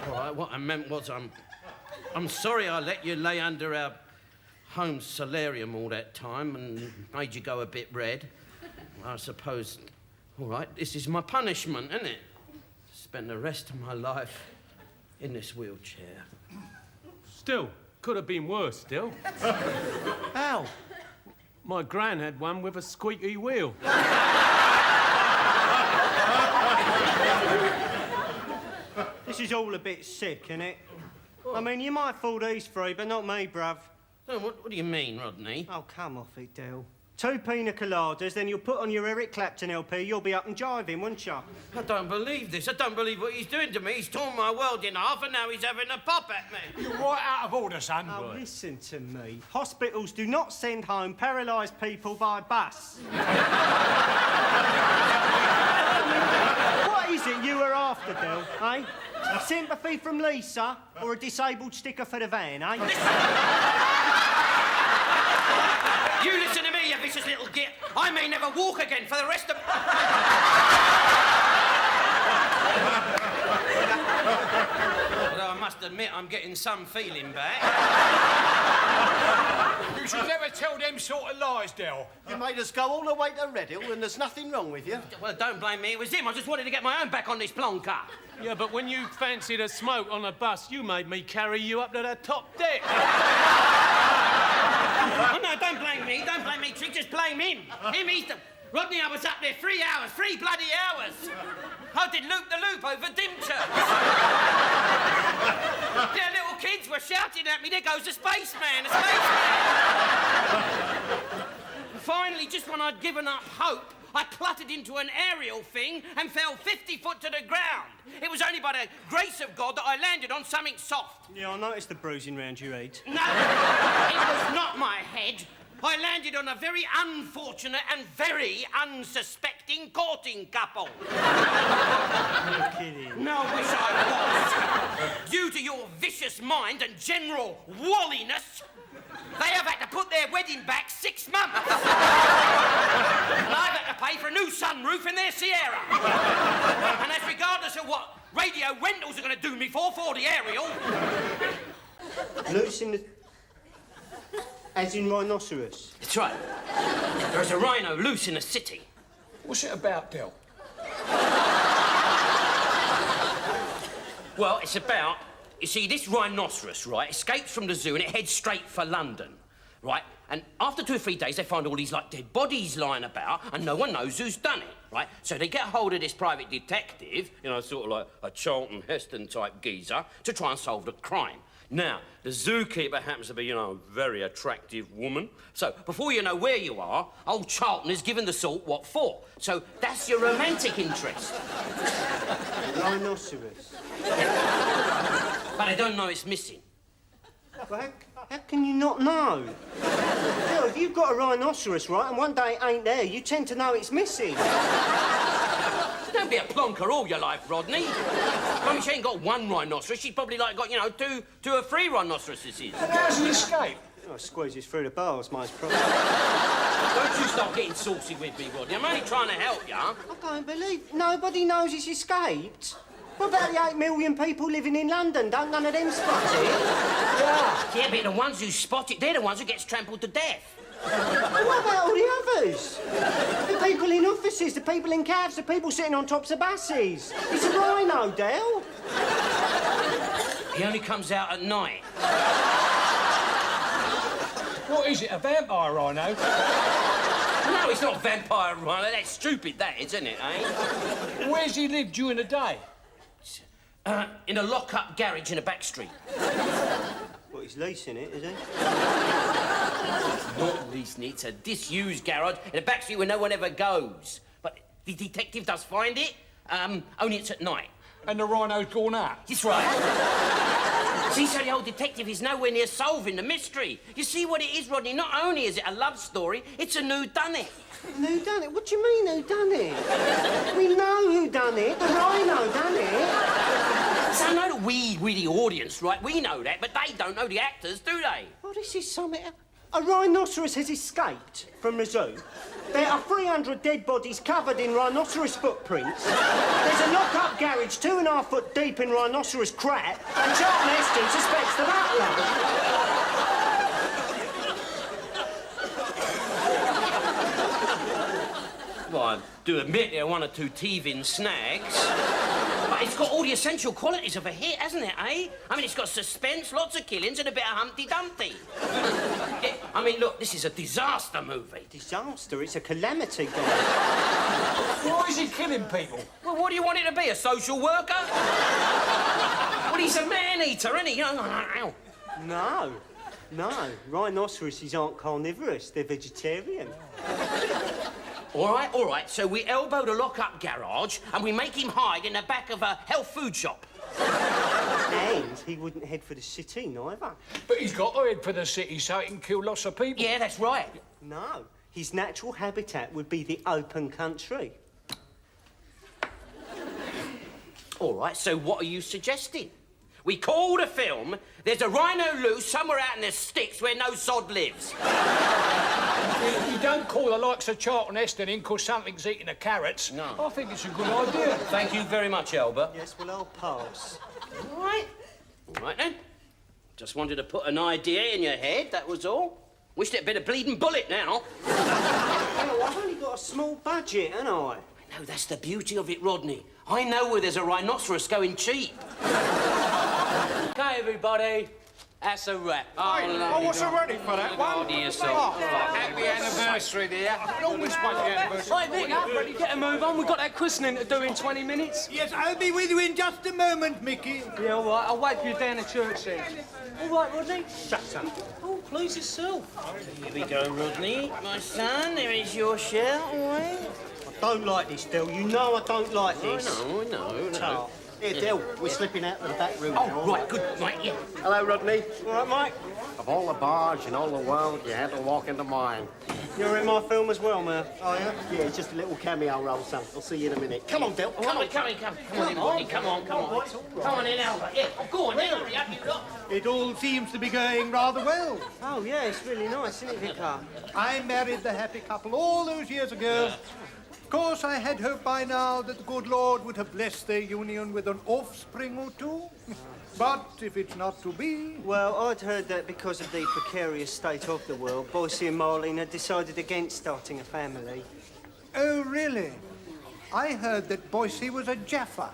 B: All right, what I meant was I'm sorry I let you lay under our home solarium all that time and made you go a bit red. I suppose, all right, this is my punishment, isn't it? Spend the rest of my life in this wheelchair.
V: Still, could have been worse, still.
C: How?
V: My gran had one with a squeaky wheel.
C: This is all a bit sick, innit? I mean, you might fool these three, but not me, bruv.
B: So what do you mean, Rodney?
C: Oh, come off it, Del. 2 pina coladas, then you'll put on your Eric Clapton LP, you'll be up and jiving, won't you?
B: I don't believe this. I don't believe what he's doing to me. He's torn my world in half and now he's having a pop at me.
H: You're right out of order, son.
C: Oh, listen to me. Hospitals do not send home paralysed people by bus. What is it you were after, Del, eh? Sympathy from Lisa or a disabled sticker for the van, eh?
B: You listen to me, you vicious little git. I may never walk again for the rest of... Although I must admit, I'm getting some feeling back.
H: You should never tell them sort of lies, Del.
I: You made us go all the way to Redhill and there's nothing wrong with you.
B: Well, don't blame me. It was him. I just wanted to get my own back on this plonker.
V: Yeah, but when you fancied a smoke on a bus, you made me carry you up to the top deck.
B: Oh, no, don't blame me. Don't blame me, Trick. Just blame him. He's the... Rodney, I was up there 3 hours. 3 bloody hours. I did loop the loop over Dimchurch. Yeah, little kids were shouting at me, there goes the spaceman, the spaceman. Finally, just when I'd given up hope, I cluttered into an aerial thing and fell 50 foot to the ground. It was only by the grace of God that I landed on something soft.
C: Yeah, I noticed the bruising round your head.
B: No, it was not my head. I landed on a very unfortunate and very unsuspecting courting couple.
C: You're kidding.
B: No, I wish I was. Due to your vicious mind and general walliness, they have had to put their wedding back 6 months. And I've had to pay for a new sunroof in their Sierra. And that's regardless of what radio rentals are going to do me for the aerial.
C: Loose in the... As in rhinoceros?
B: That's right. There's a rhino loose in the city.
H: What's it about, Del?
B: Well, it's about... You see, this rhinoceros, right, escapes from the zoo and it heads straight for London, right? And after 2 or 3 days, they find all these, like, dead bodies lying about and no one knows who's done it, right? So they get hold of this private detective, you know, sort of like a Charlton Heston-type geezer, to try and solve the crime. Now, the zookeeper happens to be, you know, a very attractive woman. So, before you know where you are, old Charlton has given the salt what for. So, that's your romantic interest.
C: Rhinoceros.
B: But I don't know it's missing.
C: Well, how can you not know? Well, if you've got a rhinoceros, right, and one day it ain't there, you tend to know it's missing.
B: Don't be a plonker all your life, Rodney. I mean, she ain't got 1 rhinoceros. She's probably, like, got, you know, 2 or 3 rhinoceroses.
H: And how's he escaped?
C: Oh, squeezes through the bars, most probably.
B: Don't you start getting saucy with me, Rodney. I'm only trying to help you.
C: I can't believe nobody knows he's escaped. What about the 8 million people living in London? Don't none of them spot it?
B: Yeah, but the ones who spot it, they're the ones who get trampled to death.
C: What about all the others? The people in offices, the people in cabs, the people sitting on tops of buses. It's a rhino, Del.
B: He only comes out at night.
H: What is it, a vampire rhino?
B: No, it's not vampire rhino. That's stupid, that is, isn't it, eh?
H: Where's he live during the day?
B: In a lock-up garage in a back street.
C: Well, he's leasing it, is he?
B: Not leasing it. It's a disused garage in a back street where no one ever goes. But the detective does find it, only it's at night.
H: And the rhino's gone out?
B: That's right. See, so the old detective is nowhere near solving the mystery. You see what it is, Rodney? Not only is it a love story, it's a whodunit.
C: Who done it? What do you mean, who done it? We know who done it. The rhino done it.
B: So I know that we the audience, right? We know that, but they don't know the actors, do they?
C: Oh, this is something... A rhinoceros has escaped from the zoo. There are 300 dead bodies covered in rhinoceros footprints. There's a lock-up garage 2.5 foot deep in rhinoceros crap, and Charlton Heston suspects the butler.
B: Well, I do admit there are 1 or 2 teething snags. But It's got all the essential qualities of a hit, hasn't it, eh? I mean, it's got suspense, lots of killings, and a bit of Humpty Dumpty. Yeah, I mean, look, this is a disaster movie.
C: Disaster? It's a calamity, guys.
H: Why is he killing people?
B: Well, what do you want it to be, a social worker? Well, he's a man-eater, isn't he?
C: No. Rhinoceroses aren't carnivorous. They're vegetarian.
B: All right. So we elbow the lock-up garage and we make him hide in the back of a health food shop.
C: And he wouldn't head for the city, neither.
H: But he's got to head for the city so he can kill lots of people.
B: Yeah, that's right.
C: No. His natural habitat would be the open country.
B: All right, so what are you suggesting? We call the film There's a Rhino Loose somewhere out in the sticks where no sod lives.
H: You don't call the likes of Charlton Heston in because something's eating the carrots.
B: No.
H: I think it's a good idea.
B: Thank you very much, Albert.
C: Yes, well, I'll pass.
B: All right then. Just wanted to put an idea in your head, that was all. Wished it had been a bleeding bullet now.
C: I've only got a small budget, haven't I?
B: No, that's the beauty of it, Rodney. I know where there's a rhinoceros going cheap.
M: Okay, everybody. That's a wrap.
L: I wasn't ready for that one.
E: Happy anniversary, dear.
L: Always wait the anniversary.
M: Right, Vic, Alfred, get a move on. We've got that christening to do in 20 minutes.
K: Yes, I'll be with you in just a moment, Mickey.
M: Yeah, all right. I'll wait for you down the church then. All right, Rodney?
C: Shut up.
M: Oh, please yourself.
B: Here we go, Rodney. My son, there is your share, all right?
C: I don't like this, Del. You know I don't like this.
B: I know.
I: Here, Del, we're slipping out of the back room.
B: Oh, right, good, right, yeah.
I: Hello, Rodney.
C: All right, Mike?
I: Of all the bars in all the world, you had to walk into mine.
C: You're in my film as well, man.
I: Oh, yeah? Yeah, it's just a little cameo role, son. I'll see you in a minute. Come on, Del.
B: Come on in, Rodney. Come on. Come on in, Albert. Yeah, go on, then. Hurry up, you lot.
K: It all seems to be going rather well.
C: Oh, yeah, it's really nice, isn't it, Vicar?
K: I married the happy couple all those years ago. Of course, I had hoped by now that the good Lord would have blessed their union with an offspring or two. But if it's not to be...
C: Well, I'd heard that because of the precarious state of the world, Boycie and Marlene had decided against starting a family.
K: Oh, really? I heard that Boycie was a Jaffa.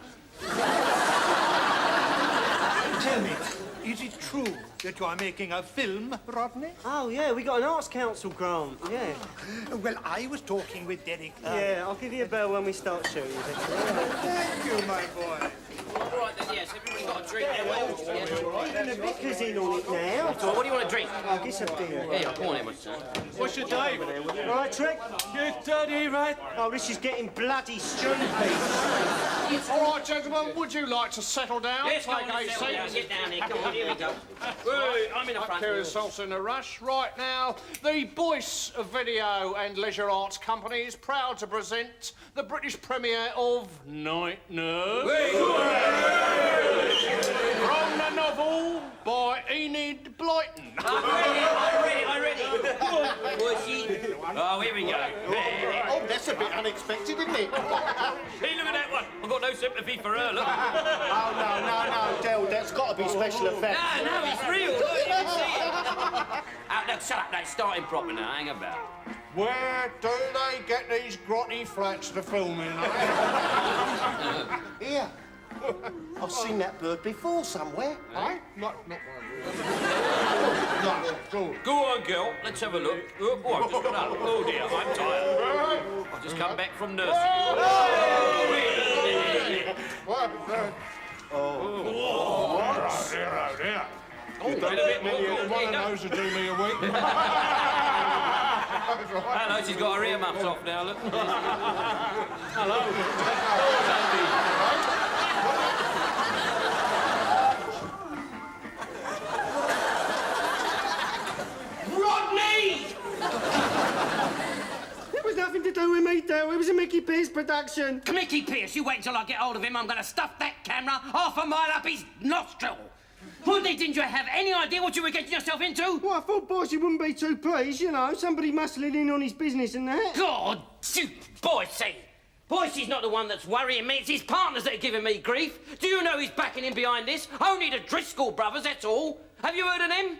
K: Tell me, is it true that you are making a film, Rodney?
C: Oh, yeah, we got an Arts Council grant, yeah.
K: Well, I was talking with Derek.
C: Yeah, I'll give you a bell when we start shooting.
K: Thank you, my boy.
B: All right, then, yes, everybody's got a drink there.
C: And the vicar's in on it now.
B: So, what do you want to drink?
C: I'll get some beer.
B: Yeah, come on in, my son.
L: What's your day?
C: Right, Trick?
M: Get dirty, right?
C: Oh, this is getting bloody stupid.
L: All right, gentlemen, would you like to settle down?
B: Yes, go
L: Take
B: on,
L: a
B: settle down.
L: seat.
B: Get down here. Come on, here we go. Wait, I'm in the
L: Take
B: front.
L: care of yourselves in a rush. Right now, the Boyce Video and Leisure Arts Company is proud to present the British premiere of Night Nurse. From the novel by Enid Blyton.
B: I read it. Oh, here we go.
I: Oh, that's a bit unexpected, isn't it?
B: Hey, look at that one. I've got no sympathy for her, look.
I: Oh, no, Del, that's got to be special effects.
B: No, it's real. Look, you can see it. No, shut up. No, starting proper now. Hang about.
L: Where do they get these grotty flats to film in?
I: Here. I've seen that bird before somewhere.
L: Aye? Not one of these. No, go.
B: Go on, girl. Let's have a look. Oh, I've just got up. Oh, dear. I'm tired. I've just come back from nursing.
L: Oh, dear.
B: Oh, wait a bit.
L: One of those will do me a week.
B: Hello, she's got her ear muffs off now, look. Hello. Rodney!
I: It was nothing to do with me, Del. It was a Mickey Pierce production.
B: Mickey Pierce, you wait until I get hold of him. I'm going to stuff that camera half a mile up his nostril. Rodney, didn't you have any idea what you were getting yourself into?
I: Well, I thought Boycie wouldn't be too pleased, you know, somebody muscling in on his business and that.
B: God, Boycie! Boycie's not the one that's worrying me, it's his partners that are giving me grief. Do you know he's backing in behind this? Only the Driscoll brothers, that's all. Have you heard of them?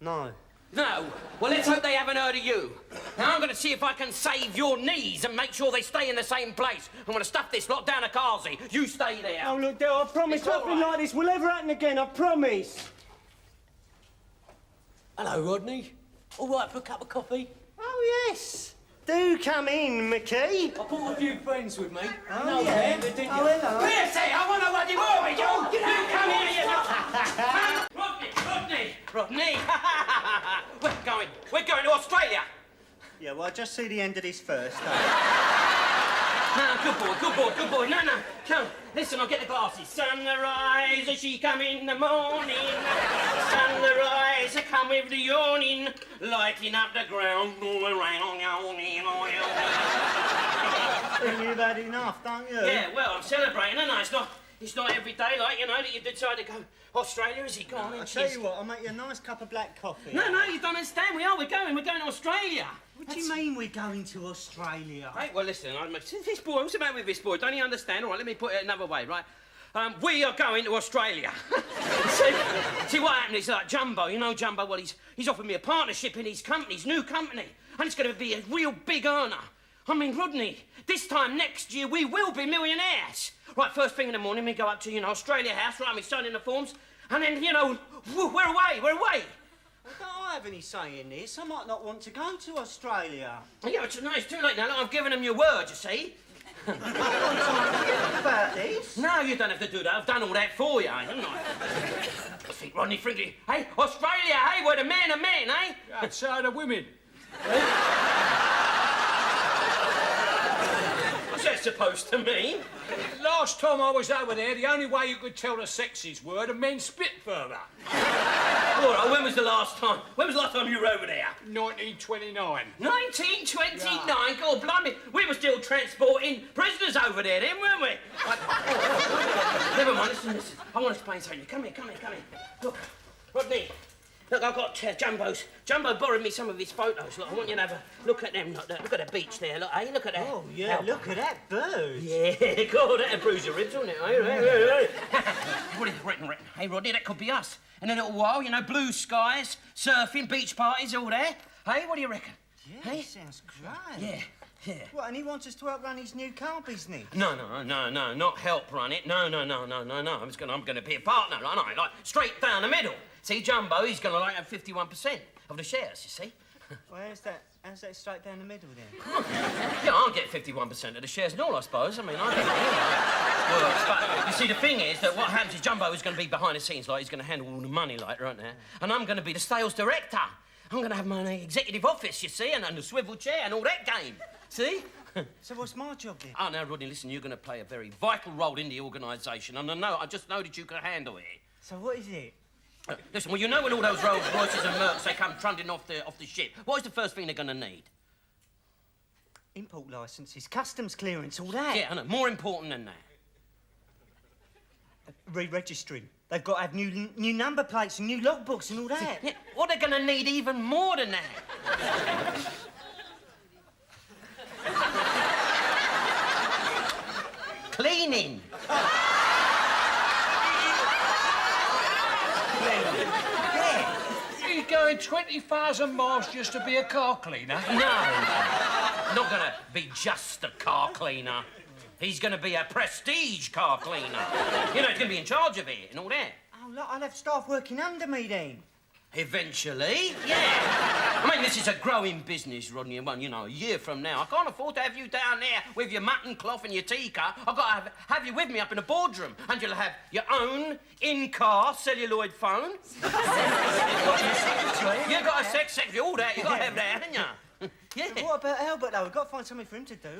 C: No.
B: No? Well, let's hope they haven't heard of you. Now, I'm going to see if I can save your knees and make sure they stay in the same place. I'm going to stuff this lot down a carsey. You stay there.
M: Oh, look, Del, I promise nothing like this will ever happen again, I promise.
R: Hello, Rodney. All right for a cup of coffee?
C: Oh, yes. Do come in, Mickey.
R: I brought a few friends with me.
C: Oh,
R: No,
C: yeah.
R: didn't you?
C: Oh, hello.
B: Piercy, I want to what you want with you. You come here, you Rodney. We're going to Australia.
C: Yeah, well, just see the end of this first.
B: No, good boy. No. Come, listen, I'll get the glasses. Sunrise, she come in the morning. Sunrise, come with the yawning, lighting up the ground.
C: You've had enough, don't you?
B: Yeah, well, I'm celebrating, and it's not every day, like, you know, that you decide to go Australia, is it? Go on,
C: I'll tell you what, I'll make you a nice cup of black coffee.
B: No, you don't understand. We're going to Australia.
C: What do you mean we're going to Australia?
B: Right, well, listen, this boy, what's the matter with this boy? Don't he understand? All right, let me put it another way, right? We are going to Australia. see what happened is, like, Jumbo, you know Jumbo, well, he's offered me a partnership in his company, his new company, and it's going to be a real big earner. I mean, Rodney, this time next year we will be millionaires. Right, first thing in the morning we go up to, Australia House, right, we sign in the forms, and then, we're away.
C: I don't have any say in this. I might not want to go to Australia.
B: Yeah, it's too late now. Look, I've given them your word, you see.
C: About this?
B: No, you don't have to do that. I've done all that for you, haven't I? I think, Rodney Frigley, hey, Australia, hey, where the men are men, eh?
H: Yeah, so are the women.
B: What's that supposed to mean?
H: Last time I was over there, the only way you could tell the sexes were the men spit further.
B: All right, when was the last time you were over there?
H: 1929.
B: 1929? Yeah. God, blimey, we were still transporting prisoners over there then, weren't we? Never mind, listen. I want to explain something. Come here. Look, Rodney. Look, I've got Jumbo borrowed me some of his photos. Look, I want you to have a look at them. Look at the beach there. Look, hey, look at that.
C: Oh, yeah, look at that bird.
B: Yeah, God, that'll bruise your ribs, wouldn't it? Hey, what have you written? Hey, Rodney, that could be us. In a little while, blue skies, surfing, beach parties, all there. Hey, what do you reckon?
C: Yeah,
B: hey?
C: Sounds great.
B: Yeah.
C: What, and he wants us to help run his new car business?
B: No, not help run it. No. I'm gonna be a partner, aren't I? Like, straight down the middle. See, Jumbo, he's gonna have 51% of the shares, you see.
C: Well, how's that straight down the middle then?
B: Yeah, I'll get 51% of the shares and all, I suppose. I mean, I don't know. Well, but you see, the thing is that what happens is Jumbo is gonna be behind the scenes, like, he's gonna handle all the money, like, right now. And I'm gonna be the sales director. I'm gonna have my executive office, you see, and the swivel chair and all that game. See?
C: So what's my job then?
B: Oh, now, Rodney, listen, you're gonna play a very vital role in the organisation, and I just know that you can handle it.
C: So what is it?
B: Listen, well, when all those Rolls Royces and Mercs, they come trundling off the ship, what is the first thing they're gonna need?
C: Import licences, customs clearance, all that.
B: Yeah, I know, more important than that.
C: Re-registering. They've got to have new number plates and new logbooks and all that.
B: Yeah, well, they're gonna need even more than that. Cleaning.
H: He's going 20,000 miles just to be a car cleaner?
B: No, not gonna be just a car cleaner. He's gonna be a prestige car cleaner. He's gonna be in charge of it and all that.
C: Oh, look, I'll have staff working under me then.
B: Eventually, yeah. I mean, this is a growing business, Rodney, and a year from now, I can't afford to have you down there with your mutton cloth and your teacup. I've got to have you with me up in the boardroom, and you'll have your own in-car celluloid phone. You've got a sex secretary, all that, you've got to have that, haven't you? Yeah.
C: What about Albert, though? We've got to find something for him to do,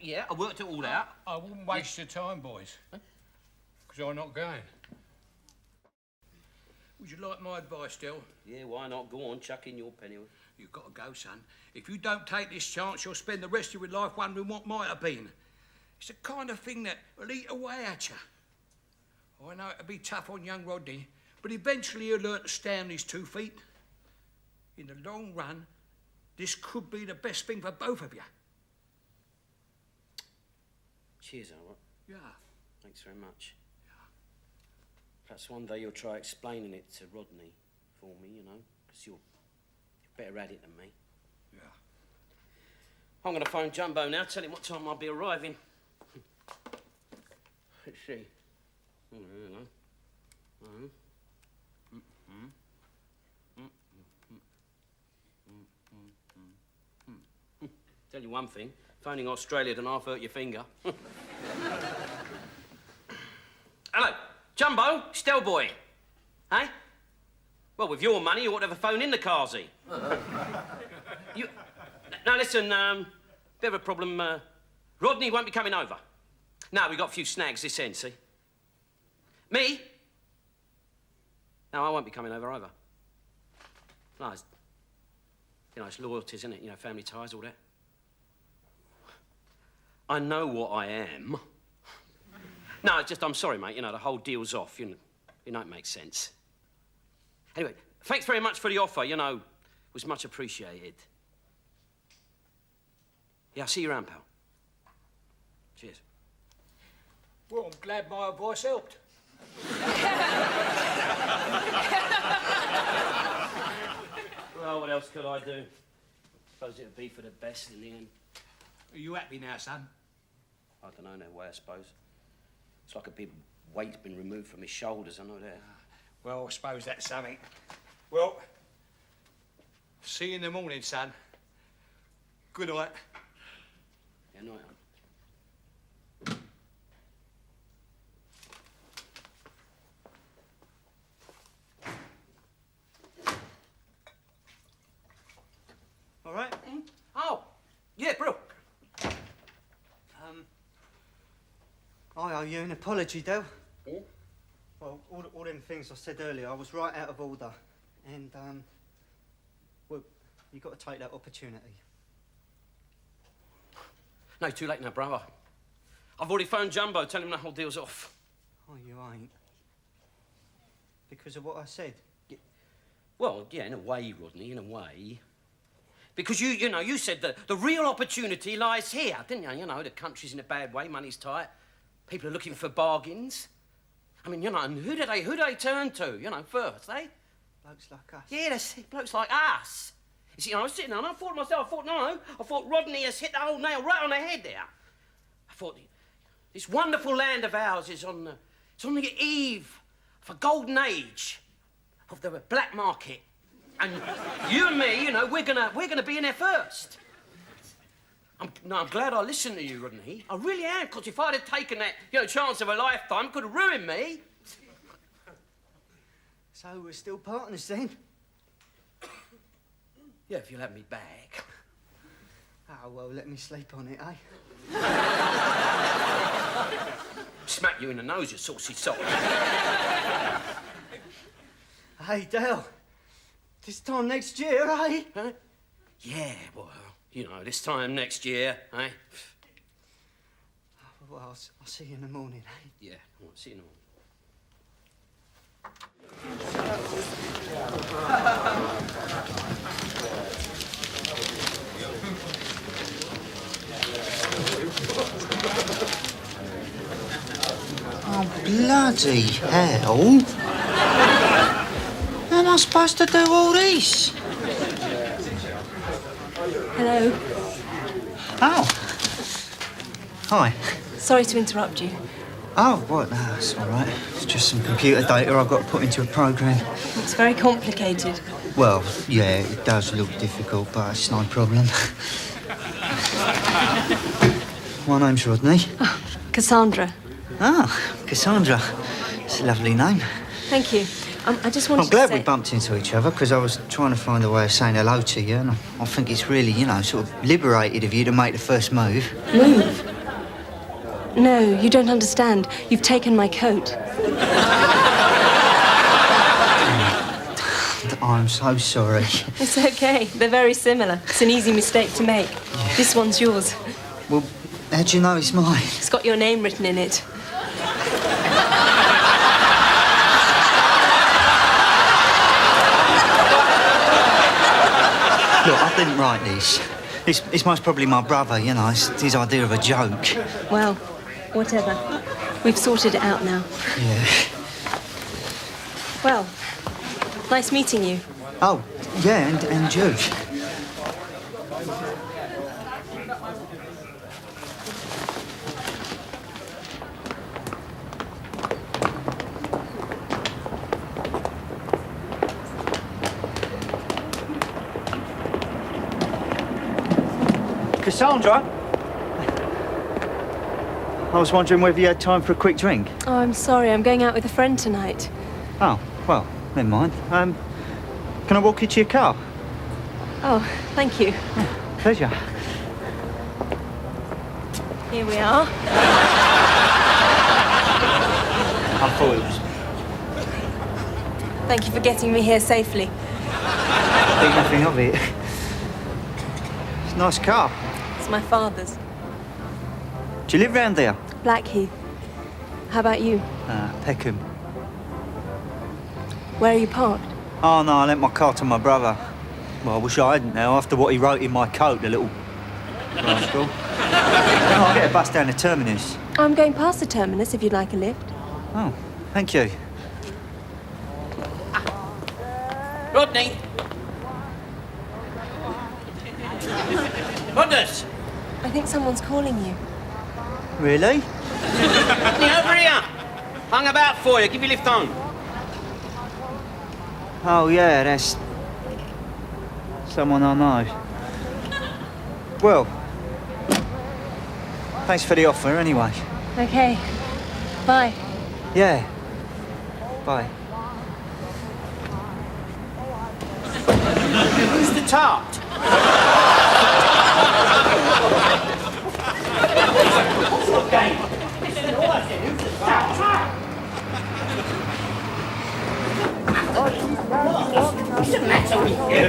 B: Yeah, I worked it all out.
H: I wouldn't waste your time, boys, because I'm not going. Would you like my advice, Del?
B: Yeah, why not? Go on, chuck in your penny.
H: You've got to go, son. If you don't take this chance, you'll spend the rest of your life wondering what might have been. It's the kind of thing that will eat away at you. I know it'll be tough on young Rodney, but eventually he'll learn to stand on his 2 feet. In the long run, this could be the best thing for both of you.
B: Cheers, Albert.
H: Yeah.
B: Thanks very much. Perhaps one day you'll try explaining it to Rodney for me, because you're Better at it than me. Yeah. I'm going to phone Jumbo now, tell him what time I'll be arriving. Let's see. Tell you one thing, phoning Australia done half hurt your finger. Hello, Jumbo, Stell boy. Hey? Well, with your money, you ought to have a phone in the carsy. You... Now, listen, bit of a problem. Rodney won't be coming over. No, we got a few snags this end, see? Me? No, I won't be coming over either. No, it's, you know, it's loyalties, isn't it? You know, family ties, all that. I know what I am. No, it's just, I'm sorry, mate. You know, the whole deal's off. You know, it makes sense. Anyway, thanks very much for the offer. You know, it was much appreciated. Yeah, I'll see you around, pal. Cheers.
H: Well, I'm glad my advice helped.
B: Well, what else could I do? Suppose it'd be for the best in the end.
H: Are you happy now, son?
B: I don't know, no way, I suppose. It's like a big weight's been removed from his shoulders, I know that.
H: Well, I suppose that's something. Well, see you in the morning, son. Good night.
B: Yeah, night.
C: All right?
B: Oh, yeah, bro.
C: I owe you an apology, Del. Oh? Well, all them things I said earlier, I was right out of order. And, well, you got to take that opportunity.
B: No, too late now, brother. I've already phoned Jumbo, telling him the whole deal's off.
C: Oh, you ain't? Because of what I said?
B: Well, yeah, in a way, Rodney, in a way. Because you know, you said that the real opportunity lies here, didn't you? You know, the country's in a bad way, money's tight, people are looking for bargains. I mean, you know, and who do they turn to, you know, first, eh?
C: Blokes like us.
B: Yeah, that's it, blokes like us. You see, I was sitting there and I thought to myself, I thought Rodney has hit the whole nail right on the head there. I thought, this wonderful land of ours is on the eve of a golden age of the black market. And you and me, you know, we're gonna be in there first. I'm glad I listened to you, Rodney. I really am, because if I'd have taken that, you know, chance of a lifetime, it could have ruined me.
C: So we're still partners then?
B: Yeah, if you'll have me back.
C: Oh, well, let me sleep on it, eh?
B: Smack you in the nose, you saucy sod.
C: Hey, Del. This time next year, eh?
B: Huh? Yeah, well, you know, this time next year, eh?
C: Well, I'll see you in the morning, eh?
B: Yeah, I'll see you in the morning.
C: Oh, bloody hell. How am I supposed to do all this?
D: Hello.
C: Oh. Hi.
D: Sorry to interrupt you.
C: Oh, what? No, it's all right. It's just some computer data I've got to put into a program.
D: It's very complicated.
C: Well, yeah, it does look difficult, but it's no problem. My name's Rodney.
D: Oh, Cassandra.
C: Ah, Cassandra. It's a lovely name.
D: Thank you. I just wanted
C: I'm glad
D: to say...
C: we bumped into each other, because I was trying to find a way of saying hello to you, and I think it's really, you know, sort of liberated of you to make the first move.
D: Move? No, you don't understand. You've taken my coat.
C: I'm so sorry.
D: It's okay. They're very similar. It's an easy mistake to make. Yeah. This one's yours.
C: Well, how'd you know it's mine?
D: It's got your name written in it.
C: Look, I didn't write this. It's most probably my brother, you know. It's his idea of a joke.
D: Well, whatever. We've sorted it out now.
C: Yeah.
D: Well, nice meeting you.
C: Oh, Yeah, and you. Cassandra? I was wondering whether you had time for a quick drink.
D: Oh, I'm sorry. I'm going out with a friend tonight.
C: Oh, well, never mind. Can I walk you to your car?
D: Oh, thank you.
C: Pleasure.
D: Here we are.
C: I thought it was...
D: Thank you for getting me here safely.
C: Think nothing of it. It's a nice car.
D: It's my father's.
C: Do you live round there?
D: Blackheath. How about you?
C: Peckham.
D: Where are you parked?
C: Oh, no, I lent my car to my brother. Well, I wish I hadn't now, after what he wrote in my coat, the little rascal. Oh, I'll get a bus down to Terminus.
D: I'm going past the terminus if you'd like a lift.
C: Oh, thank you.
E: Rodney! Rodney!
D: I think someone's calling you.
C: Really?
B: Rodney, over here! Hung about for you. Give you a lift on.
C: Oh, yeah, that's... someone I know. Well, thanks for the offer, anyway.
D: Okay. Bye.
C: Yeah. Bye.
E: Who's the tart? What's the matter with you?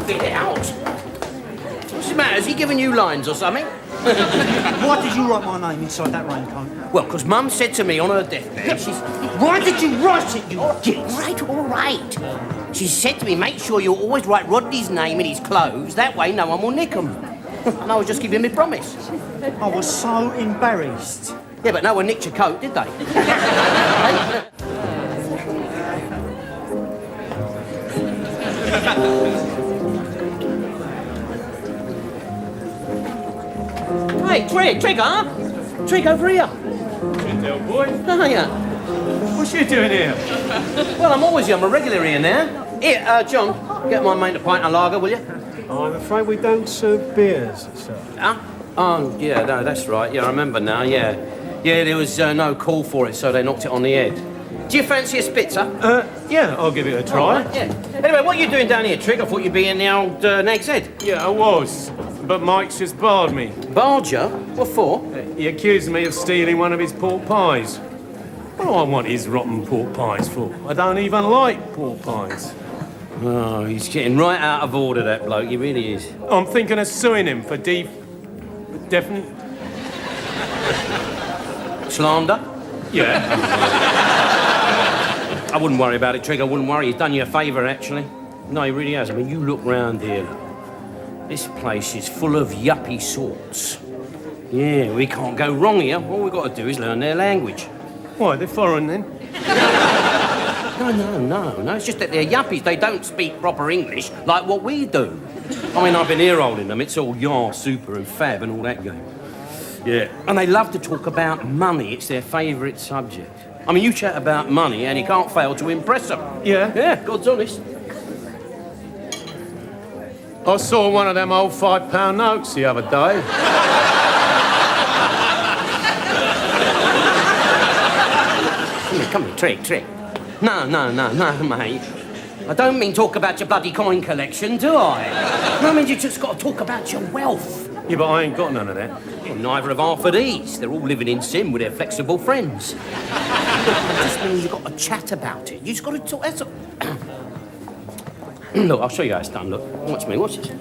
E: Leave it out. What's the matter? Has he given you lines or something?
C: Why did you write my name inside that raincoat?
E: Well, because Mum said to me on her deathbed, she's...
Q: Why did you write it, you git?
E: All right. She said to me, make sure you always write Rodney's name in his clothes. That way no one will nick them. And I was just giving me promise.
C: I was so embarrassed.
E: Yeah, but no one nicked your coat, did they? Hey, Trigger! Trig, over here.
V: Little boy.
E: Hiya.
V: What's you doing here?
E: Well, I'm always here. I'm a regular here now. Here, John, get my mate a pint of lager, will you?
V: I'm afraid we don't serve beers, sir.
E: Huh? Oh, yeah, no, that's right. Yeah, I remember now, yeah. Yeah, there was no call for it, so they knocked it on the head. Do you fancy a spitzer?
V: Yeah, I'll give it a try.
E: Right, yeah. Anyway, what are you doing down here, Trig? I thought you'd be in the old Nag's Head.
V: Yeah, I was. But Mike's just barred me.
E: Barred you? What for?
V: He accused me of stealing one of his pork pies. What do I want his rotten pork pies for? I don't even like pork pies.
B: Oh, he's getting right out of order, that bloke. He really is.
V: I'm thinking of suing him for definite...
B: Slander?
V: Yeah.
B: I wouldn't worry about it, Trig. I wouldn't worry. He's done you a favour, actually. No, he really has. I mean, you look round here. This place is full of yuppie sorts. Yeah, we can't go wrong here. All we've got to do is learn their language.
V: Why, they're foreign, then?
B: No. It's just that they're yuppies. They don't speak proper English like what we do. I mean, I've been ear-holding them. It's all yar, super and fab and all that game. Yeah. And they love to talk about money. It's their favourite subject. I mean, you chat about money and you can't fail to impress them.
V: Yeah?
B: Yeah, God's honest.
V: I saw one of them old £5 notes the other day.
B: Come here, Trig. No, mate. I don't mean talk about your bloody coin collection, do I? No, I mean, you just got to talk about your wealth.
V: Yeah, but I ain't got none of that.
B: Well, neither have half of these. They're all living in sin with their flexible friends. It just means you've got to chat about it. You just got to talk, that's all. Look, I'll show you how it's done, look. Watch me, watch this.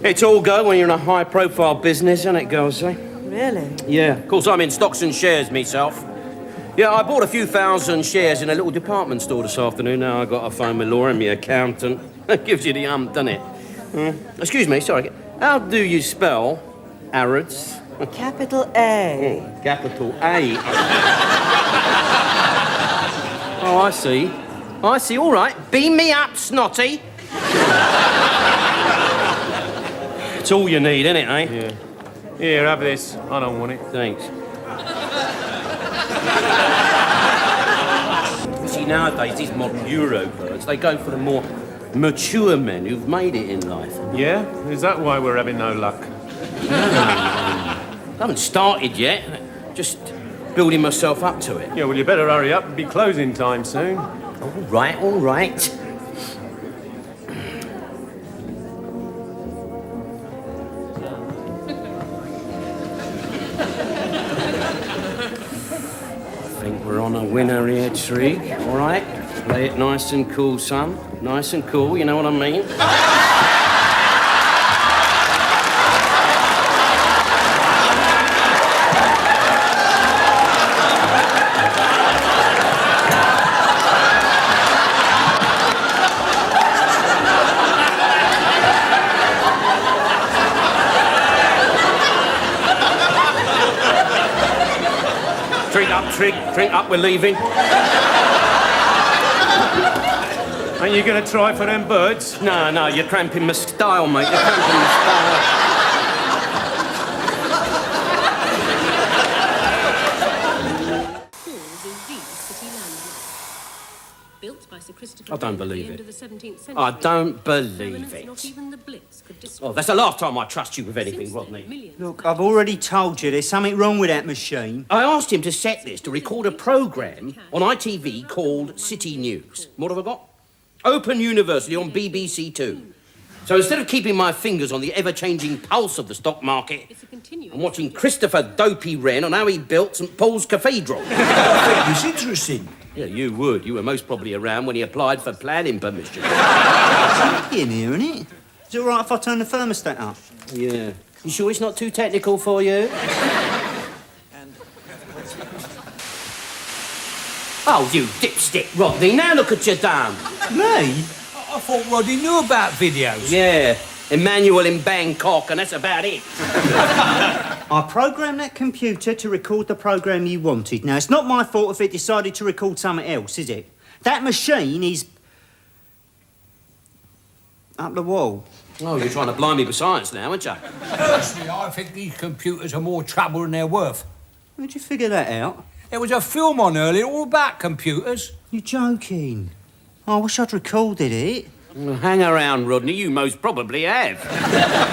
B: It's all go when you're in a high-profile business, isn't it, girls, eh?
D: Really?
B: Yeah. Of course, I'm in stocks and shares myself. Yeah, I bought a few thousand shares in a little department store this afternoon. Now I've got to phone my lawyer and my accountant. That gives you the doesn't it? Excuse me, sorry. How do you spell Arabs?
C: Capital A.
B: Oh, capital A. Oh, I see. I see. All right. Beam me up, snotty. It's all you need, isn't it, eh?
V: Yeah. Here, have this. I don't want it.
B: Thanks. See, nowadays, these modern Euro birds, they go for the more mature men who've made it in life.
V: Yeah? Is that why we're having no luck?
B: I haven't started yet. Just building myself up to it.
V: Yeah, well, you better hurry up. It'll be closing time soon.
B: All right, all right. I think we're on a winner here, Trig. All right? Play it nice and cool, son. Nice and cool, you know what I mean? Drink up, we're leaving.
V: Ain't you going to try for them birds?
B: No, you're cramping my style, mate. You're cramping my style.
D: Built by Sir Christopher
B: I don't
D: Wren at
B: believe
D: the end
B: it.
D: of the 17th century.
B: I don't believe it.
D: Not even the Blitz could destroy
B: Oh, that's the last time I trust you with anything, Rodney.
C: Look, I've already told you there's something wrong with that machine.
B: I asked him to set this to record a programme on ITV called City News. What have I got? Open University on BBC Two. So instead of keeping my fingers on the ever-changing pulse of the stock market, I'm watching Christopher Dopey Wren on how he built St Paul's Cathedral.
F: It's interesting.
B: Yeah, you would. You were most probably around when he applied for planning permission.
C: It's in here, isn't it? Is it all right if I turn the thermostat up?
B: Yeah. You sure it's not too technical for you? Oh, you dipstick, Rodney. Now look at you done.
C: Me?
H: I thought Rodney knew about videos.
B: Yeah. Emmanuel in Bangkok, and that's about it.
C: I programmed that computer to record the programme you wanted. Now, it's not my fault if it decided to record something else, is it? That machine is... up the wall.
B: Oh, you're trying to blind me with science now, aren't you?
H: Personally, I think these computers are more trouble than they're worth.
C: How'd you figure that out?
H: There was a film on earlier all about computers.
C: You're joking. I wish I'd recorded it.
B: Well, hang around, Rodney. You most probably have.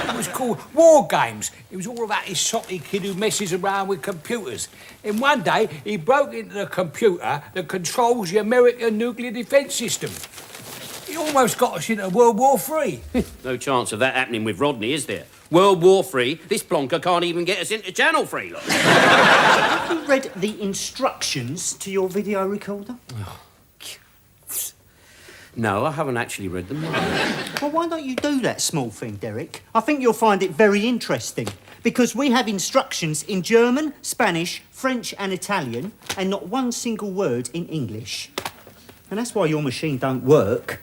H: It was called War Games. It was all about this soppy kid who messes around with computers. And one day, he broke into the computer that controls the American nuclear defence system. He almost got us into World War III.
B: No chance of that happening with Rodney, is there? World War III, this plonker can't even get us into Channel 3, look.
C: Have you read the instructions to your video recorder?
B: No, I haven't actually read them.
C: Well, why don't you do that small thing, Derek? I think you'll find it very interesting. Because we have instructions in German, Spanish, French and Italian, and not one single word in English. And that's why your machine don't work.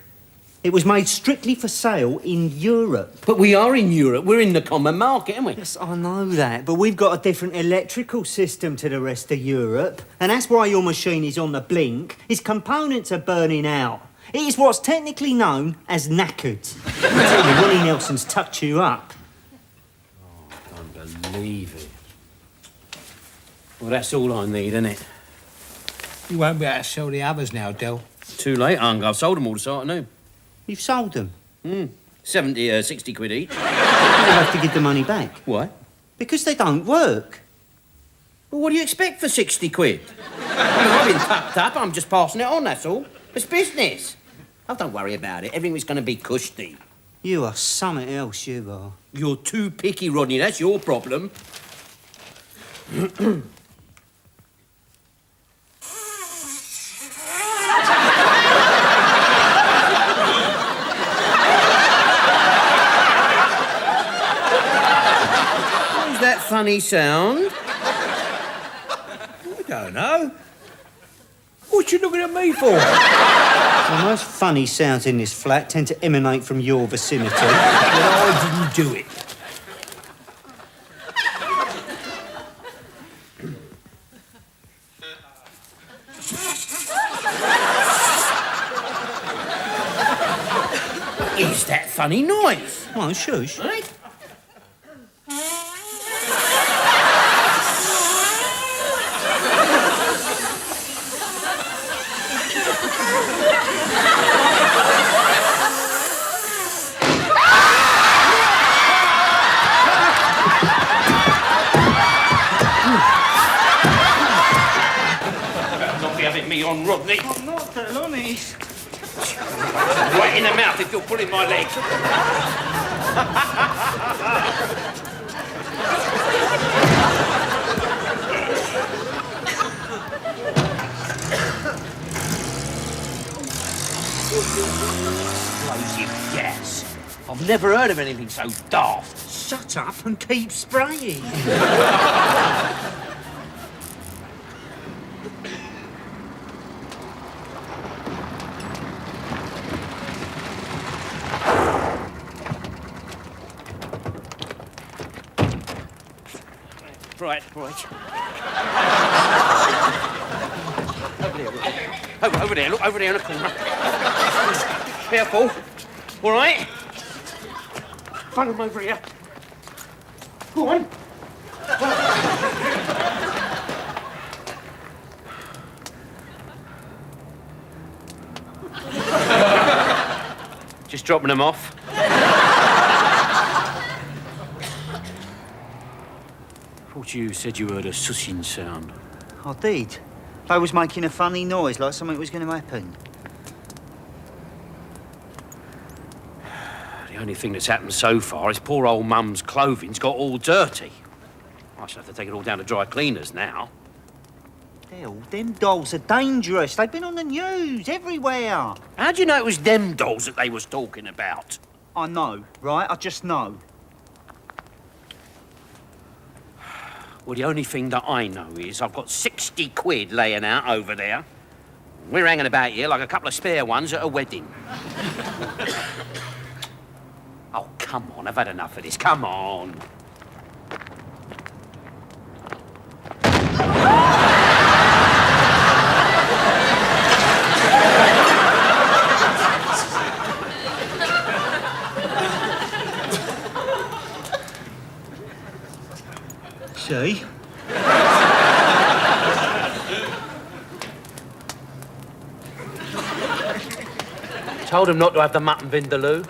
C: It was made strictly for sale in Europe.
B: But we are in Europe. We're in the common market, aren't we?
C: Yes, I know that, but we've got a different electrical system to the rest of Europe. And that's why your machine is on the blink. Its components are burning out. It is what's technically known as knackered. I tell you, Willie Nelson's tucked you up.
B: Oh, I don't believe it. Well, that's all I need, isn't it?
H: You won't be able to sell the others now, Del.
B: Too late, Hung. I've sold them all this afternoon.
C: You've sold them?
B: 60 quid each.
C: You'll have to give the money back.
B: Why?
C: Because they don't work.
B: Well, what do you expect for 60 quid? I've been tucked up. I'm just passing it on, that's all. It's business. Oh, don't worry about it. Everything's going to be cushy.
C: You are something else, you are.
B: You're too picky, Rodney. That's your problem. What's that funny sound?
H: I don't know. What you looking at me for?
C: The most funny sounds in this flat tend to emanate from your vicinity.
H: Well, I didn't do it.
E: funny noise.
C: Well, shush.
E: Eh?
B: Not be having me on, Rodney.
C: I'm not that honest.
B: Right in the mouth if you're pulling my leg.
E: Explosive gas. I've never heard of anything so daft.
C: Shut up and keep spraying.
B: Right. Over there, look, over there in the corner. Careful. All right? Find him over here. Go on. Just dropping them off.
E: Thought you said you heard a sushing sound.
C: I did. They was making a funny noise, like something was going to happen.
E: The only thing that's happened so far is poor old Mum's clothing's got all dirty. I shall have to take it all down to dry cleaners now.
C: Hell, them dolls are dangerous. They've been on the news everywhere.
E: How do you know it was them dolls that they was talking about?
C: I know, right? I just know.
E: Well, the only thing that I know is I've got 60 quid laying out over there. We're hanging about here like a couple of spare ones at a wedding. Oh, come on, I've had enough of this. Come on.
C: See?
E: Told him not to have the mutton vindaloo.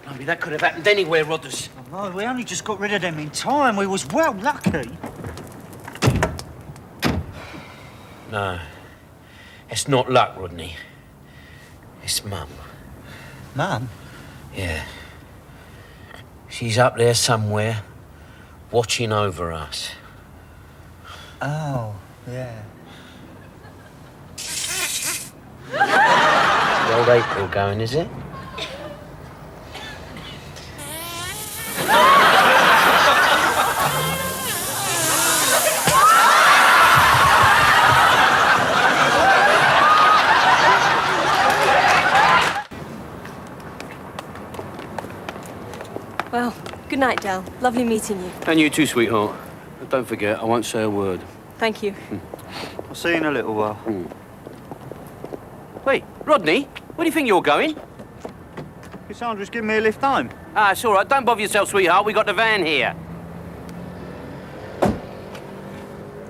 E: Maybe that could have happened anywhere, Rodders.
C: Oh, no, we only just got rid of them in time. We was well lucky.
E: No. It's not luck, Rodney. It's Mum.
C: Mum?
E: Yeah. She's up there somewhere, watching over us.
C: Oh, yeah.
E: The old April going, is it?
D: Well, good night, Del. Lovely meeting you.
V: And you too, sweetheart. But don't forget, I won't say a word.
D: Thank you.
C: I'll see you in a little while.
E: Wait, Rodney, where do you think you're going?
C: Cassandra's giving me a lift home.
E: Ah, it's all right. Don't bother yourself, sweetheart. We got the van here.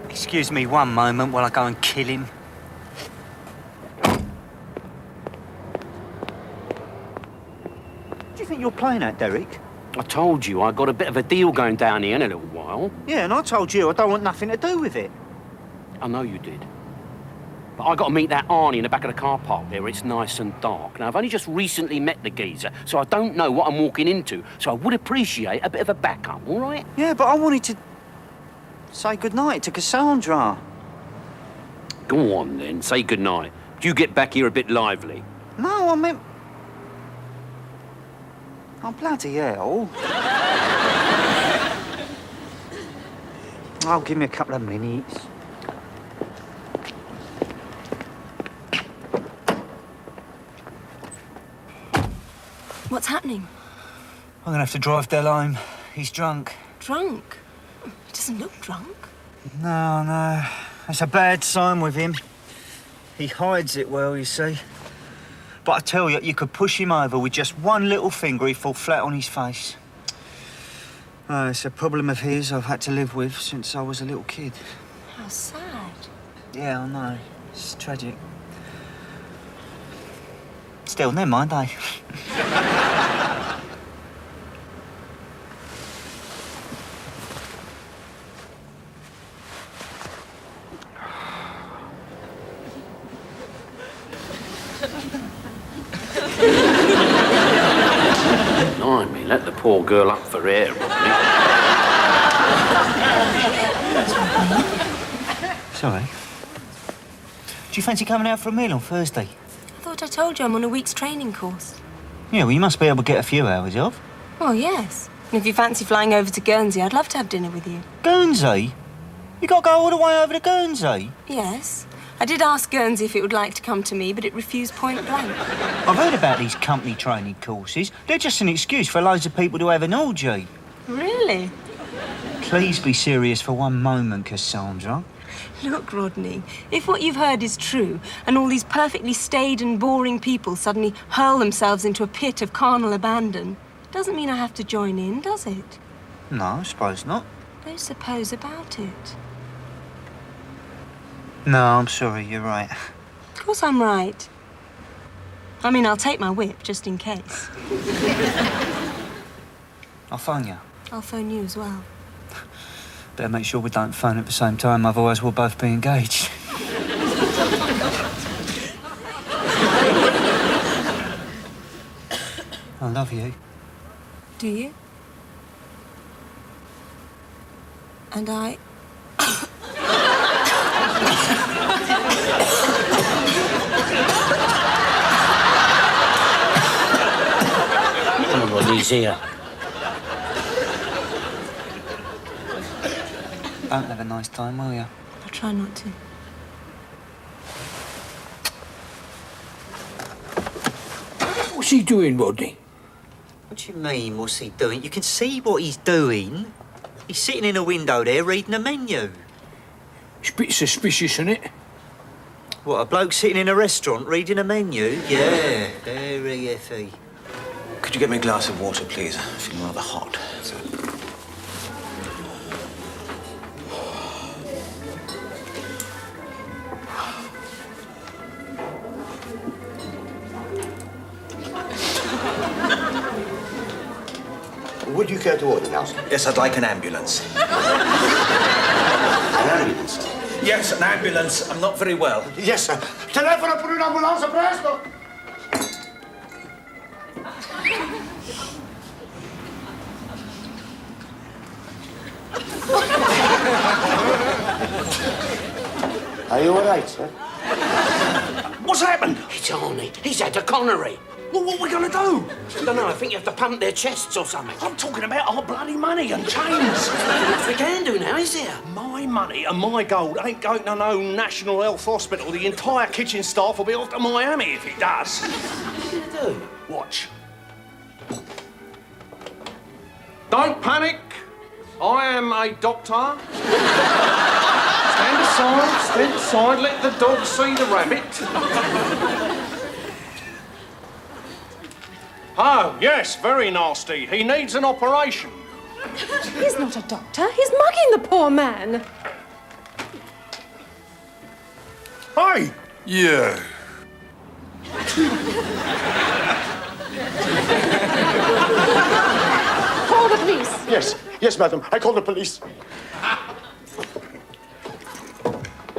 C: Excuse me one moment while I go and kill him. What do you think you're playing at, Derek?
E: I told you I got a bit of a deal going down here in a little while.
C: Yeah, and I told you I don't want nothing to do with it.
E: I know you did. But I got to meet that Arnie in the back of the car park there where it's nice and dark. Now, I've only just recently met the geezer, so I don't know what I'm walking into. So I would appreciate a bit of a backup, all right?
C: Yeah, but I wanted to say goodnight to Cassandra.
E: Go on, then. Say goodnight. Do you get back here a bit lively?
C: No, I meant... Oh, bloody hell. Oh, give me a couple of minutes.
D: What's happening?
C: I'm gonna have to drive Del home. He's drunk.
D: Drunk? It doesn't look drunk.
C: No, no. That's a bad sign with him. He hides it well, you see. But I tell you, you could push him over with just one little finger, he'd fall flat on his face. Oh, it's a problem of his I've had to live with since I was a little kid.
D: How sad.
C: Yeah, I know. It's tragic. Still, never mind, eh?
E: Blimey, let the poor girl up for air, Rodney.
C: Sorry. Do you fancy coming out for a meal on Thursday?
D: I thought I told you I'm on a week's training course.
C: Yeah, well, you must be able to get a few hours off.
D: Well, yes. And if you fancy flying over to Guernsey, I'd love to have dinner with you.
C: Guernsey? You got to go all the way over to Guernsey?
D: Yes. I did ask Guernsey if it would like to come to me, but it refused point blank.
C: I've heard about these company training courses. They're just an excuse for loads of people to have an orgy.
D: Really?
C: Please be serious for one moment, Cassandra.
D: Look, Rodney, if what you've heard is true, and all these perfectly staid and boring people suddenly hurl themselves into a pit of carnal abandon, doesn't mean I have to join in, does it?
C: No, I suppose not.
D: Don't suppose about it.
C: No, I'm sorry, you're right.
D: Of course I'm right. I mean, I'll take my whip, just in case.
C: I'll phone you.
D: I'll phone you as well.
C: Better make sure we don't phone at the same time, otherwise we'll both be engaged. I love you.
D: Do you? And I...
E: Come on, Rodney, he's here.
C: Don't have a nice time, will you?
D: I'll try not to.
H: What's he doing, Rodney?
C: What do you mean, what's he doing? You can see what he's doing. He's sitting in a window there reading a menu.
H: It's a bit suspicious, isn't it?
C: What, a bloke sitting in a restaurant reading a menu? Yeah, very iffy.
O: Could you get me a glass of water, please? I'm feeling rather hot.
I: Would you care to order now, sir?
O: Yes, I'd like an ambulance.
I: An ambulance?
O: Yes, an ambulance. I'm not very well.
I: Yes, sir. Telefono per un'ambulanza, presto! Are you all right, sir?
E: What's happened? It's Arnie. He's had a coronary. Well, what are we going to do? I don't know. I think you have to pump their chests or something. I'm talking about our bloody money and chains. What we can do now, is there?
L: My money and my gold ain't going to no National Health Hospital. The entire kitchen staff will be off to Miami if it does.
E: What are you going to do?
L: Watch. Don't panic. I am a doctor. Stand aside, let the dog see the rabbit. Oh, yes, very nasty. He needs an operation.
P: He's not a doctor. He's mugging the poor man.
L: Hey!
N: Yeah.
P: Call the police.
I: Yes, madam. I called the police.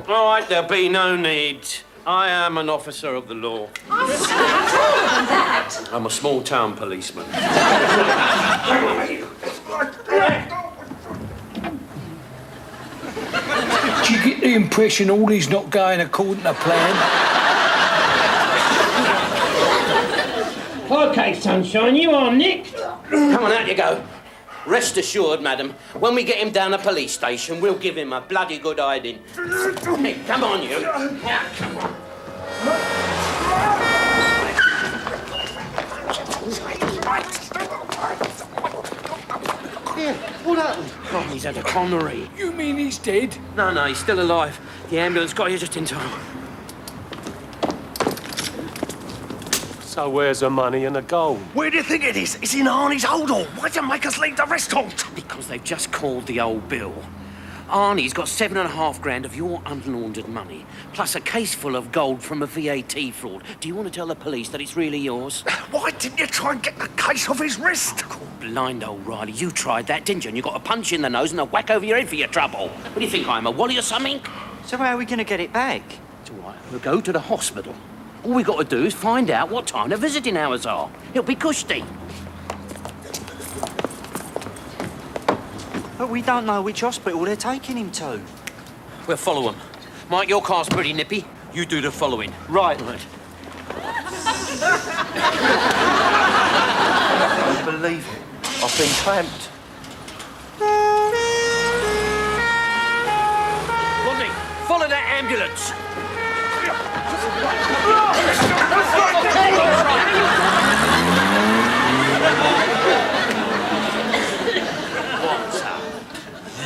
B: All right, there'll be no need. I am an officer of the law. I'm a small-town policeman.
H: Do you get the impression all is not going according to plan?
B: OK, sunshine, you are Nick. Come on, out you go. Rest assured, madam, when we get him down the police station, we'll give him a bloody good hiding. Hey, come on, you. Yeah, come on.
I: Yeah, what happened?
E: Oh, he
B: He's had a coronary.
V: You mean he's dead?
B: No, he's still alive. The ambulance got here just in time.
V: So where's the money and the gold?
N: Where do you think it is? It's in Arnie's hold-all. Why'd you make us leave the restaurant?
B: Because they've just called the old bill. Arnie's got $7.5 of your unlaundered money, plus a case full of gold from a VAT fraud. Do you want to tell the police that it's really yours?
N: Why didn't you try and get the case off his wrist?
B: Oh, blind old Riley, you tried that, didn't you? And you got a punch in the nose and a whack over your head for your trouble. What do you think, I'm a wally or something?
C: So how are we going to get it back?
B: It's all right, we'll go to the hospital. All we got to do is find out what time the visiting hours are. It'll be cushy.
C: But we don't know which hospital they're taking him to.
B: We'll follow them. Mike, your car's pretty nippy. You do the following.
C: Right.
B: Right.
I: I don't believe it. I've been clamped.
B: Rodney, follow that ambulance.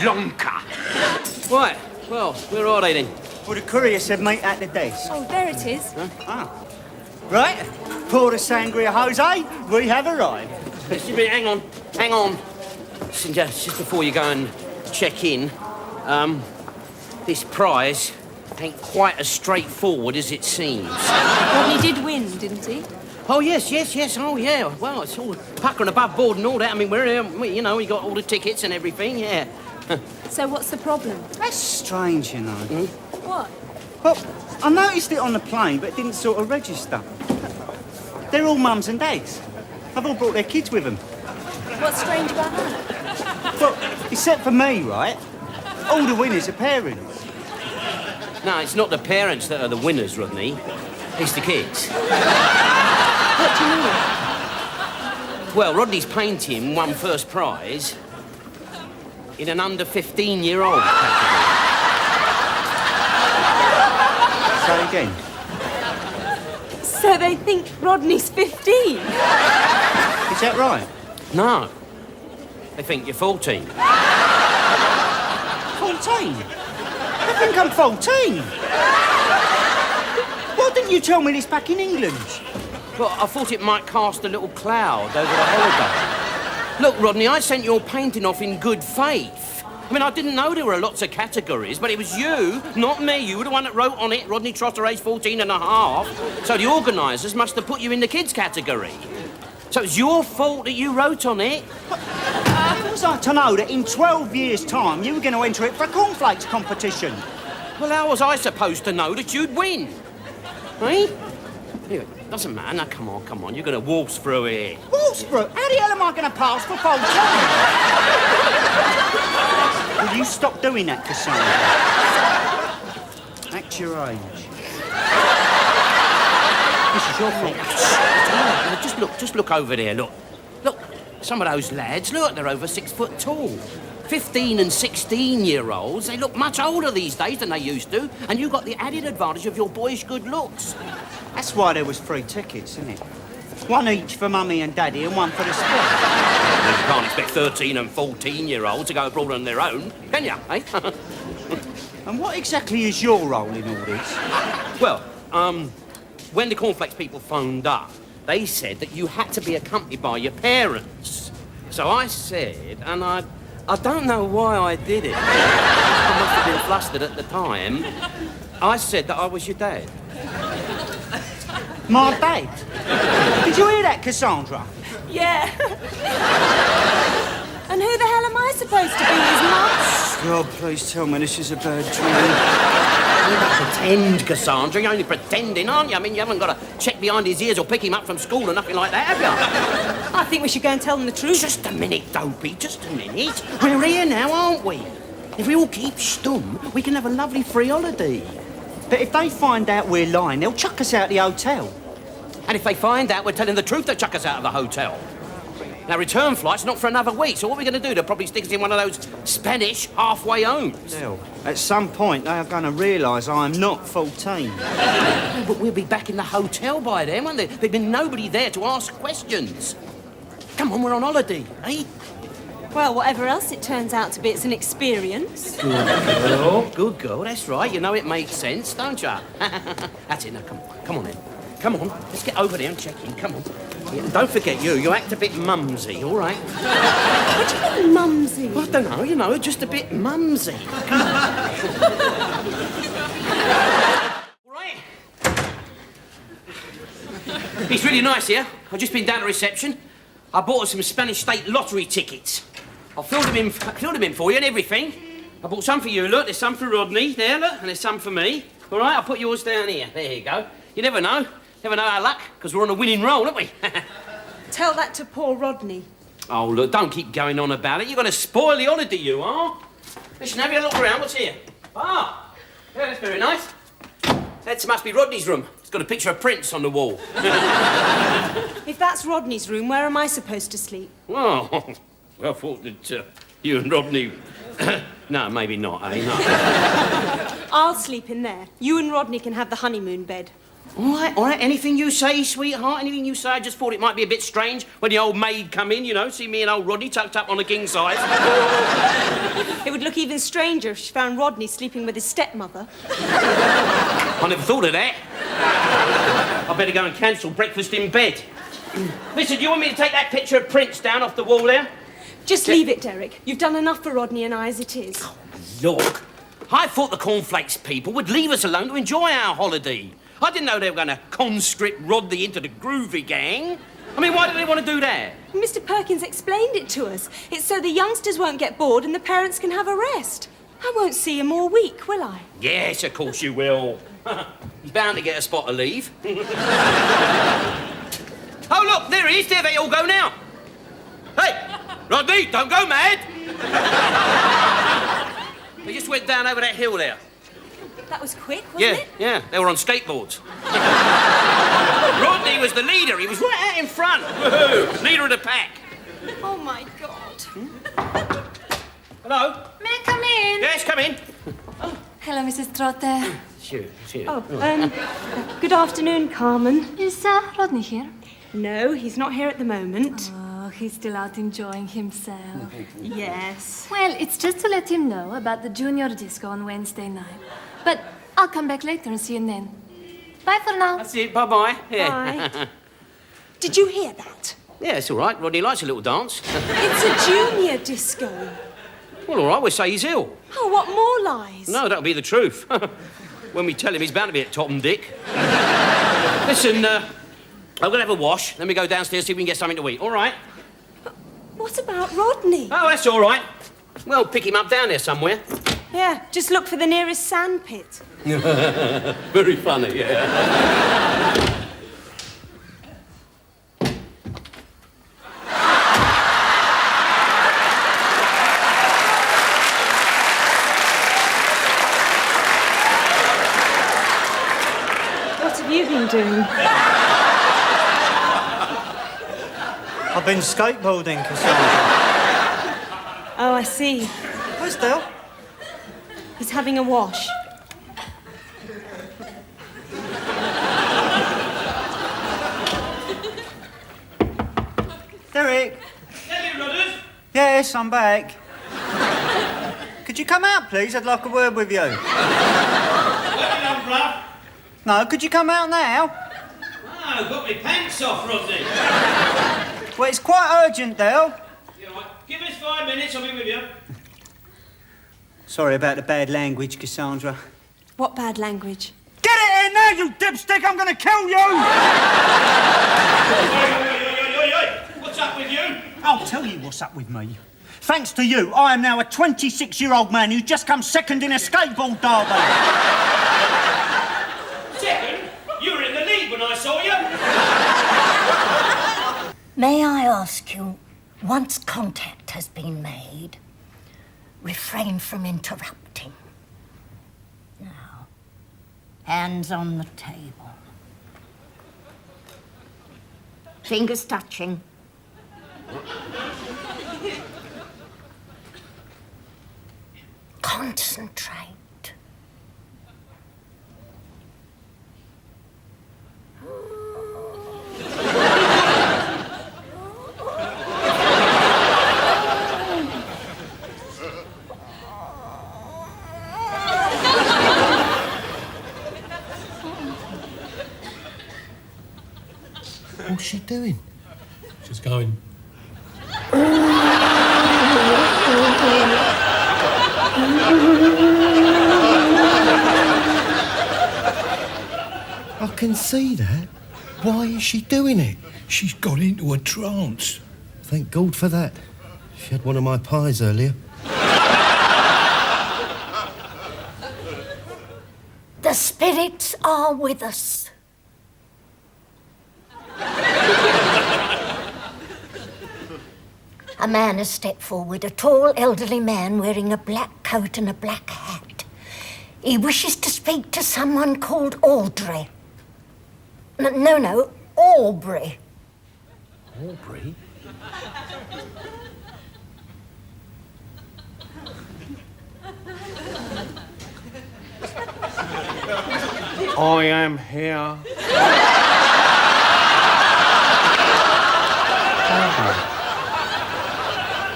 B: Lonka. Right, well, where are they then?
C: Well, the courier said meet at the desk.
D: Oh, there it is.
B: Huh?
C: Ah. Right, pour the sangria, Jose. We have arrived.
B: Just a minute, hang on. Listen, just before you go and check in, this prize ain't quite as straightforward as it seems.
D: Rodney did win, didn't he?
B: Oh, yes. Oh, yeah. Well, it's all puckering above board and all that. I mean, we got all the tickets and everything, yeah.
D: So what's the problem?
C: That's strange, you know.
D: What?
C: Well, I noticed it on the plane, but it didn't sort of register. They're all mums and dads. They've all brought their kids with them.
D: What's strange about that?
C: Well, except for me, right? All the winners are parents.
B: No, it's not the parents that are the winners, Rodney. It's the kids.
D: What do you mean?
B: Well, Rodney's painting won first prize in an under 15-year-old category.
C: Say again.
D: So they think Rodney's 15?
C: Is that right?
B: No. They think you're 14.
C: 14? I think I'm 14. Why didn't you tell me this back in England?
B: Well, I thought it might cast a little cloud over the holiday. Look, Rodney, I sent your painting off in good faith. I mean, I didn't know there were lots of categories, but it was you, not me. You were the one that wrote on it, Rodney Trotter, age 14 and a half. So the organisers must have put you in the kids category. So it's your fault that you wrote on it.
C: How was I to know that in 12 years' time you were going to enter it for a cornflakes competition?
B: Well, how was I supposed to know that you'd win? Eh? Anyway, doesn't matter. Now, come on. You're going to waltz through here.
C: Waltz through? How the hell am I going to pass for 14? Will you stop doing that, Cassandra? Act your age. This is your fault.
B: Just look over there, look. Look, some of those lads, look, they're over 6 foot tall. 15 and 16-year-olds, they look much older these days than they used to, and you got the added advantage of your boyish good looks.
C: That's why there was 3 tickets, isn't it? One each for Mummy and Daddy and one for the sport.
B: You can't expect 13 and 14-year-olds to go abroad on their own, can you, eh?
C: And what exactly is your role in all this?
B: Well, when the cornflakes people phoned up, they said that you had to be accompanied by your parents. So I said, and I don't know why I did it. I must have been flustered at the time. I said that I was your dad.
C: My dad? Did you hear that, Cassandra?
D: Yeah. And who the hell am I supposed to be, his mum?
C: God, please tell me this is a bad dream.
B: You don't pretend, Cassandra. You're only pretending, aren't you? I mean, you haven't got to check behind his ears or pick him up from school or nothing like that, have you?
D: I think we should go and tell them the truth.
B: Just a minute, Dopey, just a minute. We're here now, aren't we? If we all keep stum, we can have a lovely free holiday.
C: But if they find out we're lying, they'll chuck us out the hotel.
B: And if they find out we're telling the truth, they'll chuck us out of the hotel. Now, return flight's not for another week, so what are we going to do? They'll probably stick us in one of those Spanish halfway homes.
C: Well, at some point, they are going to realise I'm not 14.
B: But we'll be back in the hotel by then, won't there? There'll be nobody there to ask questions. Come on, we're on holiday, eh?
D: Well, whatever else it turns out to be, it's an experience.
B: Good girl, that's right. You know it makes sense, don't you? That's it, now come on then. Come on, let's get over there and check in, come on. Yeah, don't forget you act a bit mumsy, all right?
D: What do you mean, mumsy?
B: Well, I don't know, you know, just a bit mumsy. Come on. All right. It's really nice here. I've just been down to reception. I bought us some Spanish State Lottery tickets. I filled them in for you and everything. I bought some for you, look. There's some for Rodney, there, look, and there's some for me. All right, I'll put yours down here. There you go. You never know. Never know our luck, because we're on a winning roll, aren't we?
D: Tell that to poor Rodney.
B: Oh, look, don't keep going on about it. You're going to spoil the holiday, you are. Listen, have you a look around. What's here? Ah, yeah, that's very nice. That must be Rodney's room. It's got a picture of Prince on the wall.
D: If that's Rodney's room, where am I supposed to sleep?
B: Well, I thought that you and Rodney... No, maybe not, eh? No.
D: I'll sleep in there. You and Rodney can have the honeymoon bed.
B: All right. Anything you say, sweetheart, anything you say. I just thought it might be a bit strange when the old maid come in, you know, see me and old Rodney tucked up on the king size.
D: It would look even stranger if she found Rodney sleeping with his stepmother.
B: I never thought of that. I better go and cancel breakfast in bed. Listen, do you want me to take that picture of Prince down off the wall there?
D: Just leave it, Derek. You've done enough for Rodney and I as it is.
B: Oh, look, I thought the cornflakes people would leave us alone to enjoy our holiday. I didn't know they were going to conscript Rodney into the groovy gang. I mean, why do they want to do that?
D: Mr. Perkins explained it to us. It's so the youngsters won't get bored and the parents can have a rest. I won't see him all week, will I?
B: Yes, of course you will. He's bound to get a spot of leave. Oh, look, there he is. There they all go now. Hey, Rodney, don't go mad. They just went down over that hill there.
D: That was quick, wasn't it?
B: Yeah, they were on skateboards. Rodney was the leader. He was right out in front. Woohoo! Leader of the pack.
D: Oh, my God.
B: Hello?
A: May I come in?
B: Yes, come in.
A: Oh, hello, Mrs. Trotter.
B: Sure.
D: Oh, good afternoon, Carmen.
A: Is Rodney here?
D: No, he's not here at the moment.
A: Oh, he's still out enjoying himself.
D: Yes.
A: Well, it's just to let him know about the junior disco on Wednesday night. But I'll come back later and see him then. Bye for now.
B: That's it. Bye-bye. Yeah.
D: Bye. Did you hear that?
B: Yeah, it's all right. Rodney likes a little dance.
D: It's a junior disco.
B: Well, all right, we'll say he's ill.
D: Oh, what more lies?
B: No, that'll be the truth. When we tell him, he's bound to be at Topham Dick. Listen, I'm going to have a wash. Then we go downstairs, see if we can get something to eat. All right?
D: What about Rodney?
B: Oh, that's all right. We'll pick him up down there somewhere.
D: Yeah, just look for the nearest sand pit.
B: Very funny, yeah.
D: What have you been doing?
C: I've been skateboarding, Cassandra.
D: Oh, I see.
C: Where's Dale?
D: He's having a wash.
C: Derek? Yes, I'm back. Could you come out, please? I'd like a word with you. No, could you come out now?
B: Oh, got my pants off, Rodney.
C: Well, it's quite urgent, Dale.
B: Yeah, right. Give us 5 minutes, I'll be with you.
C: Sorry about the bad language, Cassandra.
D: What bad language?
C: Get it in there, you dipstick! I'm going to kill you!
B: What's up with you?
C: I'll tell you what's up with me. Thanks to you, I am now a 26-year-old man who's just come second in a skateboard derby.
B: Second? You were in the lead when I saw you.
G: May I ask you, once contact has been made, refrain from interrupting. Now, hands on the table. Fingers touching. Concentrate.
I: What's she doing?
V: She's going.
I: I can see that. Why is she doing it?
K: She's got into a trance.
I: Thank God for that. She had one of my pies earlier.
S: The spirits are with us. A man has stepped forward, a tall, elderly man wearing a black coat and a black hat. He wishes to speak to someone called Audrey. No, Aubrey.
B: Aubrey?
V: I am here.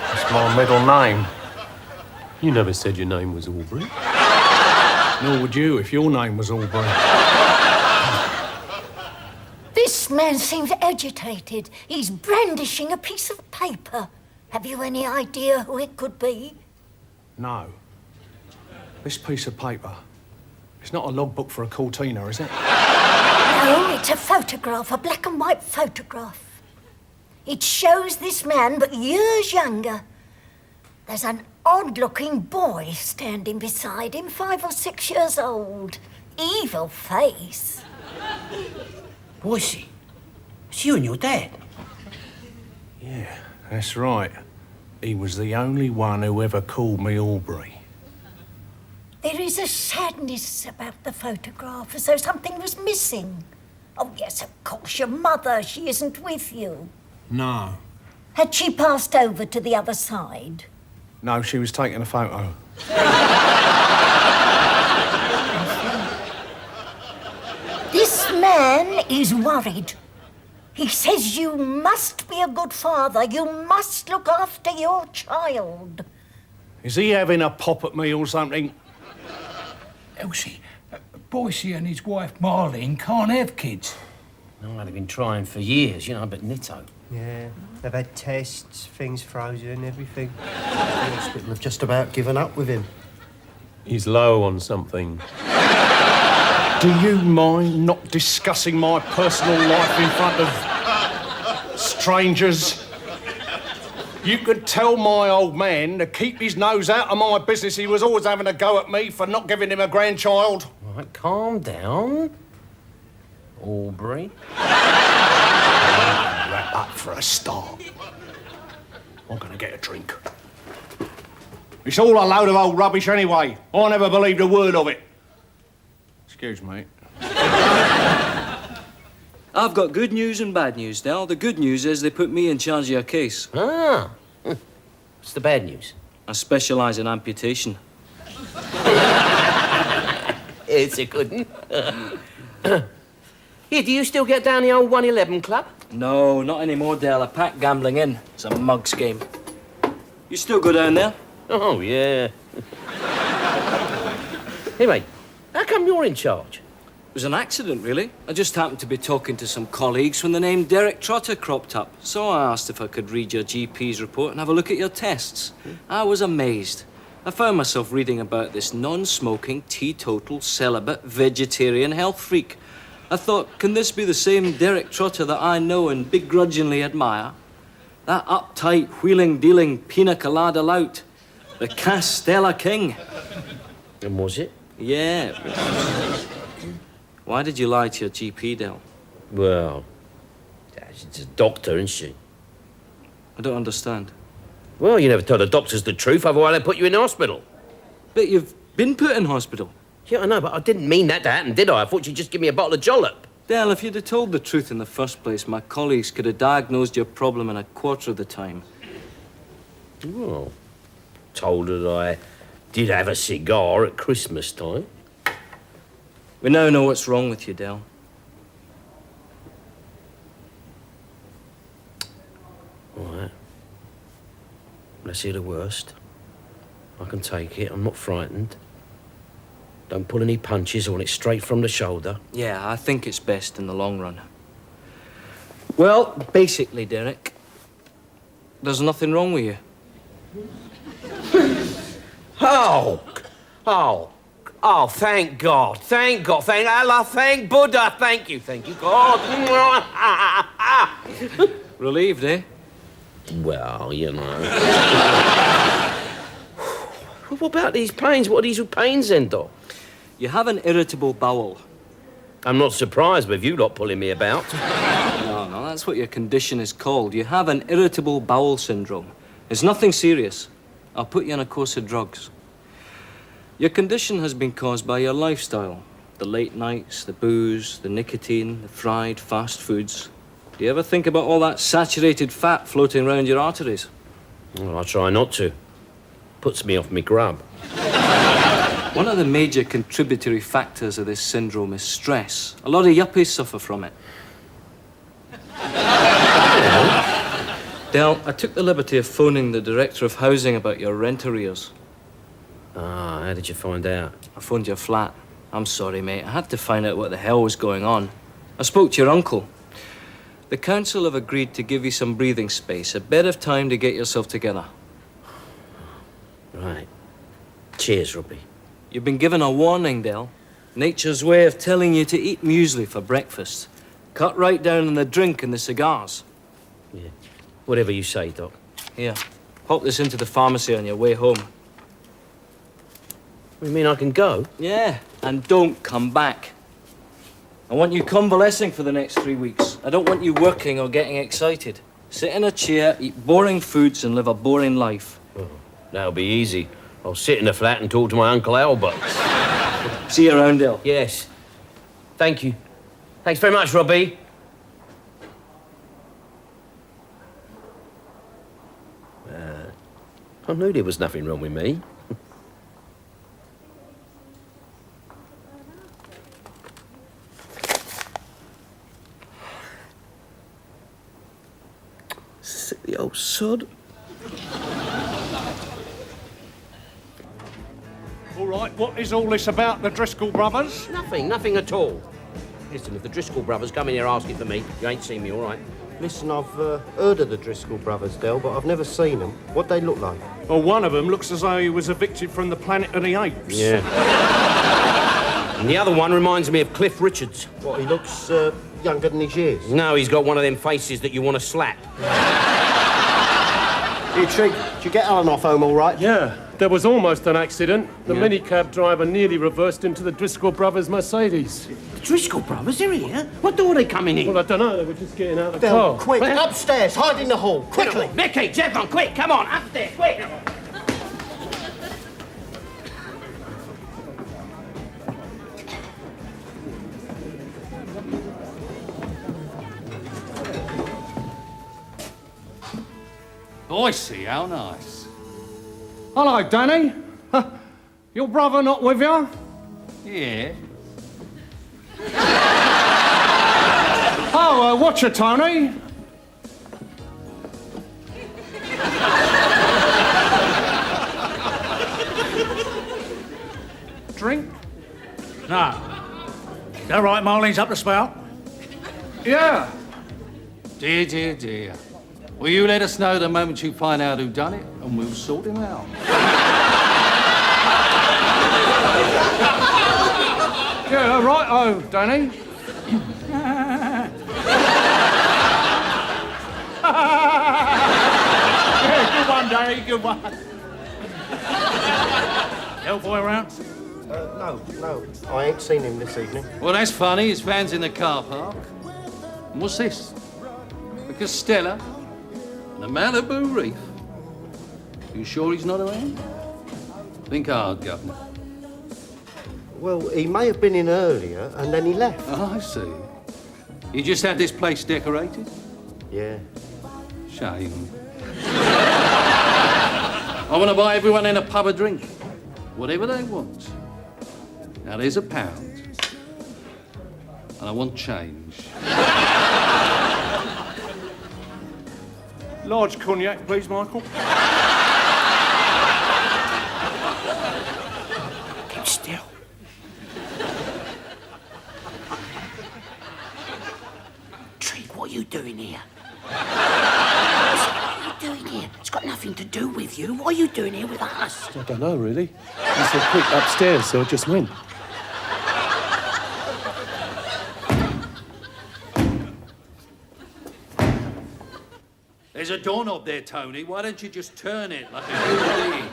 V: That's my middle name. You never said your name was Aubrey. Nor would you if your name was Aubrey.
S: This man seems agitated. He's brandishing a piece of paper. Have you any idea who it could be?
V: No. This piece of paper, it's not a logbook for a Cortina, is it?
S: No, it's a photograph, a black and white photograph. It shows this man, but years younger. There's an odd-looking boy standing beside him, 5 or 6 years old. Evil face.
E: Boise, it's you and your dad.
V: Yeah, that's right. He was the only one who ever called me Aubrey.
S: There is a sadness about the photograph, as though something was missing. Oh, yes, of course, your mother, she isn't with you.
V: No.
S: Had she passed over to the other side?
V: No, she was taking a photo.
S: This man is worried. He says you must be a good father. You must look after your child.
V: Is he having a pop at me or something?
K: Elsie, Boise and his wife Marlene can't have kids.
E: No, they've been trying for years, you know, but nitto.
I: Yeah, they've had tests, things frozen, everything. The hospital have just about given up with him.
V: He's low on something. Do you mind not discussing my personal life in front of strangers? You could tell my old man to keep his nose out of my business. He was always having a go at me for not giving him a grandchild.
E: All right, calm down, Aubrey.
V: Wrap up for a start. I'm gonna get a drink. It's all a load of old rubbish anyway. I never believed a word of it. Excuse me.
M: I've got good news and bad news, Dal. The good news is they put me in charge of your case.
E: Ah. What's the bad news?
M: I specialise in amputation.
E: It's a good one. Here, do you still get down the old 111 club?
M: No, not anymore, Dale. I packed gambling in. It's a mugs game. You still go down there?
E: Oh, yeah. Hey, mate, how come you're in charge?
M: It was an accident, really. I just happened to be talking to some colleagues when the name Derek Trotter cropped up. So I asked if I could read your GP's report and have a look at your tests. I was amazed. I found myself reading about this non-smoking, teetotal, celibate, vegetarian health freak. I thought, can this be the same Derek Trotter that I know and begrudgingly admire? That uptight, wheeling-dealing, pina colada lout. The Castella King.
E: And was it?
M: Yeah. Why did you lie to your GP, Del?
E: Well, she's a doctor, isn't she?
M: I don't understand.
E: Well, you never tell the doctors the truth, otherwise they put you in hospital.
M: But you've been put in hospital.
E: Yeah, I know, but I didn't mean that to happen, did I? I thought you'd just give me a bottle of jollop.
M: Del, if you'd have told the truth in the first place, my colleagues could have diagnosed your problem in a quarter of the time.
E: Well, told her that I did have a cigar at Christmas time.
M: We now know what's wrong with you, Del.
E: All right. Let's hear the worst. I can take it. I'm not frightened. Don't pull any punches. I want it straight from the shoulder.
M: Yeah, I think it's best in the long run. Well, basically, Derek, there's nothing wrong with you.
B: Oh, thank God, thank Allah, thank Buddha, thank you, God.
M: Relieved, eh?
B: Well, you know. What about these pains? What are these pains then, Doc?
M: You have an irritable bowel.
B: I'm not surprised with you lot pulling me about.
M: No, that's what your condition is called. You have an irritable bowel syndrome. It's nothing serious. I'll put you on a course of drugs. Your condition has been caused by your lifestyle. The late nights, the booze, the nicotine, the fried fast foods. Do you ever think about all that saturated fat floating around your arteries?
B: Well, I try not to. Puts me off me grub.
M: One of the major contributory factors of this syndrome is stress. A lot of yuppies suffer from it. Del, I took the liberty of phoning the Director of Housing about your rent arrears.
B: Ah, how did you find out?
M: I phoned your flat. I'm sorry, mate. I had to find out what the hell was going on. I spoke to your uncle. The council have agreed to give you some breathing space, a bit of time to get yourself together.
B: Right. Cheers, Robbie.
M: You've been given a warning, Del. Nature's way of telling you to eat muesli for breakfast. Cut right down on the drink and the cigars.
B: Yeah. Whatever you say, Doc.
M: Here, pop this into the pharmacy on your way home.
B: You mean I can go?
M: Yeah, and don't come back. I want you convalescing for the next 3 weeks. I don't want you working or getting excited. Sit in a chair, eat boring foods, and live a boring life.
B: Oh, that'll be easy. I'll sit in the flat and talk to my Uncle Albert.
M: See you around, Del.
B: Yes. Thank you. Thanks very much, Robbie. I knew there was nothing wrong with me. Silly old sod.
K: All right, what is all this about the Driscoll brothers?
B: Nothing at all. Listen, if the Driscoll brothers come in here asking for me, you ain't seen me, all right?
I: Listen, I've heard of the Driscoll brothers, Del, but I've never seen them. What they look like?
V: Well, one of them looks as though he was evicted from the Planet of the Apes.
B: Yeah. And the other one reminds me of Cliff Richards.
I: What, he looks younger than his years?
B: No, he's got one of them faces that you want to slap.
I: Here, Trig, did you get Alan off home all right?
V: Yeah, there was almost an accident. The
B: Yeah.
V: minicab driver nearly reversed into the Driscoll brothers' Mercedes.
B: The Driscoll brothers, they're here? What door are they coming in?
V: Well, I don't know, they were just getting out of the
I: Del,
V: car.
I: quick, upstairs, hide in the hall, quickly!
B: Vicky, Jevon, quick, come on, upstairs, quick!
H: I see, how nice. Hello, Danny. Your brother not with you? Yeah. Oh, watch it, Tony. Drink?
J: No. Is that right, Marlene's up the spout?
H: Yeah. Dear, dear, dear. Will you let us know the moment you find out who done it, and we'll sort him out. Yeah, right-o, Danny.
J: Yeah, good one, Danny, good one. Hellboy around?
I: No, I ain't seen him this evening.
H: Well, that's funny. His van's in the car park. And what's this? The Costello and the Malibu Reef. You sure he's not around? Think hard, Governor.
I: Well, he may have been in earlier, and then he left.
H: Oh, I see. You just had this place decorated?
I: Yeah.
H: Shame. I want to buy everyone in a pub a drink. Whatever they want. Now, there's £1. And I want change.
V: Large cognac, please, Michael.
B: Keep still. Trig, what are
Q: What are you doing here? What are you doing here? It's got nothing to do with you. What are you doing here with us?
V: I don't know, really. He said quick upstairs, so I just went.
J: There's a doorknob there, Tony. Why don't you just turn it like a human being?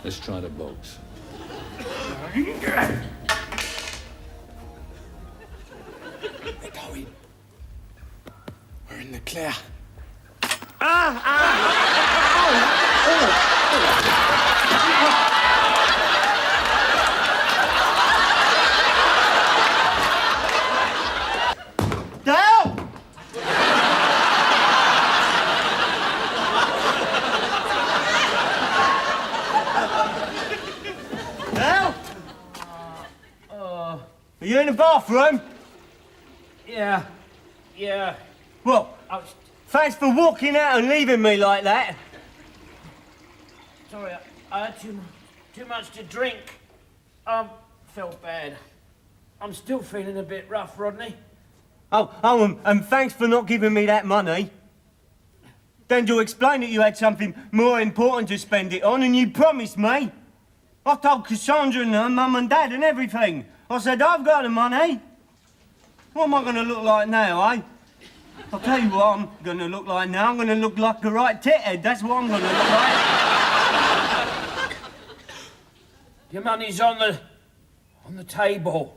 J: Let's try the box.
R: We're going. We're in the clear.
C: Dale! Dale? Are you in the bathroom?
B: Yeah.
C: Well, thanks for walking out and leaving me like that.
B: Sorry, I had too much to drink. Felt bad. I'm still feeling a bit rough, Rodney.
C: And thanks for not giving me that money. Then to explain that you had something more important to spend it on, and you promised me. I told Cassandra and her mum and dad and everything. I said, I've got the money. What am I going to look like now, eh? I'll tell you what I'm going to look like now. I'm going to look like a right tit-head. That's what I'm going to look like.
B: Your money's on the table.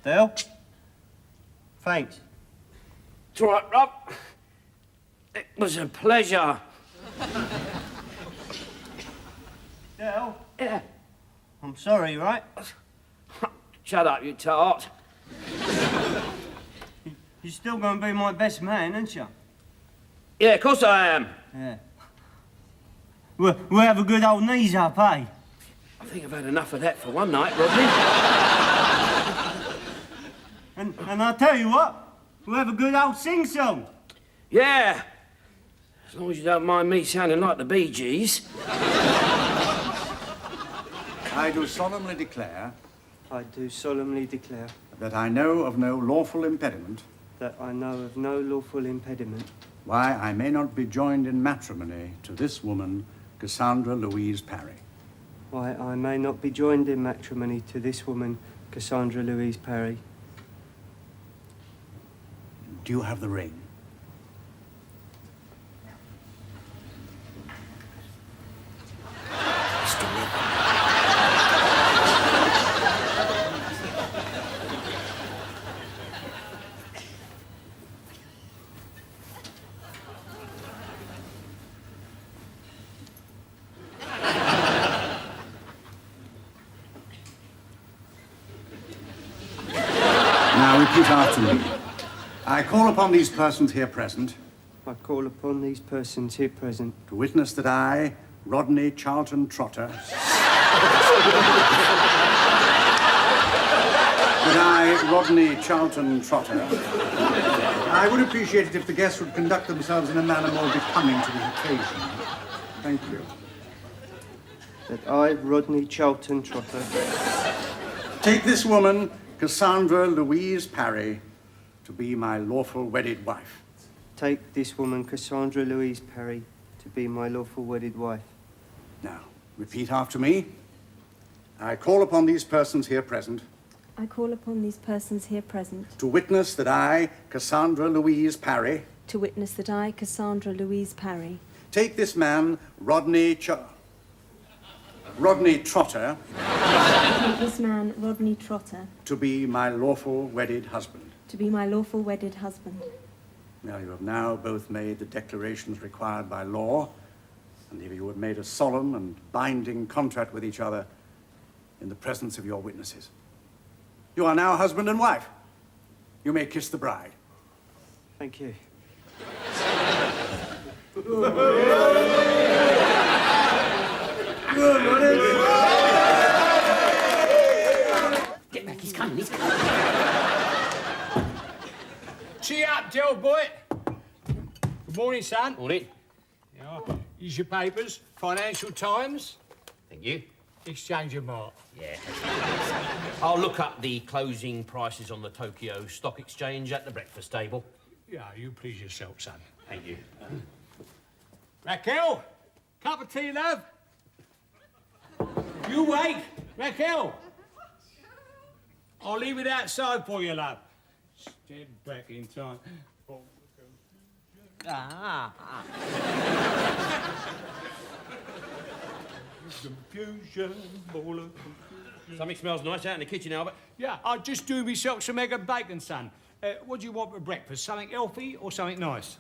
C: Dale? Thanks.
B: It's all right, Rob. It was a pleasure.
C: Dale?
B: Yeah.
C: I'm sorry, right?
B: Shut up, you tart.
C: You're still going to be my best man, aren't you?
B: Yeah, of course I am.
C: Yeah. We'll have a good old knees up, eh?
B: I think I've had enough of that for one night, Rodney.
C: And I'll tell you what, we'll have a good old sing-song.
B: Yeah. As long as you don't mind me sounding like the Bee Gees.
T: I do solemnly declare
C: I do solemnly declare
T: that I know of no lawful impediment
C: that I know of no lawful impediment
T: why I may not be joined in matrimony to this woman, Cassandra Louise Parry.
C: Why I may not be joined in matrimony to this woman, Cassandra Louise Parry.
T: Do you have the ring? Now repeat after me. I call upon these persons here present.
C: I call upon these persons here present.
T: To witness that I, Rodney Charlton Trotter. That I, Rodney Charlton Trotter. I would appreciate it if the guests would conduct themselves in a manner more becoming to the occasion. Thank you.
C: That I, Rodney Charlton Trotter.
T: Take this woman, Cassandra Louise Parry, to be my lawful wedded wife.
C: Take this woman, Cassandra Louise Parry, to be my lawful wedded wife.
T: Now, repeat after me. I call upon these persons here present.
D: I call upon these persons here present
T: to witness that I, Cassandra Louise Parry,
D: to witness that I, Cassandra Louise Parry,
T: take this man, Rodney Trotter,
D: take this man, Rodney Trotter,
T: to be my lawful wedded husband.
D: to be my lawful wedded husband.
T: Now, you have now both made the declarations required by law, and you have made a solemn and binding contract with each other in the presence of your witnesses. You are now husband and wife. You may kiss the bride.
C: Thank you.
E: Get back, he's coming, he's coming.
H: Cheer up, Del boy. Good morning, son.
B: Morning.
H: Yeah, here's your papers. Financial Times.
B: Thank you.
H: Exchange of mark.
B: Yeah. I'll look up the closing prices on the Tokyo Stock Exchange at the breakfast table.
H: Yeah, you please yourself, son.
B: Thank you.
H: Raquel, cup of tea, love. You wait, Raquel. I'll leave it outside for you, love. Step back in time. Confusion, ball of confusion.
B: Something smells nice out in the kitchen, Albert.
H: Yeah, I'll just do myself some egg and bacon, son. What do you want for breakfast? Something healthy or something nice?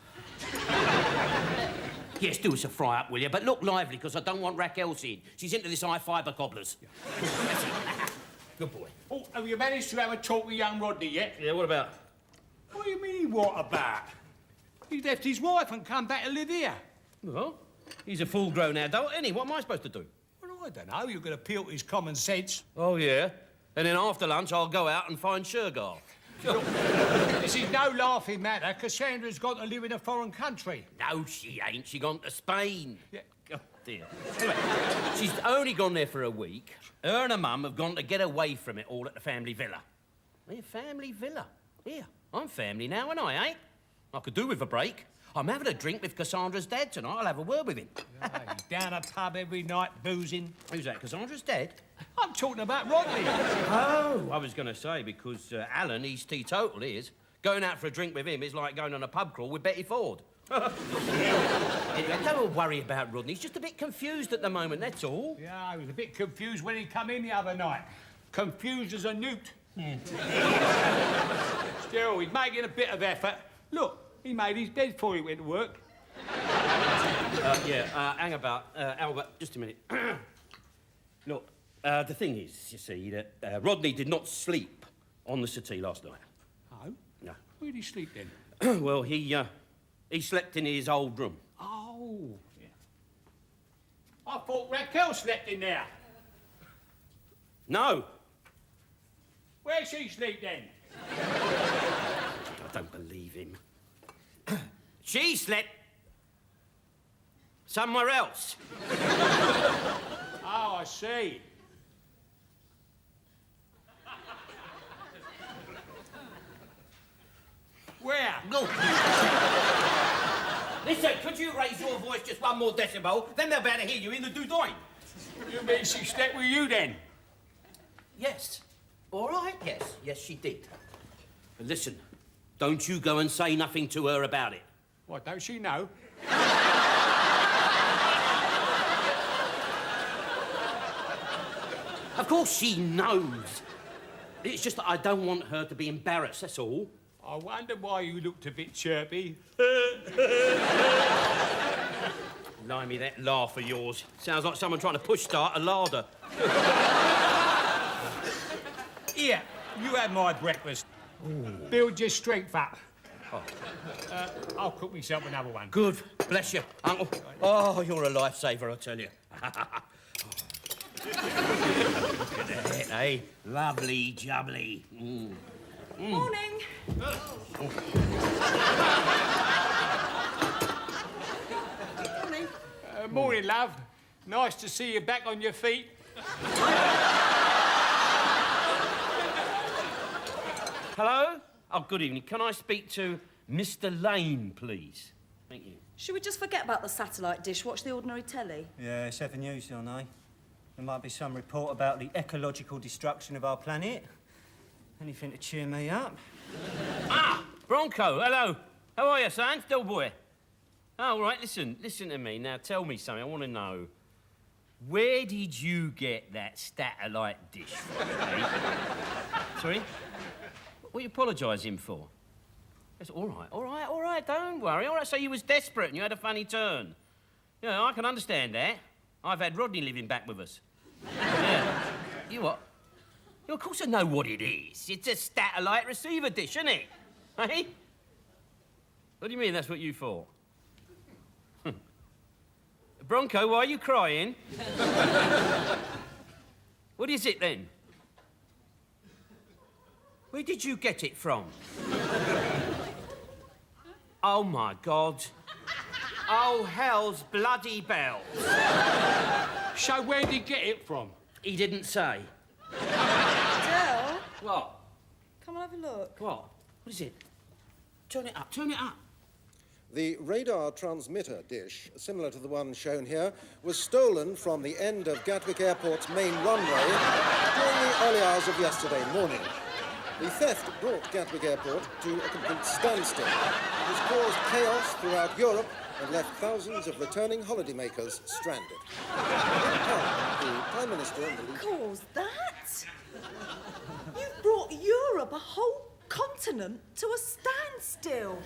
B: Yes, do us a fry-up, will you? But look lively, because I don't want Raquel seeing. She's into this high-fibre cobblers. Good boy.
H: Oh, have you managed to have a talk with young Rodney yet?
B: Yeah, what about?
H: What do you mean, what about? He's left his wife and come back to live here.
B: Well, he's a full-grown adult, isn't he? What am I supposed to do?
H: Well, I don't know. You're going to appeal to his common sense.
B: Oh, yeah? And then after lunch, I'll go out and find Shergar.
H: This is no laughing matter. Cassandra's gone to live in a foreign country.
B: No, she ain't. She gone to Spain.
H: Yeah.
B: Oh, dear. Anyway, she's only gone there for a week. Her and her mum have gone to get away from it all at the family villa. Hey, family villa? Here, I'm family now, and I ain't. I could do with a break. I'm having a drink with Cassandra's dad tonight. I'll have a word with him.
H: He's down a pub every night, boozing.
B: Who's that, Cassandra's dad?
H: I'm talking about Rodney.
B: Oh, I was going to say, because Alan, he's teetotal, he is. Going out for a drink with him is like going on a pub crawl with Betty Ford. Anyway, don't worry about Rodney. He's just a bit confused at the moment, that's all.
H: Yeah, he was a bit confused when he come in the other night. Confused as a newt. Still, he's making a bit of effort. Look, he made his bed before he went to work.
B: Hang about. Albert, just a minute. Look, the thing is, you see, that Rodney did not sleep on the settee last night.
H: Oh?
B: No.
H: Where did he sleep then?
B: Well, he slept in his old room.
H: Oh. Yeah. I thought Raquel slept in there.
B: No.
H: Where's she sleep then?
B: I don't believe him. She slept somewhere else.
H: Oh, I see. Where?
B: Go. Listen, could you raise your voice just one more decibel? Then they'll be able to hear you in the doudoine.
H: You mean she slept with you then?
B: Yes. All right, yes. Yes, she did. But listen, don't you go and say nothing to her about it.
H: What, don't she know?
B: Of course she knows. It's just that I don't want her to be embarrassed, that's all.
H: I wonder why you looked a bit chirpy.
B: Blimey, that laugh of yours. Sounds like someone trying to push-start a larder.
H: Here, you have my breakfast. Build your strength up.
B: Oh.
H: I'll cook myself another one.
B: Good. Bless you, Uncle. Oh, you're a lifesaver, I tell you. Look at that, eh? Lovely jubbly.
D: Morning.
H: Morning. Morning, love. Nice to see you back on your feet.
B: Hello? Oh, good evening. Can I speak to Mr. Lane, please? Thank you.
F: Should we just forget about the satellite dish, watch the ordinary telly?
C: Yeah, it's having news, don't I? There might be some report about the ecological destruction of our planet. Anything to cheer me up?
B: Ah, Bronco, hello. How are you, son? Still boy. Oh, all right, listen to me. Now, tell me something. I want to know. Where did you get that satellite dish from, eh? Sorry? What are you apologising for? It's all right, don't worry. All right, so you was desperate and you had a funny turn. Yeah, I can understand that. I've had Rodney living back with us. Yeah. You what? Yeah, of course I know what it is. It's a satellite receiver dish, isn't it? Hey? What do you mean that's what you thought? Bronco, why are you crying? What is it then? Where did you get it from? Oh my God. Oh, hell's bloody bells.
L: So where did he get it from?
B: He didn't say.
F: Del,
B: What?
F: come and have a look.
B: What? What is it? Turn it up.
O: The radar transmitter dish, similar to the one shown here, was stolen from the end of Gatwick Airport's main runway during the early hours of yesterday morning. The theft brought Gatwick Airport to a complete standstill. It has caused chaos throughout Europe and left thousands of returning holidaymakers stranded. The Prime Minister and the lead...
F: Caused that? You've brought Europe, a whole continent, to a standstill.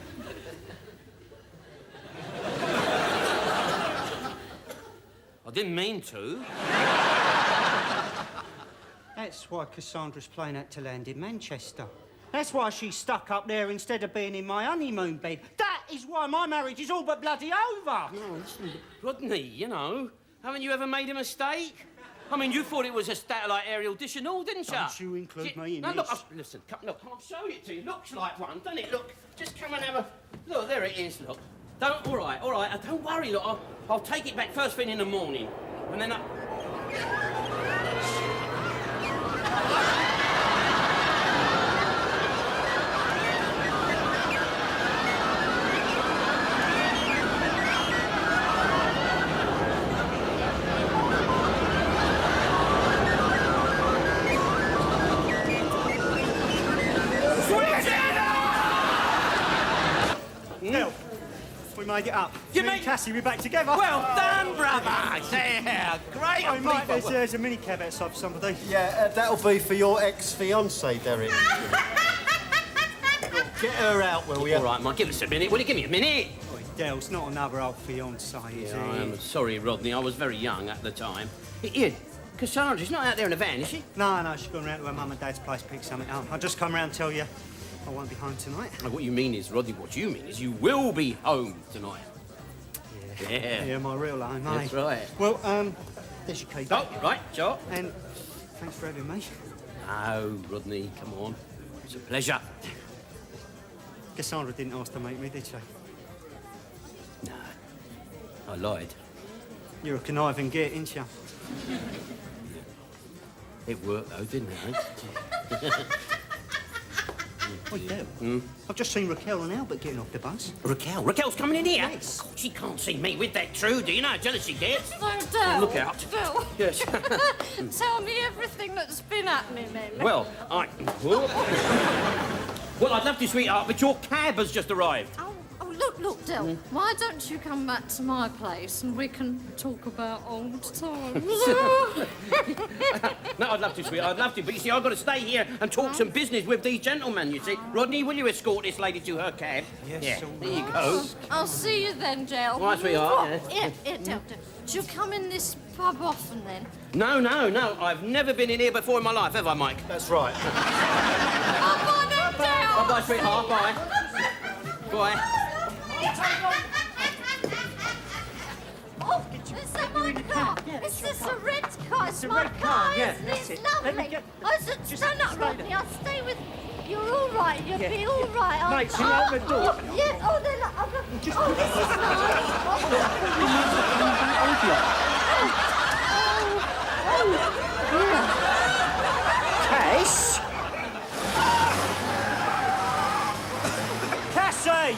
B: I didn't mean to.
C: That's why Cassandra's plane had to land in Manchester. That's why she's stuck up there instead of being in my honeymoon bed. That is why my marriage is all but bloody over.
B: No, listen, Rodney, you know, haven't you ever made a mistake? I mean, you thought it was a satellite aerial dish and all, didn't you?
C: Don't you include me in
B: no,
C: this.
B: Look, listen, look, I'll show it to you. Looks like one, doesn't it? Look, just come and have a... Look, there it is, look. All right, don't worry, look, I'll take it back first thing in the morning. And then
C: Nell, we made it up.
B: You
C: Me and
B: made-
C: Cassie, we're back together.
B: Well done, brother! Yeah, great.
C: Oh, mate, there's a mini cab outside for somebody.
I: Yeah, that'll be for your ex-fiancée, Derek. Get her out, will you?
B: All right, Mike, give us a minute. Will you give me a minute?
C: Oh, Dell's not another old fiancée, is he?
B: I am sorry, Rodney. I was very young at the time. Ian, Cassandra's not out there in a van, is she?
C: No, she's gone round to her mum and dad's place to pick something up. I'll just come round and tell you I won't be home tonight.
B: What you mean is, Rodney, what you mean is you will be home tonight. Yeah.
C: Yeah, my real home, mate.
B: That's right.
C: Well, there's your key.
B: Oh, right, sure.
C: And thanks for having me.
B: No, Rodney, come on. It's a pleasure.
C: Cassandra didn't ask to meet me, did she?
B: No, I lied.
C: You're a conniving git, ain't you?
B: It worked, though, didn't it? Eh?
C: Oh, Del. I've just seen Raquel and Albert getting off the bus.
B: Raquel's coming in here?
C: Yes.
B: God, she can't see me with that Trudy. You know how jealous she gets.
P: No, Del.
B: Look out.
P: Del.
B: Yes.
P: Tell me everything that's been happening then.
B: Well, Well, I'd love to, sweetheart, but your cab has just arrived.
P: Oh, look, Del. Why don't you come back to my place and we can talk about old times?
B: No, I'd love to, sweetheart, I'd love to. But you see, I've got to stay here and talk some business with these gentlemen, you see. Rodney, will you escort this lady to her cab?
C: Yes,
B: Yeah,
C: all
B: there you go.
P: I'll see you then, Del.
B: All right, sweetheart,
P: Yeah, Del. Do you come in this pub often then?
B: No. I've never been in here before in my life, have I, Mike?
I: That's right.
P: Oh, bye then, Del.
B: Bye-bye, sweetheart, bye. Bye.
P: Oh, it's a my car. Is this a red car? It's my car, isn't it? It's lovely. Stand up, Rodney. I'll stay with you. You're all right. You'll be all right. I'll-
C: Mate, can you open the door?
P: Yeah. Oh, then this is
C: Cass? Cassie!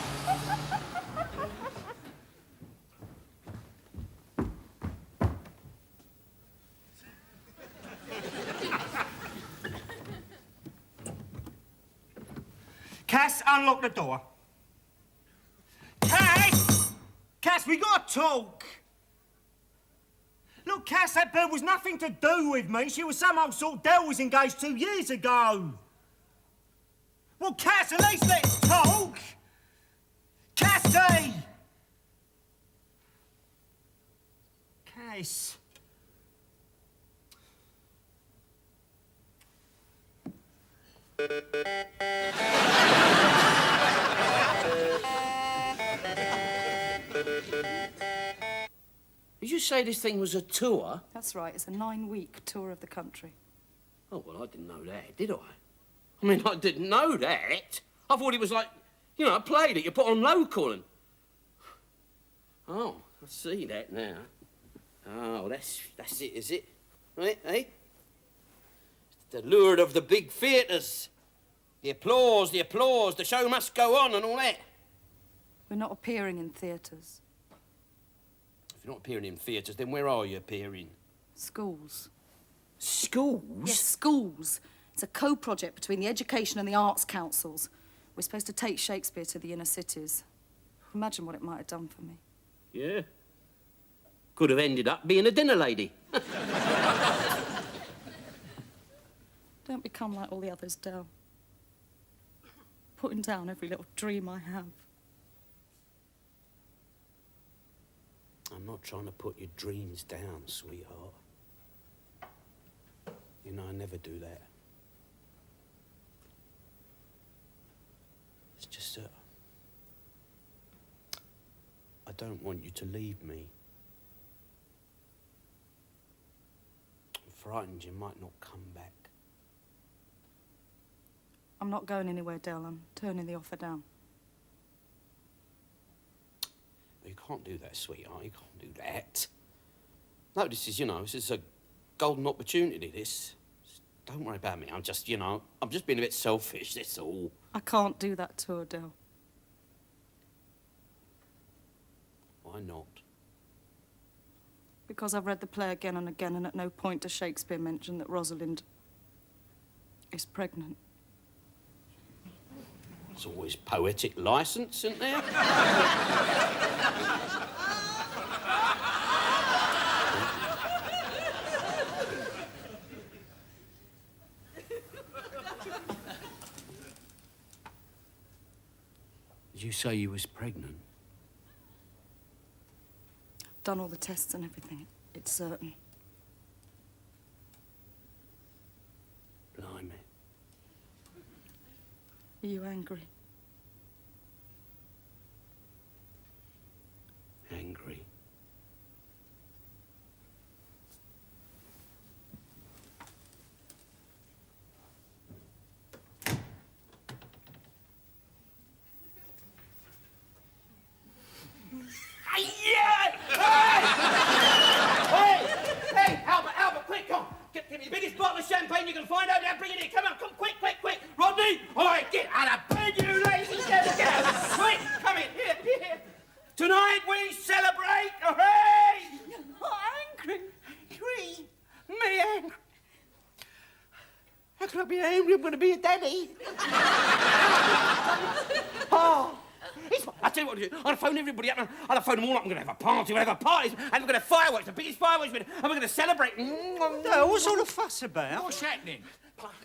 C: Cass, unlock the door. Cass! Cass, we gotta talk. Look, Cass, that bird was nothing to do with me. She was some old sort Dell was engaged 2 years ago. Well, Cass, at least let's talk. Cassie! Cass.
B: Did you say this thing was a tour?
N: That's right, it's a 9-week tour of the country.
B: Oh, well, I didn't know that, did I? I mean, I didn't know that. I thought it was like, you know, a play that you put on local and... Oh, I see that now. Oh, that's it, is it? Right, eh? The lure of the big theatres. The applause, the show must go on and all that.
N: We're not appearing in theatres.
B: If you're not appearing in theatres, then where are you appearing?
N: Schools.
B: Schools?
N: Yes, schools. It's a co-project between the Education and the Arts Councils. We're supposed to take Shakespeare to the inner cities. Imagine what it might have done for me.
B: Yeah. Could have ended up being a dinner lady.
N: Don't become like all the others, Del. Putting down every little dream I have.
B: I'm not trying to put your dreams down, sweetheart. You know, I never do that. It's just that I don't want you to leave me. I'm frightened you might not come back.
N: I'm not going anywhere, Del. I'm turning the offer down.
B: You can't do that, sweetheart. You can't do that. No, this is, you know, this is a golden opportunity, this. Don't worry about me. I'm just, you know, I'm just being a bit selfish, that's all.
N: I can't do that tour, Del.
B: Why not?
N: Because I've read the play again and again, and at no point does Shakespeare mention that Rosalind is pregnant.
B: There's always poetic licence, isn't there? Did you say you was pregnant?
N: I've done all the tests and everything. It's certain.
B: Blimey.
N: Are you angry?
B: Angry.
E: Hey, Albert, quick, come. Give me the biggest bottle of champagne you can find out there. Bring it in. Come on, come, quick. Rodney, all right, get out of bed, you lazy devil. Get out. Quick, come in. Here. Tonight we celebrate. Hooray!
F: Angry.
E: Me angry. How can I be angry? I'm going to be a daddy. Oh. I'll tell you what to do. I'll phone everybody up. I'll phone them all up. I'm going to have a party. We'll have a party. And we're going to have fireworks, the biggest fireworks. And we're going to celebrate.
C: What's all the fuss about?
H: What's happening?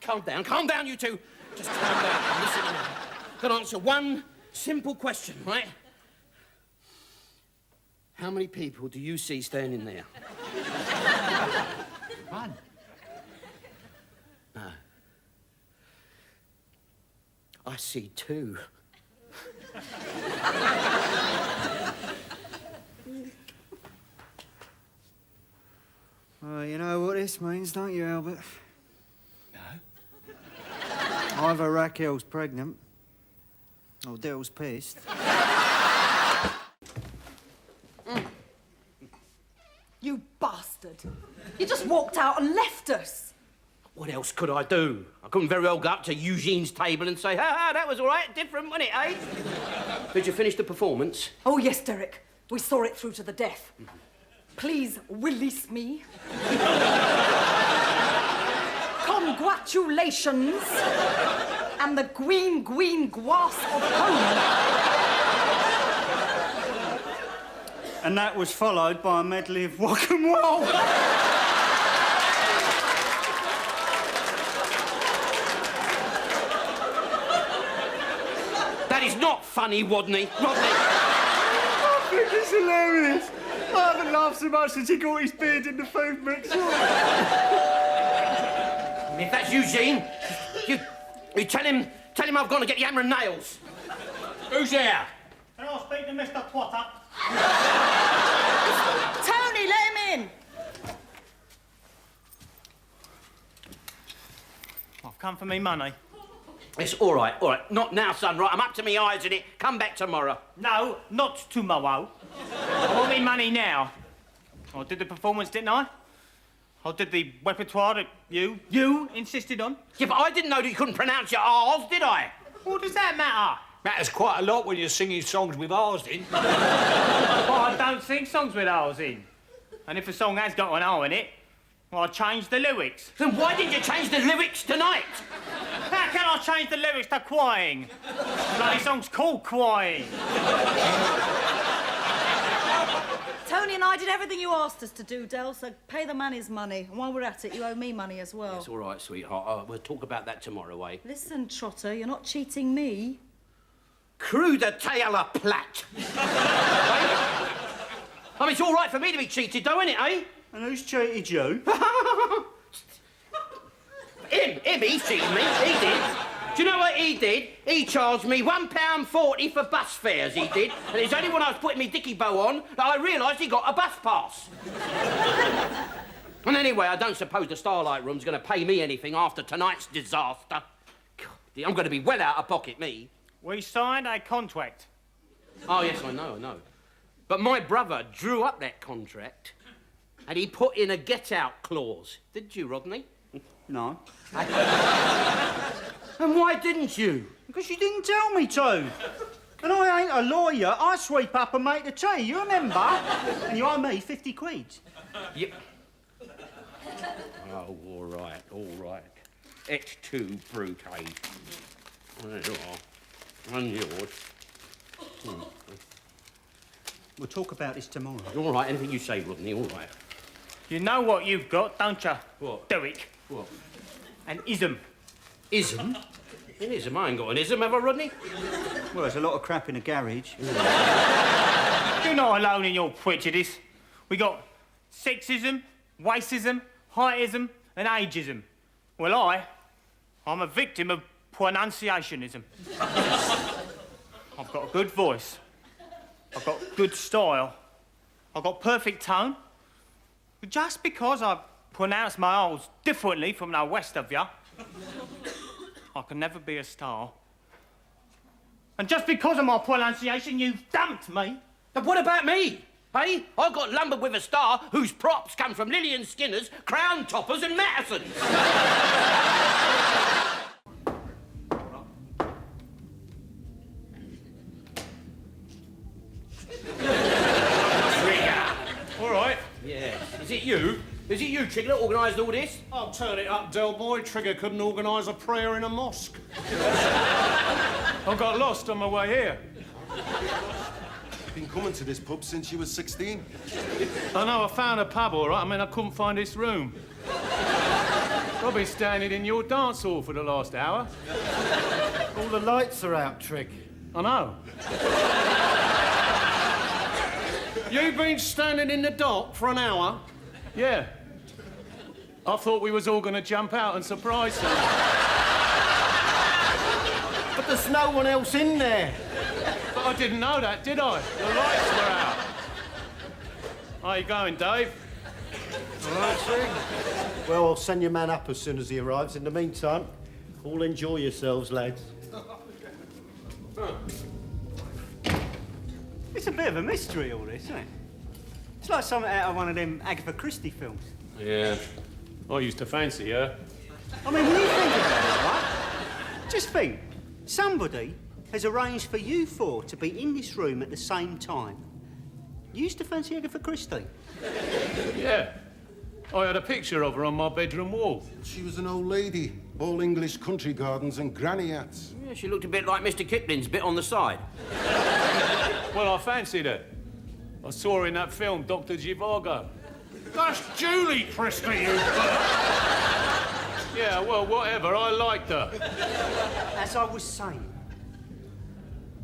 B: Calm down, you two. Just calm down. Listen to me. I've got to answer one simple question, right? How many people do you see standing there?
H: One.
B: No. I see two.
C: Well, you know what this means, don't you, Albert?
H: No.
C: Either Raquel's pregnant, or Dell's pissed.
F: You bastard. You just walked out and left us.
B: What else could I do? I couldn't very well go up to Eugene's table and say, ha, that was all right, different, wasn't it, eh? Did you finish the performance?
F: Oh, yes, Derek. We saw it through to the death. Please release me. Congratulations.
N: and the green grass of home.
C: And that was followed by a medley of rock and roll.
B: That is not funny, Rodney. Rodney.
C: I think it's hilarious. I haven't laughed so much since he got his beard in the food mixer.
B: If that's Eugene, you tell him I've gone to get the hammer and nails.
H: Who's there?
C: Can I speak to Mr. Potter?
N: Tony, let him in.
C: I've come for me money.
B: It's all right. Not now, son, right? I'm up to my eyes in it. Come back tomorrow.
C: No, not tomorrow. I want me money now. I did the performance, didn't I? I did the repertoire that you insisted on.
B: Yeah, but I didn't know that you couldn't pronounce your R's, did I?
C: What does that matter?
H: Matters quite a lot when you're singing songs with R's in.
C: Well, I don't sing songs with R's in. And if a song has got an R in it, well, I change the lyrics.
B: Then why didn't you change the lyrics tonight?
C: How can I change the lyrics to crying? Bloody song's called Crying.
N: Tony and I did everything you asked us to do, Del, so pay the man his money. And while we're at it, you owe me money as well.
B: It's all right, sweetheart. We'll talk about that tomorrow, eh?
N: Listen, Trotter, you're not cheating me.
B: Cruder tailor plat. I mean, it's all right for me to be cheated, though, isn't it, eh?
C: And who's cheated you?
B: Him, he cheated me. He did. Do you know what he did? He charged me £1.40 for bus fares, he did. And it's only when I was putting me dicky bow on that I realised he got a bus pass. And anyway, I don't suppose the Starlight Room's going to pay me anything after tonight's disaster. God, I'm going to be well out of pocket, me.
C: We signed a contract.
B: Oh, yes, I know. But my brother drew up that contract and he put in a get-out clause. Didn't you, Rodney?
C: No.
B: And why didn't you?
C: Because you didn't tell me to. And I ain't a lawyer. I sweep up and make the tea, you remember? And you owe me 50 quid.
B: Yep. Oh, all right. It's too brute, eh? There you are. And yours.
C: We'll talk about this tomorrow.
B: All right, anything you say, Rodney, all right.
C: You know what you've got, don't you?
B: What?
C: Derek.
B: What?
C: An ism.
B: Ism? An ism? I ain't got an ism, have I, Rodney?
C: Well, there's a lot of crap in the garage. You're not alone in your prejudice. We got sexism, racism, heightism and ageism. Well, I'm a victim of pronunciationism. I've got a good voice. I've got good style. I've got perfect tone. But just because I pronounce my O's differently from the rest of you, I can never be a star. And just because of my pronunciation, you've dumped me.
B: But what about me? Hey, I got lumbered with a star whose props come from Lillian Skinner's, Crown Toppers and Mattison's.
L: All right.
B: Yes. Is it you, Trigger, that organised all this?
L: I'll turn it up, Del Boy. Trigger couldn't organise a prayer in a mosque.
J: I got lost on my way here.
A: Been coming to this pub since you was 16.
J: I know, I found a pub, all right. I mean, I couldn't find this room. I've been standing in your dance hall for the last hour.
I: All the lights are out, Trig.
J: I know.
L: You've been standing in the dock for an hour?
J: Yeah. I thought we was all going to jump out and surprise them.
I: But there's no one else in there.
J: But I didn't know that, did I? The lights were out. How you going, Dave?
I: All right, Trig. Well, I'll send your man up as soon as he arrives. In the meantime, all enjoy yourselves, lads.
C: It's a bit of a mystery, all this, isn't it? It's like something out of one of them Agatha Christie films.
J: Yeah. I used to fancy her.
C: I mean, when you think about it, right? Just think, somebody has arranged for you four to be in this room at the same time. You used to fancy Agatha Christie?
J: Yeah. I had a picture of her on my bedroom wall.
A: She was an old lady. All English country gardens and granny hats.
B: Yeah, she looked a bit like Mr. Kipling's bit on the side.
J: Well, I fancied her. I saw her in that film, Dr. Zhivago.
L: That's Julie Christie, you...
J: Yeah, well, whatever. I liked her.
C: As I was saying,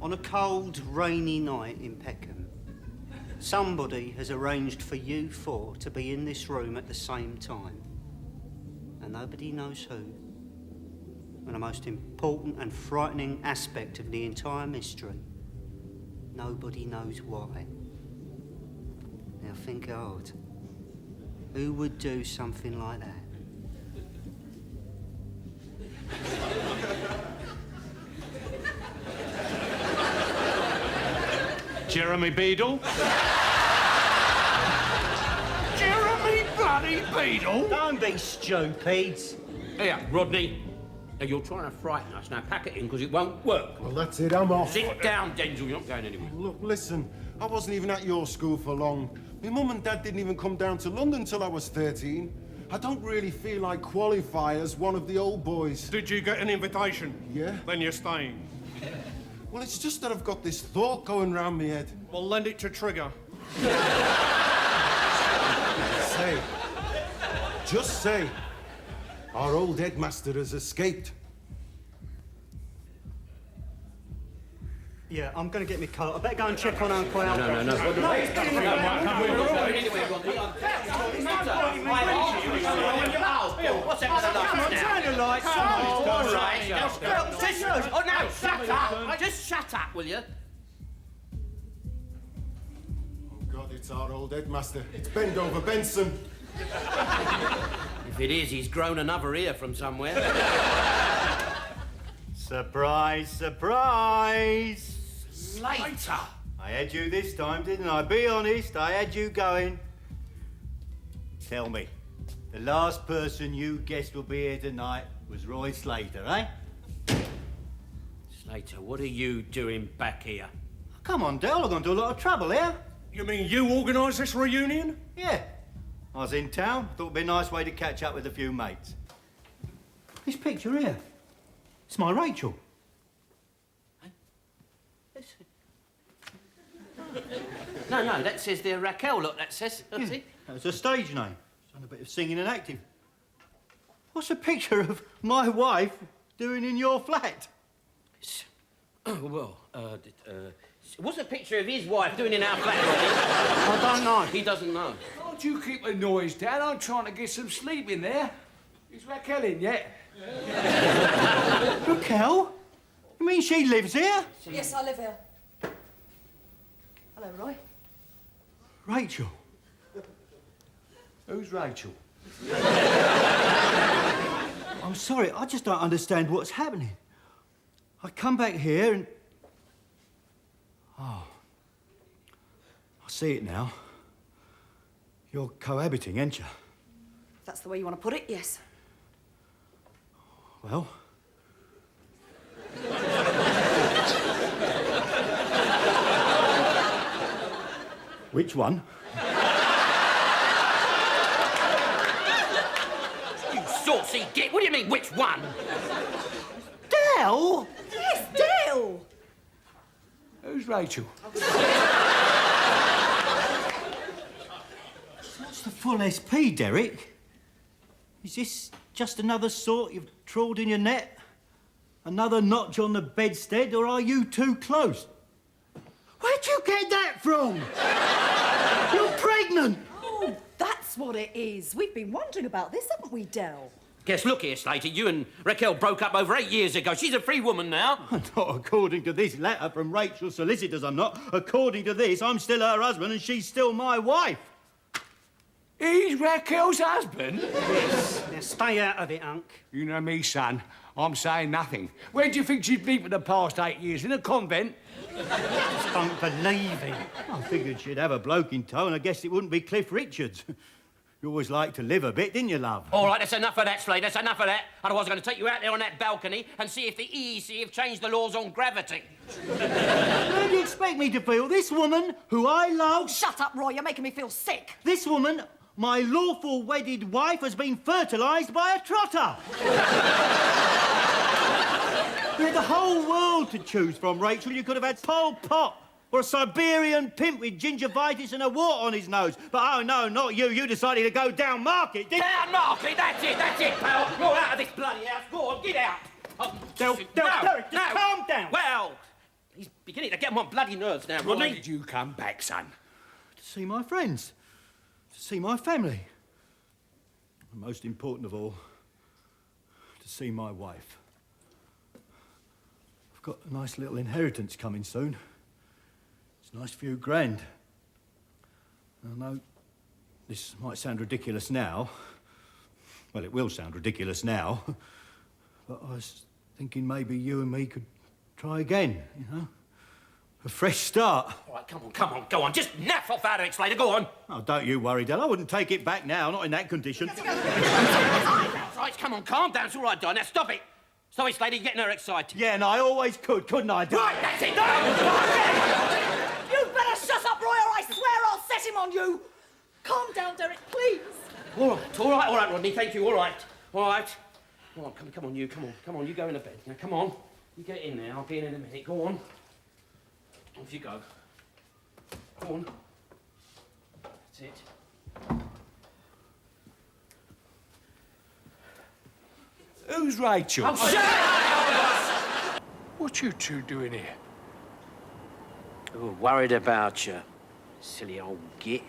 C: on a cold, rainy night in Peckham, somebody has arranged for you four to be in this room at the same time. And nobody knows who. And the most important and frightening aspect of the entire mystery, nobody knows why. Now think hard. Who would do something like that?
J: Jeremy Beadle?
L: Jeremy bloody Beadle?
C: Don't be stupid.
B: Here, Rodney. Now, you're trying to frighten us. Now, pack it in, because it won't work.
A: Well, that's it, I'm off.
B: Sit down, Denzel. You're not going anywhere.
A: Look, listen, I wasn't even at your school for long. My mum and dad didn't even come down to London till I was 13. I don't really feel I qualify as one of the old boys.
L: Did you get an invitation?
A: Yeah.
L: Then you're staying.
A: Well, it's just that I've got this thought going round my head.
L: Well, lend it to Trigger.
A: Say, just say, our old headmaster has escaped.
C: Yeah, I'm going to get my coat. I better go and check on Uncle Al.
B: No. What's that with the lights now?
C: Turn the lights on.
B: All right. Oh, no, shut up. Just shut up, will you?
A: Oh, God, it's our old headmaster. It's Bendover Benson.
B: If it is, he's grown another ear from somewhere.
G: Surprise, surprise!
B: Slater!
G: I had you this time, didn't I? Be honest, I had you going. Tell me, the last person you guessed will be here tonight was Roy Slater, eh?
B: Slater, what are you doing back here?
G: Come on, Del, I've gone to a lot of trouble here.
L: You mean you organised this reunion?
G: Yeah. I was in town, thought it'd be a nice way to catch up with a few mates. This picture here, it's my Rachel.
B: No, that says there Raquel. Look, that says. See?
G: That was a stage name. She's done a bit of singing and acting. What's a picture of my wife doing in your flat?
B: What's a picture of his wife doing in our flat, Rodney?
C: I don't know.
B: He doesn't know.
H: Can't you keep the noise down? I'm trying to get some sleep in there. Is Raquel in yet?
G: Raquel? You mean she lives here?
N: Yes, I live here. Hello, Roy.
G: Rachel?
H: Who's Rachel?
G: I'm sorry, I just don't understand what's happening. I come back here and... Oh. I see it now. You're cohabiting, ain't you?
N: If that's the way you want to put it, yes.
G: Well... Which one?
B: You saucy git! What do you mean, which one?
G: Del?
N: Yes, Dale!
H: Who's Rachel?
G: What's the full SP, Derek? Is this just another sort you've trawled in your net? Another notch on the bedstead, or are you too close? Where'd you get that from? You're pregnant!
N: Oh, that's what it is. We've been wondering about this, haven't we, Del?
B: Guess, look here, Slater. You and Raquel broke up over 8 years ago. She's a free woman now.
G: Not according to this letter from Rachel's solicitors, I'm not. According to this, I'm still her husband and she's still my wife.
H: He's Raquel's husband?
C: Yes. Now stay out of it, Unc.
H: You know me, son. I'm saying nothing. Where do you think she's been for the past 8 years? In a convent?
C: Just don't believe it.
G: I figured she'd have a bloke in tow and I guess it wouldn't be Cliff Richards. You always liked to live a bit, didn't you, love?
B: All right, that's enough of that, Slater. That's enough of that. Otherwise, I'm going to take you out there on that balcony and see if the EEC have changed the laws on gravity.
G: How do you expect me to feel? This woman, who I love...
N: Shut up, Roy. You're making me feel sick.
G: This woman, My lawful wedded wife has been fertilised by a trotter. You had the whole world to choose from, Rachel. You could have had Pol Pot or a Siberian pimp with gingivitis and a wart on his nose. But, oh, no, not you. You decided to go down market, didn't you?
B: Down market? That's it, pal. You're out of this bloody house. Go on, get out.
G: Derek, just calm down.
B: Well, he's beginning to get on my bloody nerves now, Rodney.
H: Why did you come back, son?
G: To see my friends. To see my family. And most important of all, to see my wife. I've got a nice little inheritance coming soon. It's a nice few grand. I know this might sound ridiculous now. Well, it will sound ridiculous now. But I was thinking maybe you and me could try again, you know? A fresh start.
B: All right, come on, go on. Just naff off out of it, Slater, go on.
G: Oh, don't you worry, Del. I wouldn't take it back now, not in that condition.
B: Right, come on, calm down. It's all right, Don. Now, stop it. Stop it, Slater. You're getting her excited.
G: Yeah, and I always could, couldn't I, Del?
B: Right, that's it.
F: You better shut up, Roy, or I swear I'll set him on you. Calm down, Derek, please.
B: All right, Rodney. Thank you. All right. Come on, you. Come on, you go in the bed. Now, come on. You get in there. I'll be in a minute. Go on. Off you go. Go on. That's it.
H: Who's Rachel?
B: Oh, shut up!
H: What you two doing here?
E: Oh, worried about you, silly old git.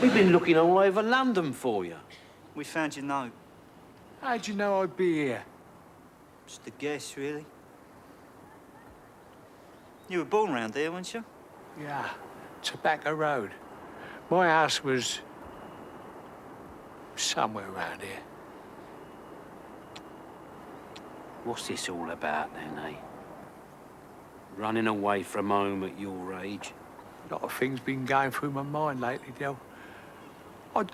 E: We've been looking all over London for you.
C: We found your note.
H: How'd you know I'd be here?
C: Just a guess, really. You were born round here, weren't you?
H: Yeah, Tobacco Road. My house was somewhere around here.
E: What's this all about then, eh? Running away from home at your age?
H: A lot of things been going through my mind lately, Del. I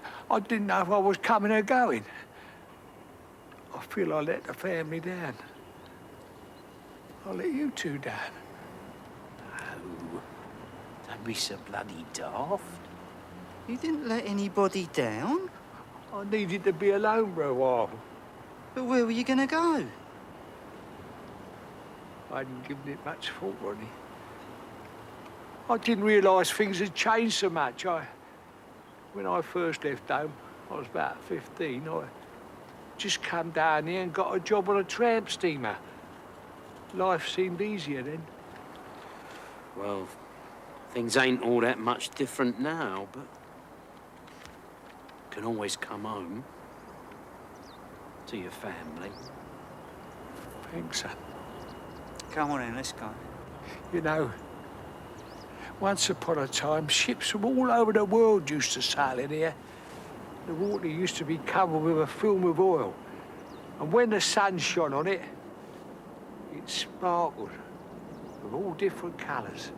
H: didn't know if I was coming or going. I feel I let the family down. I let you two down.
E: Oh, don't be so bloody daft.
C: You didn't let anybody down?
H: I needed to be alone for a while.
C: But where were you going to go?
H: I hadn't given it much thought, Rodney. I didn't realise things had changed so much. When I first left home, I was about 15, I just come down here and got a job on a tramp steamer. Life seemed easier then.
E: Well, things ain't all that much different now, but can always come home to your family.
H: Thanks, son.
C: Come on in, let's go.
H: You know, once upon a time, ships from all over the world used to sail in here. The water used to be covered with a film of oil. And when the sun shone on it, it sparkled with all different colours.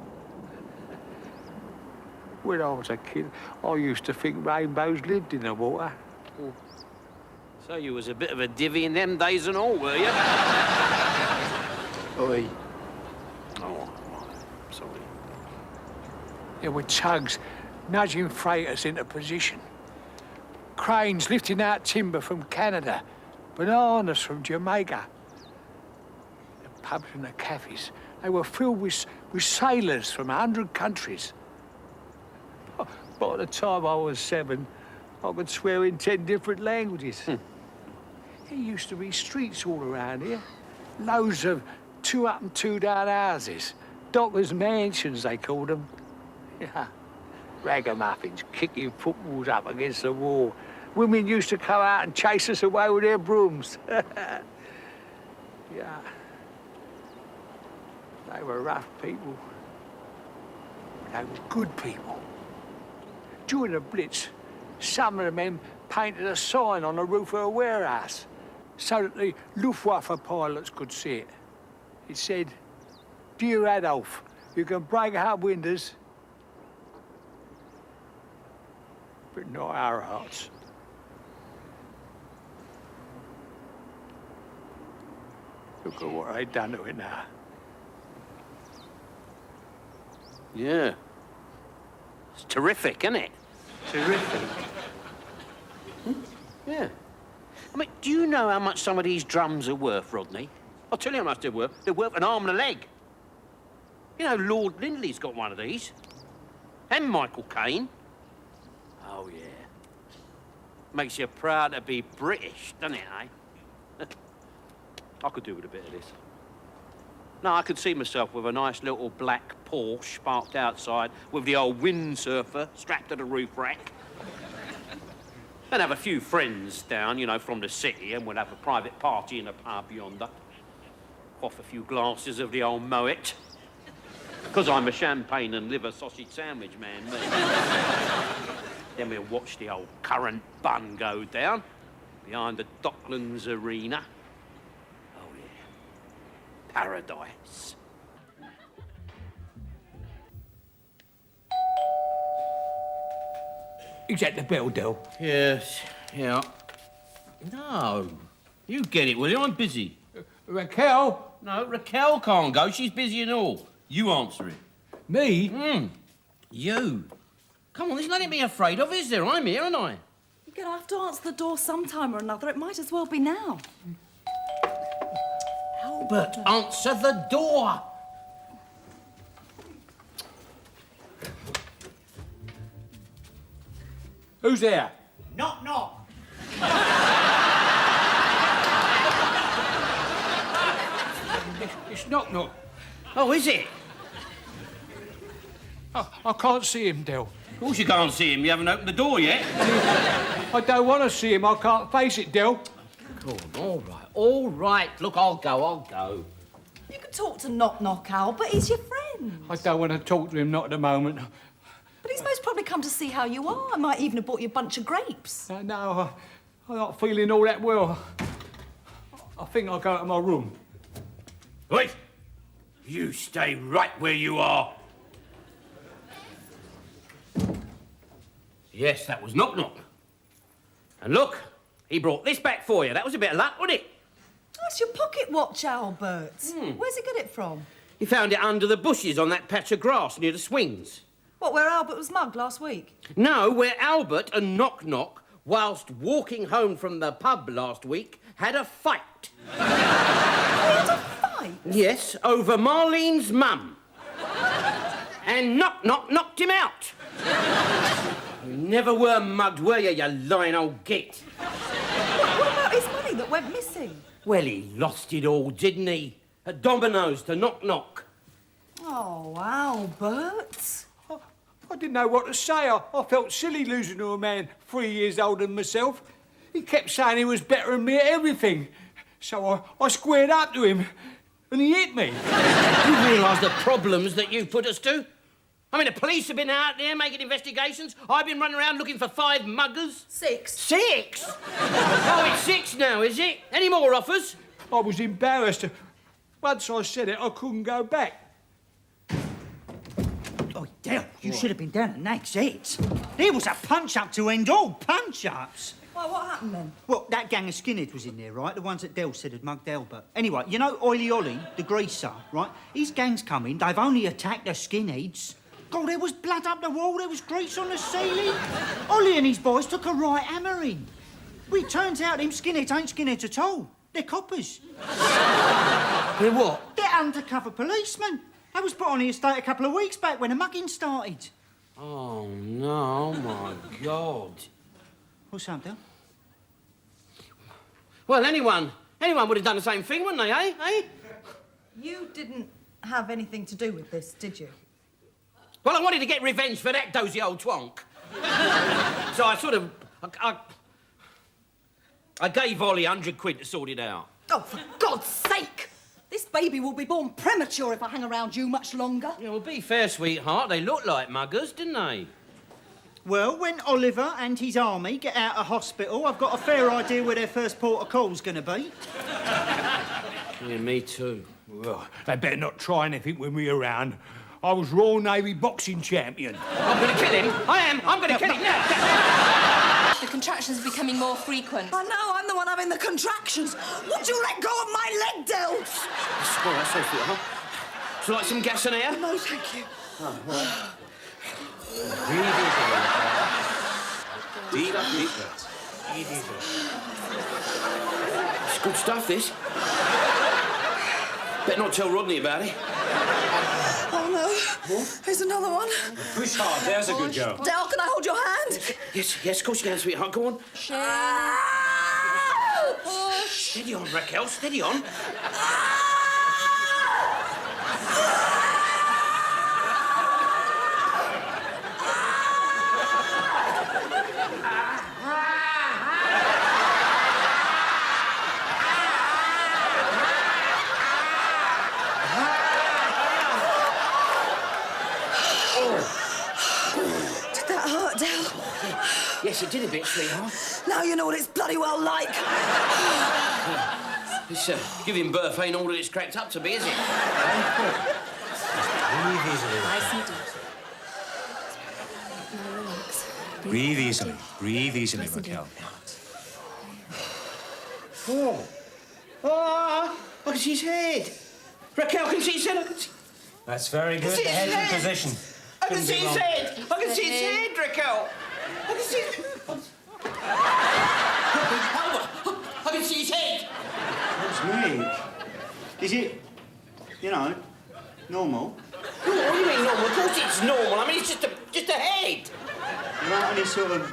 H: When I was a kid, I used to think rainbows lived in the water.
E: So you was a bit of a divvy in them days and all, were you?
H: Oi.
E: Oh, sorry.
H: There were tugs nudging freighters into position. Cranes lifting out timber from Canada, bananas from Jamaica. The pubs and the cafes, they were filled with sailors from 100 countries. By the time I was 7, I could swear in 10 different languages. There used to be streets all around here. Loads of 2 up and 2 down houses. Dockers' mansions, they called them. Yeah. Ragamuffins kicking footballs up against the wall. Women used to come out and chase us away with their brooms. Yeah. They were rough people. They were good people. During the Blitz, some of the men painted a sign on the roof of a warehouse so that the Luftwaffe pilots could see it. It said, "Dear Adolf, you can break our windows, but not our hearts." Look at what they've done to it now.
E: Yeah. It's terrific, isn't it?
C: Terrific.
E: Yeah. I mean, do you know how much some of these drums are worth, Rodney? I'll tell you how much they're worth. They're worth an arm and a leg. You know, Lord Lindley's got one of these. And Michael Caine. Oh, yeah. Makes you proud to be British, doesn't it, eh? I could do with a bit of this. No, I could see myself with a nice little black Porsche parked outside with the old windsurfer strapped to the roof rack. And have a few friends down, you know, from the city, and we'll have a private party in a pub yonder. Quaff a few glasses of the old Moet. Because I'm a champagne and liver sausage sandwich man, me. Then we'll watch the old current bun go down behind the Docklands Arena. Paradise.
H: Is that the bell, Del?
B: Yes, yeah. No. You get it, will you? I'm busy.
H: Raquel?
B: No, Raquel can't go. She's busy and all. You answer it.
H: Me?
B: You. Come on, there's nothing to be afraid of, is there? I'm here, aren't I?
N: You're going to have to answer the door sometime or another. It might as well be now.
B: Albert, answer the door.
H: Who's there?
G: Knock, knock.
H: It's Knock Knock.
B: Oh, is it?
H: I can't see him, Del.
B: Of course you can't see him. You haven't opened the door yet.
H: I don't want to see him. I can't face it, Del.
B: Come on, all right. Look, I'll go.
N: You can talk to Knock Knock, Albert. He's your friend.
H: I don't want to talk to him, not at the moment.
N: But he's most probably come to see how you are. I might even have bought you a bunch of grapes.
H: No, I'm not feeling all that well. I think I'll go to my room.
B: Wait! You stay right where you are. Yes, that was Knock Knock. And look, he brought this back for you. That was a bit of luck, wasn't it?
N: That's your pocket watch, Albert. Where's he get it from?
B: He found it under the bushes on that patch of grass near the swings.
N: What, where Albert was mugged last week?
B: No, where Albert and Knock Knock, whilst walking home from the pub last week, had a fight.
N: They had a fight?
B: Yes, over Marlene's mum. And Knock Knock knocked him out. You never were mugged, were you, you lying old git?
N: What about his money that went missing?
B: Well, he lost it all, didn't he? At Domino's to Knock Knock.
N: Oh, Albert.
H: I didn't know what to say. I felt silly losing to a man 3 years older than myself. He kept saying he was better than me at everything. So I squared up to him, and he hit me.
B: You realise the problems that you've put us to? I mean, the police have been out there making investigations. I've been running around looking for 5 muggers.
N: 6.
B: 6? Oh, it's 6 now, is it? Any more offers?
H: I was embarrassed. Once I said it, I couldn't go back.
C: Oh, Del, you should have been down at Nag's Head. There was a punch-up to end all punch-ups.
N: Well, what happened then?
C: Well, that gang of skinheads was in there, right? The ones that Del said had mugged Albert. Anyway, you know Oily Ollie, the greaser, right? His gang's come in. They've only attacked the skinheads. God, there was blood up the wall. There was grease on the ceiling. Ollie and his boys took a right hammering. Well, it turns out them skinheads ain't skinheads at all. They're coppers.
B: They're what?
C: They're undercover policemen. They was put on the estate a couple of weeks back when the mugging started.
B: Oh, no, my God.
C: What's up, Del?
B: Well, anyone would have done the same thing, wouldn't they, eh?
N: You didn't have anything to do with this, did you?
B: Well, I wanted to get revenge for that dozy old twonk. So I sort of... I gave Ollie 100 quid to sort it out.
N: Oh, for God's sake! This baby will be born premature if I hang around you much longer.
B: Yeah, well, be fair, sweetheart. They looked like muggers, didn't they?
C: Well, when Oliver and his army get out of hospital, I've got a fair idea where their first port of call's going to be.
B: Yeah, me too.
H: Well, they better not try anything with me around. I was Royal Navy boxing champion.
B: I'm going to kill him. I am. I'm going to kill him now.
D: The contractions are becoming more frequent.
F: I know, I'm the one having the contractions. Would you let go of my leg, Del?
B: Well, that's so sweet, huh? Would you like some gas and air?
F: No, thank you.
B: Oh, well. Deep breath.
E: It's good stuff, this. Better not tell Rodney about it.
F: Oh, no.
E: What?
F: Here's another one.
V: Push hard, there's a good girl.
F: Dale, can I hold your hand?
E: Yes, of course you can, sweetheart. Go on.
F: Push.
E: Steady on, Raquel, steady on.
F: Did that hurt, Dale?
E: Yes, it did a bit, sweetheart.
F: Now you know what it's bloody well like.
E: This giving birth ain't all that it's cracked up to be, is it?
G: Breathe easily.
D: Nice and deep. Now relax.
G: Breathe easily. Breathe easily, Raquel.
E: Oh. Ah! I can see his head. Raquel, I can see his head. I can see...
G: That's very good.
E: I can see
G: The
E: his
G: head's in
E: head.
G: position.
E: I can
G: Couldn't
E: see
G: be
E: his
G: wrong.
E: head. I can see his head, Raquel. I can see his... I can see his head.
C: What's me? Is it, you know, normal?
E: What do you mean normal? Of course it's normal. I mean, it's just a head.
C: There aren't any sort of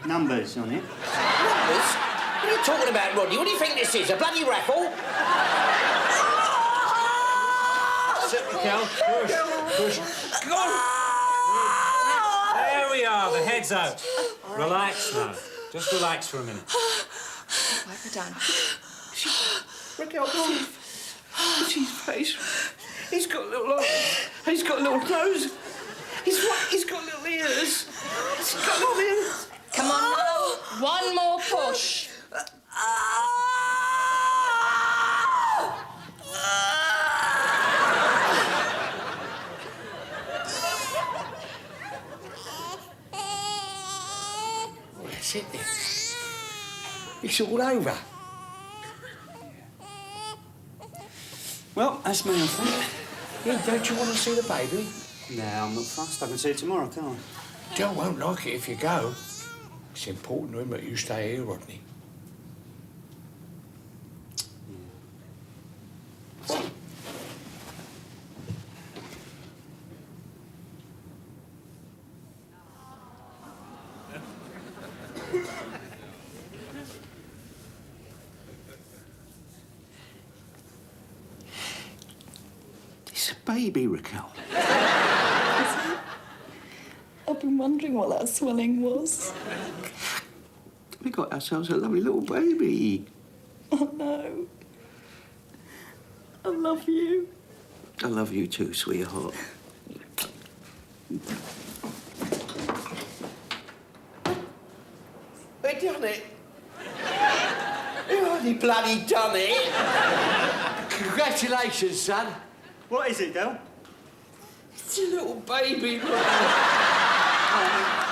C: numbers on it?
E: Numbers? What are you talking about, Rodney? What do you think this is? A bloody raffle?
G: Sit, Raquel. Push.
E: Go on.
G: There we are. The head's out. Relax now. Just relax for a minute.
F: Wipe her down.
E: Raquel, go on. See his face. He's got little eyes. He's got little nose. He's got little ears. He's got little ears.
P: Come on now. One more push.
E: That's it then. It's all over.
C: Well, that's me, I think.
L: Yeah, don't you want to see the baby?
C: No, I'm not fussed. I can see it tomorrow, can't I?
L: Joe won't like it if you go. It's important to him that you stay here, Rodney.
E: It's a baby, Raquel.
F: I've been wondering what that swelling was.
E: We got ourselves a lovely little baby.
F: Oh, no. I love you.
E: I love you too, sweetheart. They done it. They bloody done it. Congratulations, son.
C: What is it, Del?
E: It's a little baby.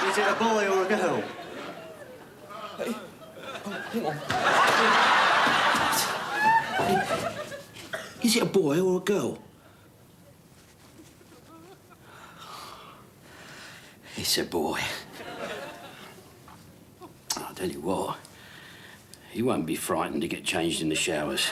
C: Is it a boy or a girl?
E: Hey. Oh, hang on. Is it a boy or a girl? It's a boy. I'll tell you what, he won't be frightened to get changed in the showers.